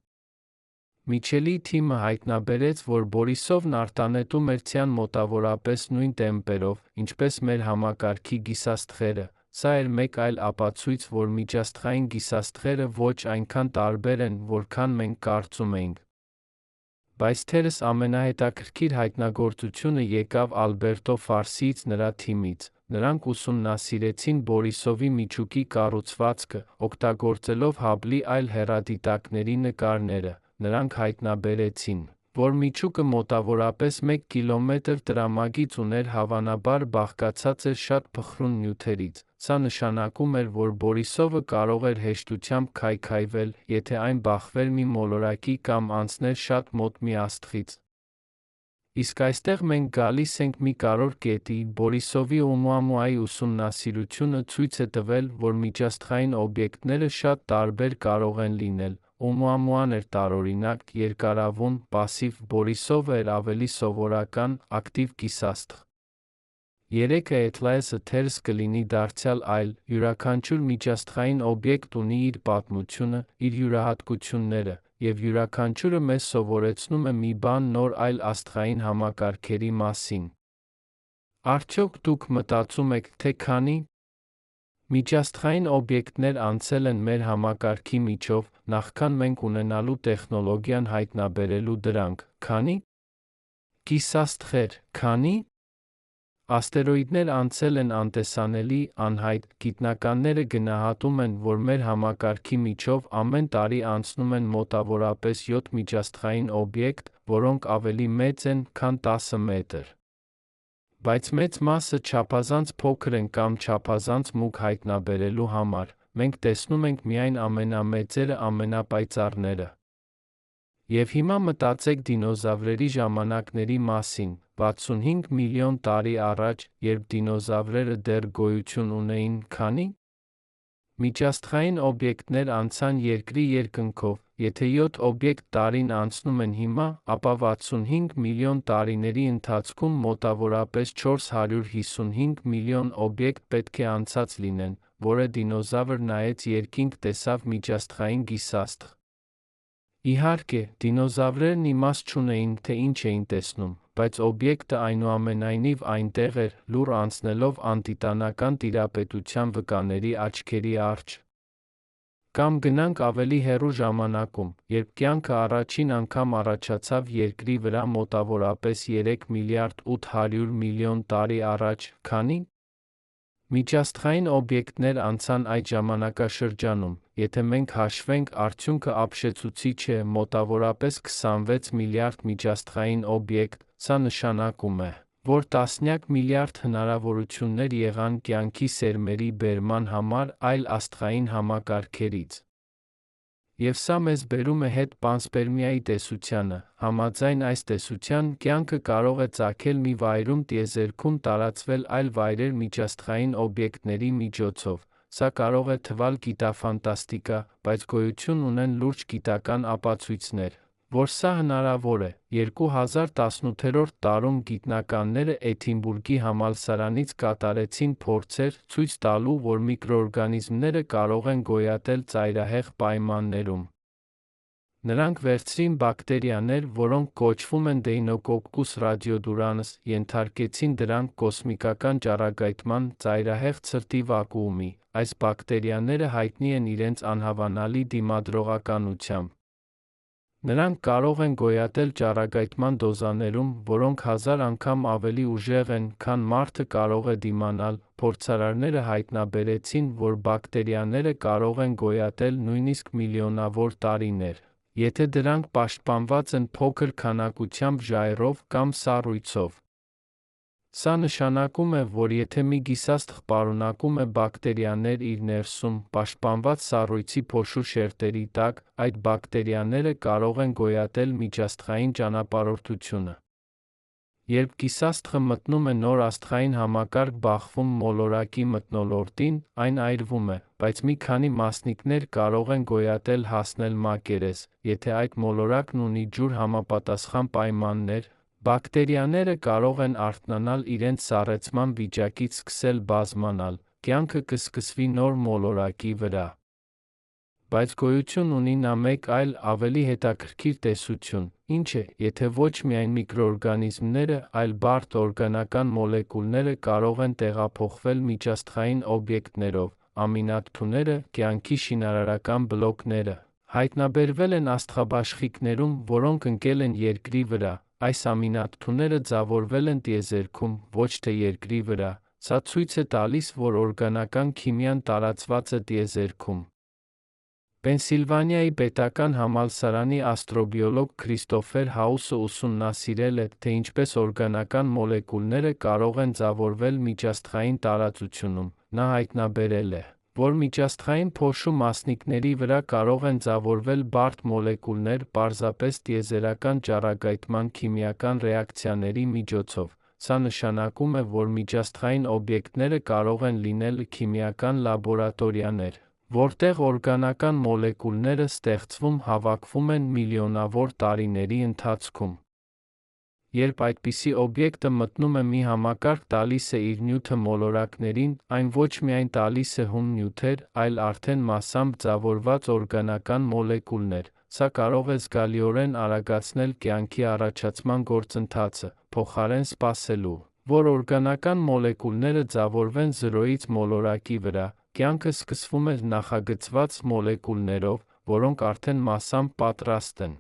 Միչելի թիմը հայտնաբերեց, որ Բորիսովն արտանետում էր ցիան մոտավորապես նույն տեմպերով, ինչպես մեր համակարգի գիսաստղերը։ Սա էր մեկ այլ ապացույց, որ միջաստղային գիսաստղերը ոչ այնքան տարբեր են, որքան մենք կարծում էինք։ Բայց թերս ամենահետաքրքիր հայտնագործությունը եկավ Ալբերտո Ֆարսիից նրա թիմից։ Նրանք ուսումնասիրեցին Բորիսովի միջուկի կառուցվածքը, օգտագործելով Հաբլի այլ հեռադիտակների նկարները։ Նրանք հայտնաբերեցին, որ միջուկը մոտավորապես 1 կիլոմետր տրամագիծ ուներ, հավանաբար բաղկացած էր շատ փխրուն նյութերից։ Սա նշանակում էր, որ Բորիսովը կարող էր հեշտությամբ քայքայվել, եթե այն բախվեր մի մոլորակի կամ անցներ շատ մոտ մի աստղից։ Իսկ այստեղ մենք գալիս ենք մի կարևոր կետի։ Բորիսովի Օումուամուայի ուսումնասիրությունը ցույց է տվել, որ միջաստղային օբյեկտները շատ տարբեր կարող են լինել։ Օումուամուան էր տարօրինակ, երկարավուն, պասիվ, Բորիսովը էր ավելի սովորական, ակտիվ գիսաստղ։ Երեքը Էթլայեսը թերս կլինի դարձյալ այլ, յուրաքանչյուր միջաստղային օբյեկտ ունի իր պատմությունը, իր յուրահատկությունները, եւ յուրաքանչյուրը մեզ սովորեցնում է մի բան նոր այլ աստղային համակարգերի մասին։ Արդյոք դուք մտածում եք, թե քանի միջաստղային օբյեկտներ անցել են մեր համակարգի միջով, նախքան մենք ունենալու տեխնոլոգիան հայտնաբերելու դրանք, քանի գիսաստղեր, քանի աստերոիդներ անցել են անտեսանելի, անհայտ։ Գիտնականները գնահատում են, որ մեր համակարգի միջով ամեն տարի անցնում են մոտավորապես 7 միջաստղային օբյեկտ, որոնք ավելի մեծ են, քան 10 մետր։ Բայց մեծ մասը չափազանց փոքր են կամ չափազանց մուգ հայտնաբերելու համար։ Մենք տեսնում ենք միայն ամենամեծերը, ամենապայծառները։ Եվ հիմա մտածեք դինոզավրերի ժամանակների մասին, 65 միլիոն տարի առաջ, երբ դինոզավրերը դեռ գոյություն ունեին, քանի միջաստղային օբյեկտներ անցան Երկրի երկնքով։ Եթե 7 օբյեկտ տարին անցնում են հիմա, ապա 65 միլիոն տարիների ընթացքում մոտավորապես 455 միլիոն օբյեկտ պետք է անցած լինեն, որը դինոզավր նայեց երկինք, տեսավ միջաստղային գիսաստղ։ Իհարկե, դինոզավրերն իմաստ չունեին, թե ինչ էին տեսնում, բայց օբյեկտը այնուամենայնիվ այնտեղ էր, լուռ անցնելով անտիտանական տիրապետության վկաների աչքերի առջ։ Կամ գնանք ավելի հեռու ժամանակում, երբ կյանքը առաջին անգամ առաջացավ Երկրի վրա մոտավորապես 3 միլիարդ 800 միլիոն տարի առաջ, քանի միջաստղային օբյեկտներ անցան այդ ժամանակաշրջանում։ Եթե մենք հաշվենք, արդյունքը ապշեցուցիչ է, մոտավորապես 26 միլիարդ միջաստղային օբյեկտ։ Սա նշանակում է, որ տասնյակ միլիարդ հնարավորություններ եղան կյանքի սերմերի բերման համար այլ աստղային համակարգերից։ Եվ սա մեզ բերում է հետ պանսպերմիայի տեսությանը։ Համաձայն այս տեսության, կյանքը կարող է ծագել մի վայրում, տիեզերքում տարածվել այլ վայրեր միջաստղային օբյեկտների միջոցով։ Սա կարող է թվալ գիտաֆանտաստիկա, բայց գոյություն ունեն լուրջ գիտական ապացույցներ, որ սա հնարավոր է։ 2018 տարում գիտնականները Էդինբուրգի համալսարանից կատարեցին փորձեր, ցույց տալու, որ միկրոօրգանիզմները կարող են գոյատել ծայրահեղ պայմաններում։ Նրանք վերցրին բակտերիաներ, որոնք կոչվում են Deinococcus radiodurans, ենթարկեցին դրանք կոսմիկական ճառագայթման ծայրահեղ ցրտի վակուումի։ Այս բակտերիաները հայտնի են իրենց անհավանալի դիմադրողականությամբ։ Նրանք կարող են գոյատել ճառագայթման դոզաներում, որոնք 1000 անգամ ավելի ուժեղ են, քան մարդը կարող է դիմանալ։ Փորձարարները հայտնաբերեցին, որ բակտերիաները կարող են գոյատել նույնիսկ միլիոնավոր տարիներ, եթե դրանք պաշտպանված են փոքր քանակությամբ ժայռով կամ սառույցով։ Սա նշանակում է, որ եթե մի գիսաստղ պարունակում է բակտերիաներ իր ներսում, պաշտպանված սառույցի փոշու շերտերի տակ, այդ բակտերիաները կարող են գոյատել միջաստղային ճանապարհորդությունը։ Երբ գիսաստղը մտնում է նոր աստղային համակարգ բախվում մոլորակի մթնոլորտին, այն այրվում է, բայց մի քանի մասնիկներ կարող են գոյատել հասնել մակերես, եթե այդ մոլորակն ունի ջուր համապատասխան պայմաններ։ Բակտերիաները կարող են արթնանալ իրենց սառեցման վիճակից սկսել բազմանալ, կյանքը կսկսվի նոր մոլորակի վրա։ Բայց գոյություն ունի նա մեկ այլ, ավելի հետաքրքիր տեսություն, ինչը, եթե ոչ միայն միկրոօրգանիզմները, այլ բարդ օրգանական մոլեկուլները կարող են տեղափոխվել միջաստղային օբյեկտներով, ամինաթթուները, կյանքի շինարարական բլոկները, հայտնաբերվել են աստղաբաշխիկներում, որոնք ընկել են Երկրի վրա։ Այս ամինաթթուները ձավորվել են տիեզերքում, ոչ թե Երկրի վրա։ Սա ցույց է տալիս, որ օրգանական քիմիան տարածված է տիեզերքում։ Պենսիլվանիայի պետական համալսարանի աստրոբիոլոգ Քրիստոֆեր Հաուսը ուսումնասիրել է, թե ինչպես օրգանական մոլեկուլները կարող են ձավորվել միջաստղային տարածությունում։ Նա հայտնաբերել է, որ միջաստղային փոշու մասնիկների վրա կարող են ձավորվել բարդ մոլեկուլներ պարզապես տիեզերական ճառագայթման քիմիական ռեակցիաների միջոցով։ Սա նշանակում է, որ միջաստղային օբյեկտները կարող են լինել քիմիական լաբորատորիաներ, որտեղ օրգանական մոլեկուլները ստեղծվում հավաքվում են միլիոնավոր տարիների ընթացքում։ Երբ այդպիսի օբյեկտը մտնում է մի համակարգ, տալիս է իր նյութը մոլորակներին, այն ոչ միայն տալիս է հում նյութեր, այլ արդեն մասամբ ձավորված օրգանական մոլեկուլներ։ Սա կարող է զգալիորեն արագացնել կյանքի առաջացման գործընթացը, փոխարեն սպասելու, որ օրգանական մոլեկուլները ձավորվեն 0-ից մոլորակի վրա, կյանքը սկսվում է նախագծված մոլեկուլներով, որոնք արդեն մասամբ պատրաստ են։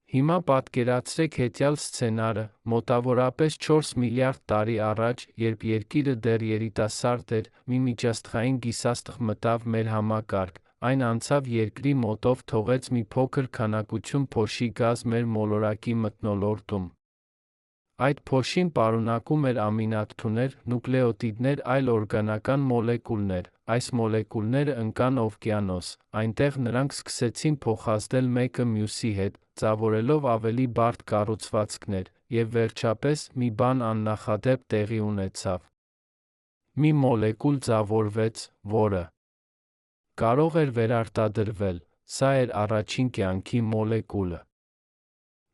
Հիմա պատկերացրեք հետյալ սցենարը, մոտավորապես 4 միլիարդ տարի առաջ, երբ Երկիրը դեռ երիտասարդ էր, մի միջաստղային գիսաստղ մտավ մեր համակարգ, այն անցավ Երկրի մոտով, թողեց մի փոքր քանակություն փոշի գազ մեր մոլորակի մթնոլորտում։ Այդ փոշին պարունակում էր ամինաթթուներ, նուկլեոտիդներ, այլ օրգանական մոլեկուլներ։ Այս մոլեկուլները ընկան օվկիանոս, այնտեղ նրանք սկսեցին փոխազդել մեկը մյուսի հետ, ձավորելով ավելի բարդ կառուցվածքներ, և վերջապես, մի բան աննախադեպ տեղի ունեցավ։ Մի մոլեկուլ ձավորվեց, որը կարող էր վերարտադրվել։ Սա էր առաջին կյանքի մոլեկուլը։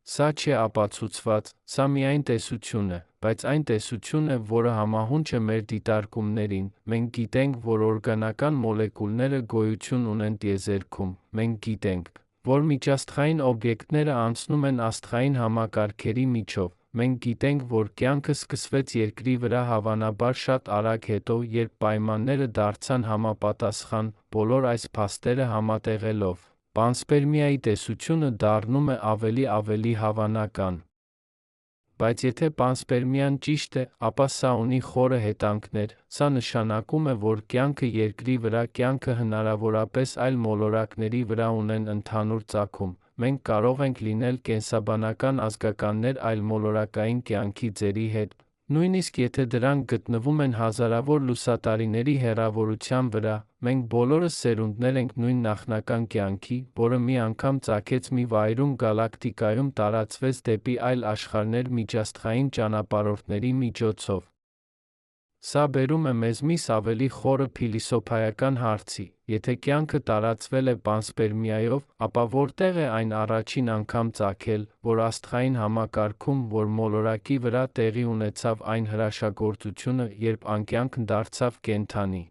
Սա չէ ապացուցված, սա միայն տեսություն է, բայց այն տեսություն է, որը համահունչ է մեր դիտարկումներին։ Մենք գիտենք, որ օրգանական մոլեկուլները գոյություն ունեն տիեզերքում։ Մենք գիտենք, որ միջաստղային օբյեկտները անցնում են աստղային համակարգերի միջով։ Մենք գիտենք, որ կյանքը սկսվեց Երկրի վրա հավանաբար շատ արագ հետո, երբ պայմանները դարձան համապատասխան, բոլոր այս փաստերը համատեղելով, պանսպերմիայի տեսությունը դառնում է ավելի հավանական։ Բայց եթե պանսպերմիան ճիշտ է, ապա սա ունի խորը հետանքներ։ Սա նշանակում է, որ կյանքը Երկրի վրա, կյանքը հնարավորապես այլ մոլորակների վրա ունեն ընդհանուր ծագում։ Մենք կարող ենք լինել կենսաբանական ազգականներ այլմոլորակային կյանքի ձերի հետ, նույնիսկ եթե դրանք գտնվում են հազարավոր լուսատարիների հեռավորության վրա։ Մենք բոլորս սերունդներ ենք նույն նախնական կյանքի, որը մի անգամ ծագեց մի վայրում, գալակտիկայում, տարածվեց դեպի այլ աշխարհներ միջաստղային ճանապարհորդների միջոցով։ Սա բերում է մեզ միս ավելի խորը փիլիսոփայական հարցի. եթե կյանքը տարածվել է պանսպերմիայով, ապա որտեղ է այն առաջին անգամ ծագել, որ աստղային համակարգում, որ մոլորակի վրա տեղի ունեցավ այն հրաշագործությունը, երբ անկյանք դարձավ կենդանի։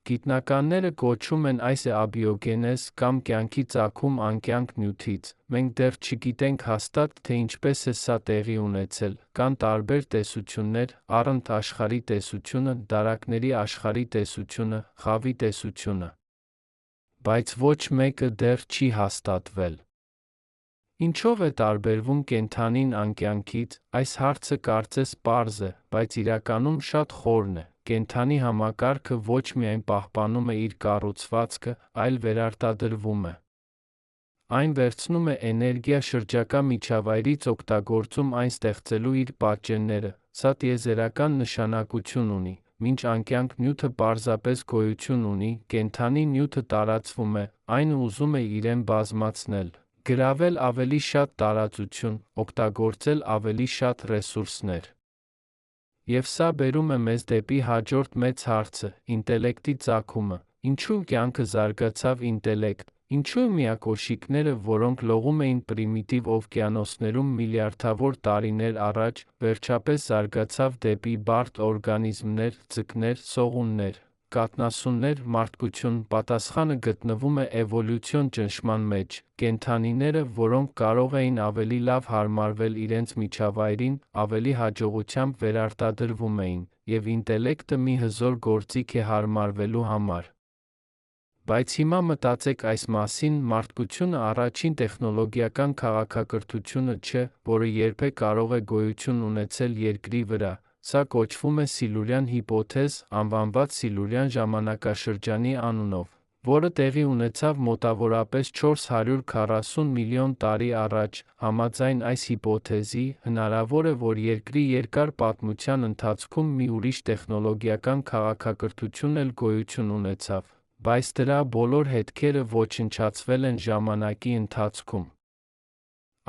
Գիտնականները կոչում են այս աբիոգենեզ կամ կյանքի ծագում անկյանք նյութից։ Մենք դեռ չգիտենք հաստատ, թե ինչպես է սա տեղի ունեցել։ Կան տարբեր տեսություններ՝ առընդ աշխարհի տեսությունը, դարակների աշխարհի տեսությունը, խավի տեսությունը։ Բայց ոչ մեկը դեռ չի հաստատվել։ Ինչով է տարբերվում կենդանին անկյանքից, այս հարցը կարծես պարզ է, բայց իրականում շատ խորն է։ Կենդանի համակարգը ոչ միայն պահպանում է իր կառուցվածքը, այլ վերարտադրվում է։ Այն վերցնում է էներգիա շրջակա միջավայրից օգտագործում այն ստեղծելու իր պատճենները, սա տիեզերական նշանակություն ունի։ Մինչ անկյանք նյութը պարզապես գոյություն ունի, կենդանի նյութը տարածվում է, այն ուզում է իրեն բազմացնել, գրավել ավելի շատ տարածություն, օգտագործել ավելի շատ ռեսուրսներ։ Եվ սա բերում է մեզ դեպի հաջորդ մեծ հարցը՝ ինտելեկտի ծագումը։ Ինչու կյանքը զարգացավ ինտելեկտ։ Ինչու միակոշիկները, որոնք լողում էին պրիմիտիվ օվկիանոսներում միլիարդավոր տարիներ առաջ, վերջապես զարգացավ դեպի բարդ օրգանիզմներ, ձկներ, սողուններ, կաթնասուններ, մարդկություն։ Պատասխանը գտնվում է էվոլյուցիոն ճնշման մեջ։ Կենդանիները, որոնք կարող էին ավելի լավ հարմարվել իրենց միջավայրին, ավելի հաջողությամբ վերարտադրվում էին, և ինտելեկտը մի հզոր գործիք է հարմարվելու համար։ Բայց հիմա մտածեք այս մասին՝ մարդկությունը առաջին տեխնոլոգիական քաղաքակրթությունը չէ, որը երբեք կարող է գոյություն ունեցել Երկրի վրա։ Սա կոչվում է Սիլուրյան հիպոթեզ, անվանված Սիլուրյան ժամանակաշրջանի անունով, որը տեղի ունեցավ մոտավորապես 440 միլիոն տարի առաջ։ Համաձայն այս հիպոթեզի, հնարավոր է, որ Երկրի երկար պատմության ընթացքում մի ուրիշ տեխնոլոգիական քաղաքակրթություն էլ գոյություն ունեցավ, բայց դրա բոլոր հետքերը ոչնչացվել են ժամանակի ընթացքում։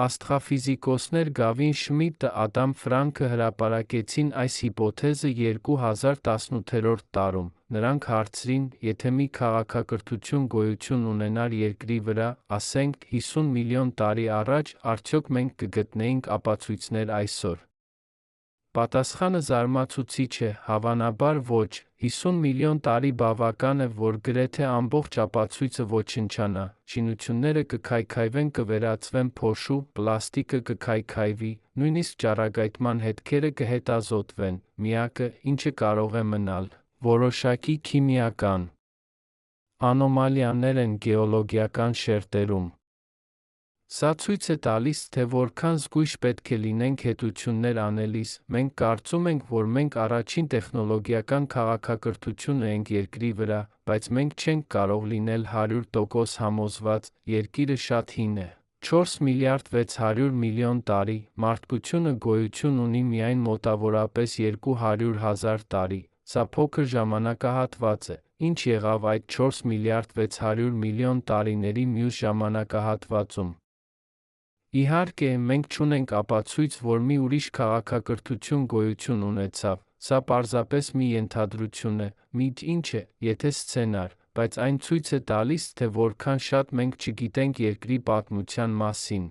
Աստղաֆիզիկոսներ Գավին Շմիդտը, Ադամ Ֆրանկը հրապարակեցին այս հիպոթեզը 2018 տարում։ Նրանք հարցրին, եթե մի քաղաքակրթություն գոյություն ունենար Երկրի վրա, ասենք, 50 միլիոն տարի առաջ, արդյոք մենք կգտնեինք ապացույցներ այսօր։ Պատասխանը զարմացուցիչ է, հավանաբար ոչ։ 50 միլիոն տարի բավական է, որ գրեթե ամբողջ ապացույցը ոչնչանա, շինությունները կքայքայվեն, կվերածվեն փոշու, պլաստիկը կքայքայվի, նույնիսկ ճառագայթման հետքերը կհետազոտվեն, միակը, ինչը կարող է մնալ, որոշակի քիմիական անոմալիաներ են գեոլոգիական շերտերում։ Սա ցույց է տալիս, թե որքան զգույշ պետք է լինենք հետություններ անելիս։ Մենք կարծում ենք, որ մենք առաջին տեխնոլոգիական քաղաքակրթությունը ենք Երկրի վրա, բայց մենք չենք կարող լինել 100% համոզված, Երկիրը շատ հին է։ 4 միլիարդ 600 միլիոն տարի, մարդկությունը գոյություն ունի միայն մոտավորապես 200,000 տարի։ Սա փոքր ժամանակահատված է։ Ինչ եղավ այդ 4 միլիարդ 600 միլիոն տարիների մյուս ժամանակահատվածում։ Իհարկե, մենք չունենք ապացույց, որ մի ուրիշ քաղաքակրթություն գոյություն ունեցավ։ Սա պարզապես մի ենթադրություն է, ինչ է, եթե սցենար, բայց այն ցույց է տալիս, թե որքան շատ մենք չգիտենք Երկրի պատմության մասին։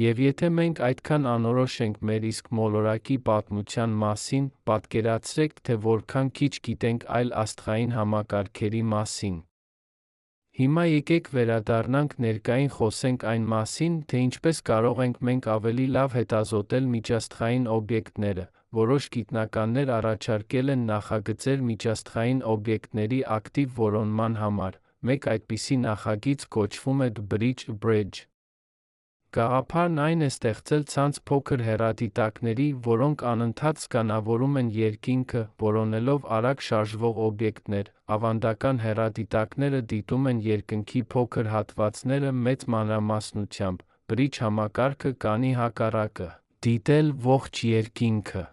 Եվ եթե մենք այդքան անորոշ ենք մեր իսկ մոլորակի պատմության մասին, պատկերացրեք, թե որքան քիչ գիտենք այլ աստղային համակարգերի մասին։ Հիմա եկեք վերադառնանք ներկային, խոսենք այն մասին, թե ինչպես կարող ենք մենք ավելի լավ հետազոտել միջաստղային օբյեկտները։ Որոշ գիտնականներ առաջարկել են նախագծեր միջաստղային օբյեկտների ակտիվ որոնման համար։ Մեկ այդպիսի նախագիծ կոչվում է Bridge։ Գաղափարն այն է ստեղծել ցանց փոքր հեռադիտակների, որոնք անընդհատ սկանավորում են երկինքը, որոնելով արագ շարժվող օբյեկտներ։ Ավանդական հեռադիտակները դիտում են երկնքի փոքր հատվածները մեծ մանրամասնությամբ։ Bridge համակարգը կանի հակառակը՝ դիտել ողջ երկինքը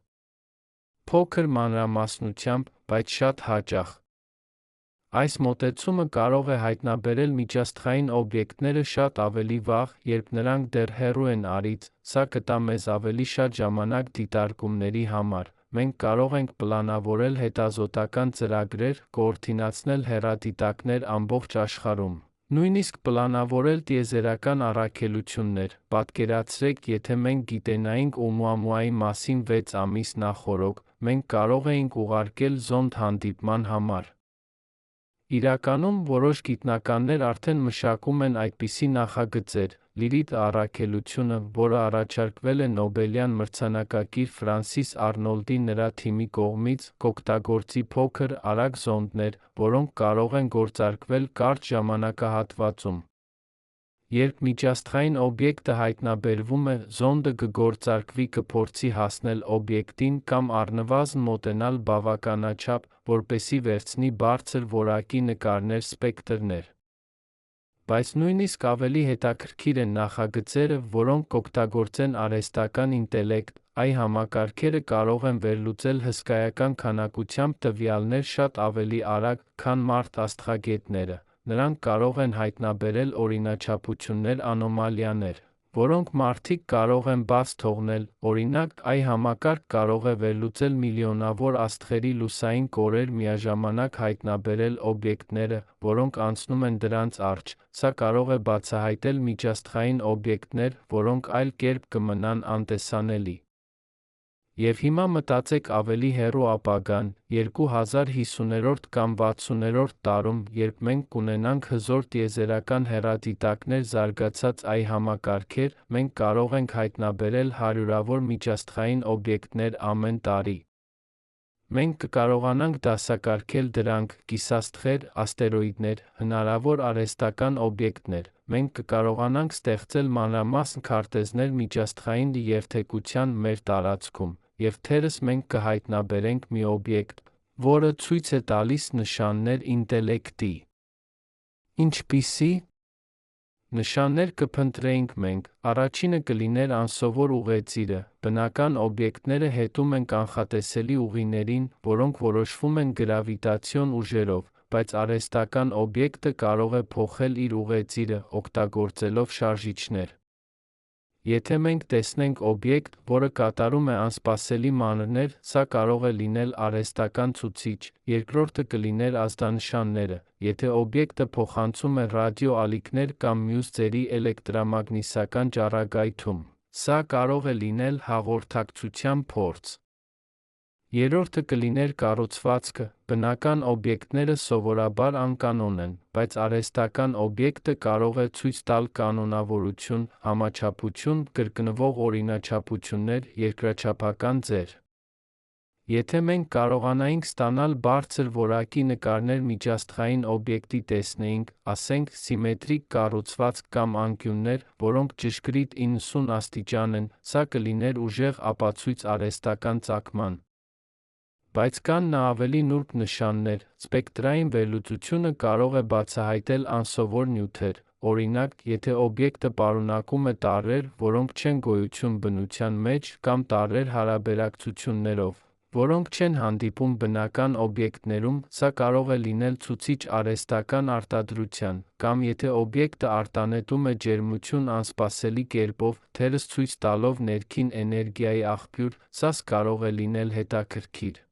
փոքր մանրամասնությամբ, բայց շատ հաճախ։ Այս մոտեցումը կարող է հայտնաբերել միջաստղային օբյեկտները շատ ավելի վաղ, երբ նրանք դեռ հեռու են Արից։ Սա կտա մեզ ավելի շատ ժամանակ դիտարկումների համար։ մենք կարող ենք պլանավորել հետազոտական ծրագրեր, կոորդինացնել հեռադիտակներ ամբողջ աշխարհում։ Նույնիսկ պլանավորել տիեզերական առաքելություններ։ Պատկերացրեք, եթե մենք գիտենայինք Օումուամուայի մասին 6 ամիս նախօրոք, մենք կարող էինք ուղարկել զոնդ հանդիպման համար։ Իրականում, որոշ գիտնականներ արդեն մշակում են այդպիսի նախագծեր։ Լիլիթ առաքելությունը, որը առաջարկվել է Նոբելյան մրցանակակիր Ֆրանսիս Արնոլդի նրա թիմի կողմից, կօգտագործի փոքր, արագ զոնդներ, որոնք կարող են գործարկվել կարճ ժամանակահատվածում։ Երբ միջաստղային օբյեկտը հայտնաբերվում է, զոնդը կգործարկվի կփորձի հասնել օբյեկտին կամ առնվազն մոտենալ բավականաչափ, որպեսզի վերցնի բարձր որակի նկարներ սպեկտրներ։ Բայց նույնիսկ ավելի հետաքրքիր են նախագծերը, որոնք կօգտագործեն արհեստական ինտելեկտ։ Այ համակարգերը կարող են վերլուծել հսկայական քանակությամբ տվյալներ շատ ավելի արագ, քան մարդ աստղագետները։ Նրանք կարող են հայտնաբերել օրինաչափություններ, անոմալիաներ, որոնք մարդիկ կարող են բաց թողնել։ Օրինակ, այ համակարգ կարող է վերլուծել միլիոնավոր աստղերի լուսային կորեր, միաժամանակ հայտնաբերել օբյեկտները, որոնք անցնում են դրանց առջ։ Սա կարող է բացահայտել միջաստղային օբյեկտներ, որոնք այլ կերպ կմնան անտեսանելի։ Եվ հիմա մտածեք ավելի հեռու ապագան, 2050-րդ կամ 60-րդ տարում, երբ մենք կունենանք հզոր տիեզերական հեռադիտակներ, զարգացած AI համակարգեր, մենք կարող ենք հայտնաբերել հարյուրավոր միջաստղային օբյեկտներ ամեն տարի։ Մենք կկարողանանք դասակարգել դրանք՝ կիսաստղեր, աստերոիդներ, հնարավոր արհեստական օբյեկտներ։ Մենք կկարողանանք ստեղծել մանրամասն քարտեզներ միջաստղային երթևեկության մեր տարածքում, և թերս մենք կհայտնաբերենք մի օբյեկտ, որը ցույց է տալիս նշաններ ինտելեկտի։ Ինչպիսի՞ նշաններ կփնտրեինք մենք։ Առաջինը կլիներ անսովոր ուղեծիրը։ Բնական օբյեկտները հետում են կանխատեսելի ուղիներին, որոնք որոշվում են գրավիտացիոն ուժերով, բայց արհեստական օբյեկտը կարող է փոխել իր ուղեծիրը, օգտագործելով շարժիչներ։ Եթե մենք տեսնենք օբյեկտ, որը կատարում է անսպասելի մանրներ, սա կարող է լինել արհեստական ցուցիչ։ Երկրորդը կլիներ ազդանշանները։ Եթե օբյեկտը փոխանցում է ռադիոալիքներ կամ մյուս ձևի էլեկտրամագնիսական ճառագայթում, սա կարող է լինել հաղորդակցության փորձ։ Երրորդը կլիներ կառուցվածքը։ Բնական օբյեկտները սովորաբար անկանոն են, բայց արհեստական օբյեկտը կարող է ցույց տալ կանոնավորություն, համաչափություն, կրկնվող օրինաչափություններ, երկրաչափական ձև։ Եթե մենք կարողանայինք ստանալ բարձր որակի նկարներ միջաստղային օբյեկտի, տեսնեինք, ասենք, սիմետրիկ կառուցվածք կամ անկյուններ, որոնք ճշգրիտ 90 աստիճան են, սա կլիներ ուժեղ ապացույց արհեստական ծագման։ Բայց կան ավելի նուրբ նշաններ։ Սպեկտրային վերլուծությունը կարող է բացահայտել անսովոր նյութեր։ Օրինակ, եթե օբյեկտը պարունակում է տարրեր, որոնք չեն գոյություն բնության մեջ, կամ տարրեր հարաբերակցություններով, որոնք չեն հանդիպում բնական օբյեկտներում, սա կարող է լինել ցուցիչ արհեստական արտադրության։ Կամ եթե օբյեկտը արտանետում է ջերմություն անսպասելի կերպով, թերս ցույց տալով ներքին էներգիայի աղբյուր, սա կարող է լինել հետաքրքիր։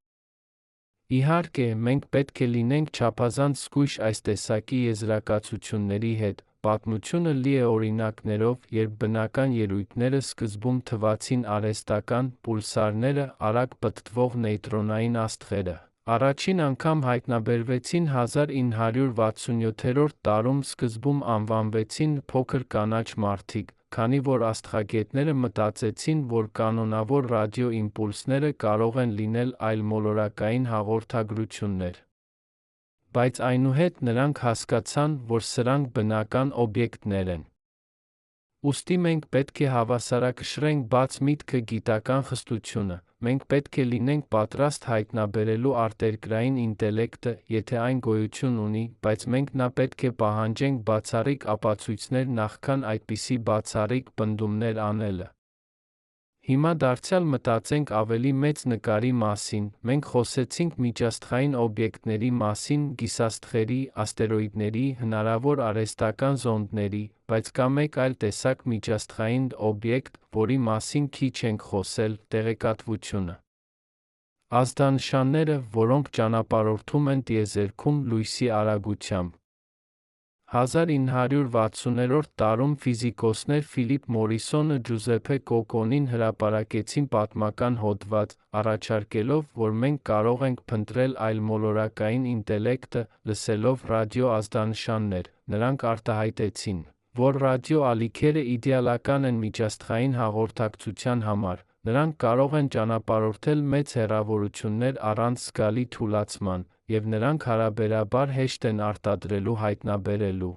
Իհարկե, մենք պետք է լինենք չափազանց զգույշ այս տեսակի եզրակացությունների հետ։ Պատմությունը լի է օրինակներով, երբ բնական ելույթները սկզբում թվացին արհեստական, պուլսարները, արագ պտտվող նեյտրոնային աստղերը, առաջին անգամ հայտնաբերվեցին 1967-րդ տարում, սկզբում անվանվեցին փոքր կանաչ մարդիկ, քանի որ աստղագետները մտածեցին, որ կանոնավոր ռադիոիմպուլսները կարող են լինել այլմոլորակային հաղորդագրություններ։ Բայց այնուհետ նրանք հասկացան, որ սրանք բնական օբյեկտներ են։ Ուստի մենք պետք է հավասարակշռենք բաց միտքը գիտական խստությունը։ Մենք պետք է լինենք պատրաստ հայտնաբերելու արտերկրային ինտելեկտը, եթե այն գոյություն ունի, բայց մենք նա պետք է պահանջենք բացառիկ ապացույցներ նախքան այդպիսի բացառիկ պնդումներ անելը։ Հիմա դարձյալ մտածենք ավելի մեծ նկարի մասին։ Մենք խոսեցինք միջաստղային օբյեկտների մասին, կիսաստղերի, աստերոիդների, հնարավոր արհեստական զոնդների, բայց կա մեկ այլ տեսակ միջաստղային օբյեկտ, որի մասին քիչ ենք խոսել՝ տեղեկատվությունը։ Ազդանշանները, որոնք ճանապարհորդում են տիեզերքում լույսի արագությամբ։ 1960-րդ տարում ֆիզիկոսներ Ֆիլիպ Մորիսոնը Ջուզեպպե Կոկոնին հրապարակեցին պատմական հոդված, առաջարկելով, որ մենք կարող ենք փնտրել այլմոլորակային ինտելեկտը, լսելով ռադիոազդանշաններ։ Նրանք արտահայտեցին, որ ռադիոալիքերը իդեալական են միջաստղային հաղորդակցության համար։ Նրանք կարող են ճանապարհորդել մեծ հեռավորություններ առանց զգալի թուլացման, և նրանք հարաբերաբար հեշտ են արտադրելու հայտնաբերելու։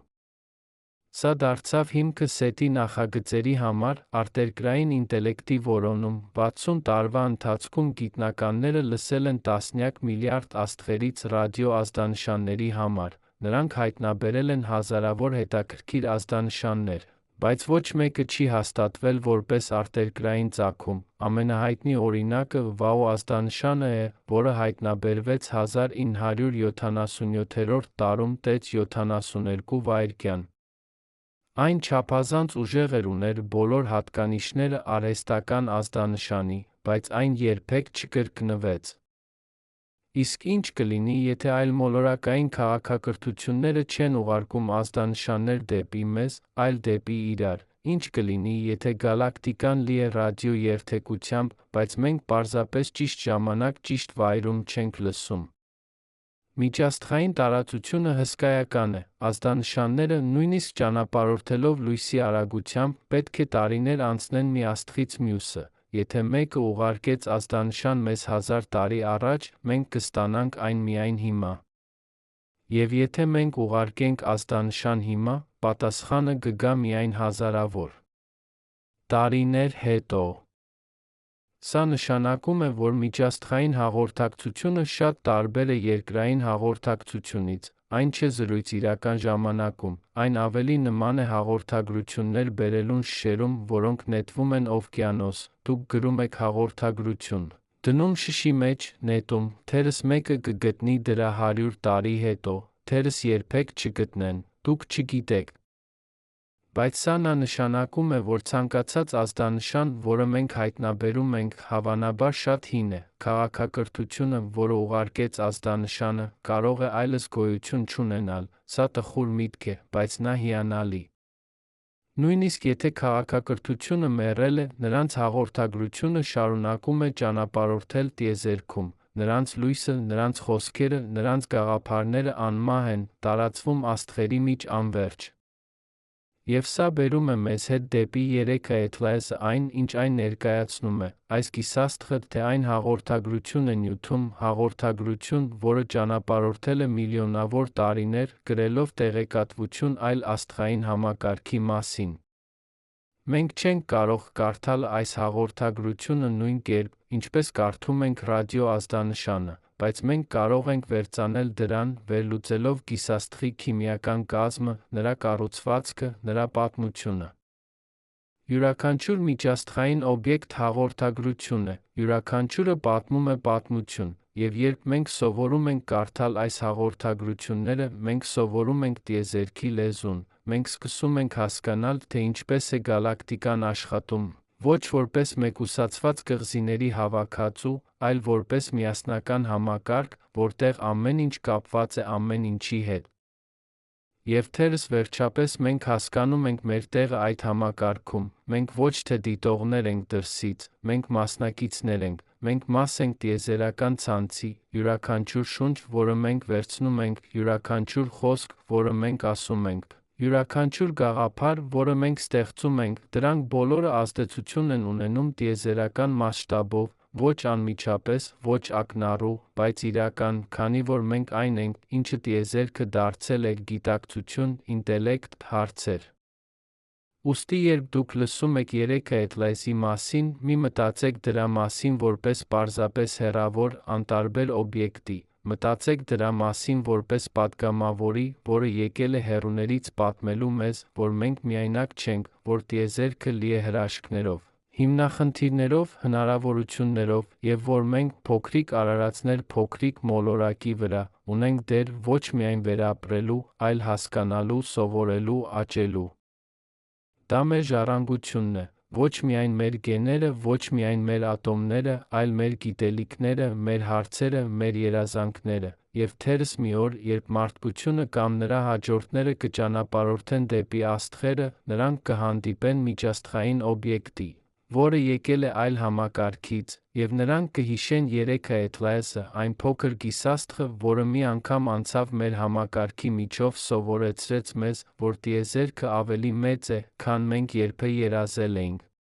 Սա դարձավ հիմքը սեթի նախագծերի համար, արտերկրային ինտելեկտի որոնում։ 60 տարվա ընթացքում գիտնականները լսել են տասնյակ միլիարդ աստղերից ռադիոազդանշանների համար։ Նրանք հայտնաբերել են հազարավոր հետաքրքիր ազդանշաններ, բայց ոչ մեկը չի հաստատվել որպես արտերկրային ծագում։ Ամենահայտնի օրինակը Վաու ազդանշանը է, որը հայտնաբերվեց 1977 տարում տեց 72 վայրկյան։ Այն չափազանց ուժեղ ուներ բոլոր հատկանիշները արհեստական ազդանշանի, բայց այն երբեք չկրկնվեց։ Իսկ ինչ կլինի, եթե այլմոլորակային քաղաքակրթությունները չեն ուղարկում ազդանշաններ դեպի մեզ, այլ դեպի իրար։ Ինչ կլինի, եթե գալակտիկան լի է ռադիոերթևեկությամբ, բայց մենք պարզապես ճիշտ ժամանակ ճիշտ վայրում չենք լսում։ Միջաստղային տարածությունը հսկայական է։ Ազդանշանները, նույնիսկ ճանապարհորդելով լույսի արագությամբ, պետք է տարիներ անցնեն մի աստղից մյուսը։ Եթե մեկը ուղարկեց ազդանշան մեզ 1000 տարի առաջ, մենք կստանանք այն միայն հիմա։ Եվ եթե մենք ուղարկենք ազդանշան հիմա, պատասխանը կգա միայն հազարավոր տարիներ հետո։ Սա նշանակում է, որ միջաստղային հաղորդակցությունը շատ տարբեր է երկրային հաղորդակցությունից։ Այն չէ զրույց իրական ժամանակում, այն ավելի նման է հաղորդագրություններ բերելուն շշերում, որոնք նետվում են օվկիանոս։ Դուք գրում եք հաղորդագրություն, դնում շշի մեջ, նետում, թերս մեկը կգտնի դրա 100 տարի հետո, թերս երբեք չգտնեն, դուք չգիտեք։ Բայց սա նշանակում է, որ ցանկացած ազդանշան, որը մենք հայտնաբերում ենք, հավանաբար շատ հին է։ Քաղաքակրթությունը, որը ուղարկեց ազդանշանը, կարող է այլևս գոյություն չունենալ։ Սա տխուր միտք է, բայց նա հիանալի։ Նույնիսկ եթե քաղաքակրթությունը մեռել է, նրանց հաղորդագրությունը շարունակում է ճանապարհորդել տիեզերքում։ Նրանց լույսը, նրանց խոսքերը, նրանց գաղափարները անմահ են, տարածվում աստղերի միջ անվերջ։ Եվ սա բերում է մեզ հետ դեպի երեքը Էթլայսը, այն, ինչ այն ներկայացնում է։ Այս գիսաստղը, թե այն հաղորդագրություն է նյութում, հաղորդագրություն, որը ճանապարհորդել է միլիոնավոր տարիներ, կրելով տեղեկատվություն այլ աստղային համակարգի մասին։ Մենք չենք կարող կարդալ այս հաղորդագրությունը նույն կերպ, ինչպես կարդում ենք ռադիոազդանշանը, բայց մենք կարող ենք վերծանել դրան, վերլուծելով գիսաստղի քիմիական կազմը, նրա կառուցվածքը, նրա պատմությունը։ Յուրաքանչյուր միջաստղային օբյեկտ հաղորդագրություն է, յուրաքանչյուրը պատմում է պատմություն, և երբ մենք սովորում ենք կարդալ այս հաղորդագրությունները, մենք սովորում ենք տիեզերքի լեզուն, մենք սկսում ենք հասկանալ, թե ինչպես է գալակտիկան աշխատում, ոչ որպես մեկուսացված կղզիների հավաքածու, այլ որպես միասնական համակարգ, որտեղ ամեն ինչ կապված է ամեն ինչի հետ։ Եվ թերս վերջապես մենք հասկանում ենք մեր տեղը այդ համակարգում, մենք ոչ թե դիտողներ ենք դրսից, մենք մասնակիցներ ենք, մենք մաս ենք տիեզերական ցանցի, յուրաքանչյուր շունչ, որը մենք վերցնում ենք, յուրաքանչյուր խոսք, որը մենք ասում ենք, յուրաքանչյուր գաղափար, որը մենք ստեղծում ենք, դրանք բոլորը ազդեցություն են ունենում տիեզերական մասշտաբով, ոչ անմիջապես, ոչ ակնառու, բայց իրական, քանի որ մենք այն ենք, ինչը տիեզերքը դարձել է գիտակցություն, ինտելեկտ, հարցեր։ Ուստի երբ դուք լսում եք երեքը Էթլայսի մասին, մի մտածեք դրա մասին որպես պարզապես հեռավոր, անտարբեր օբյեկտի, մտածեք դրա մասին որպես պատգամավորի, որը եկել է հեռուներից պատմելու մեզ, որ մենք միայնակ չենք, որ տիեզերքը լի է հրաշքներով, հիմնախնդիրներով, հնարավորություններով, և որ մենք, փոքրիկ արարածներ փոքրիկ մոլորակի վրա, ունենք դեր ոչ միայն վերապրելու, այլ հասկանալու, սովորելու, աճելու։ Դա մեր ժառանգությունն է, Ոչ միայն մեր գեները, ոչ միայն մեր ատոմները, այլ մեր գիտելիքները, մեր հարցերը, մեր երազանքները, եւ թերս մի օր, երբ մարդկությունը կամ նրա հաջորդները կճանապարհորդեն դեպի աստղերը, նրանք կհանդիպեն միջաստղային օբյեկտի, որը եկել է այլ համակարգից, եւ նրանք կհիշեն երեքը Էթլայսը, այն փոքր գիսաստղը, որը մի անգամ անցավ մեր համակարգի միջով, սովորեցրեց մեզ, որ տիեզերքը ավելի մեծ է, քան մենք երբևէ երազել էինք,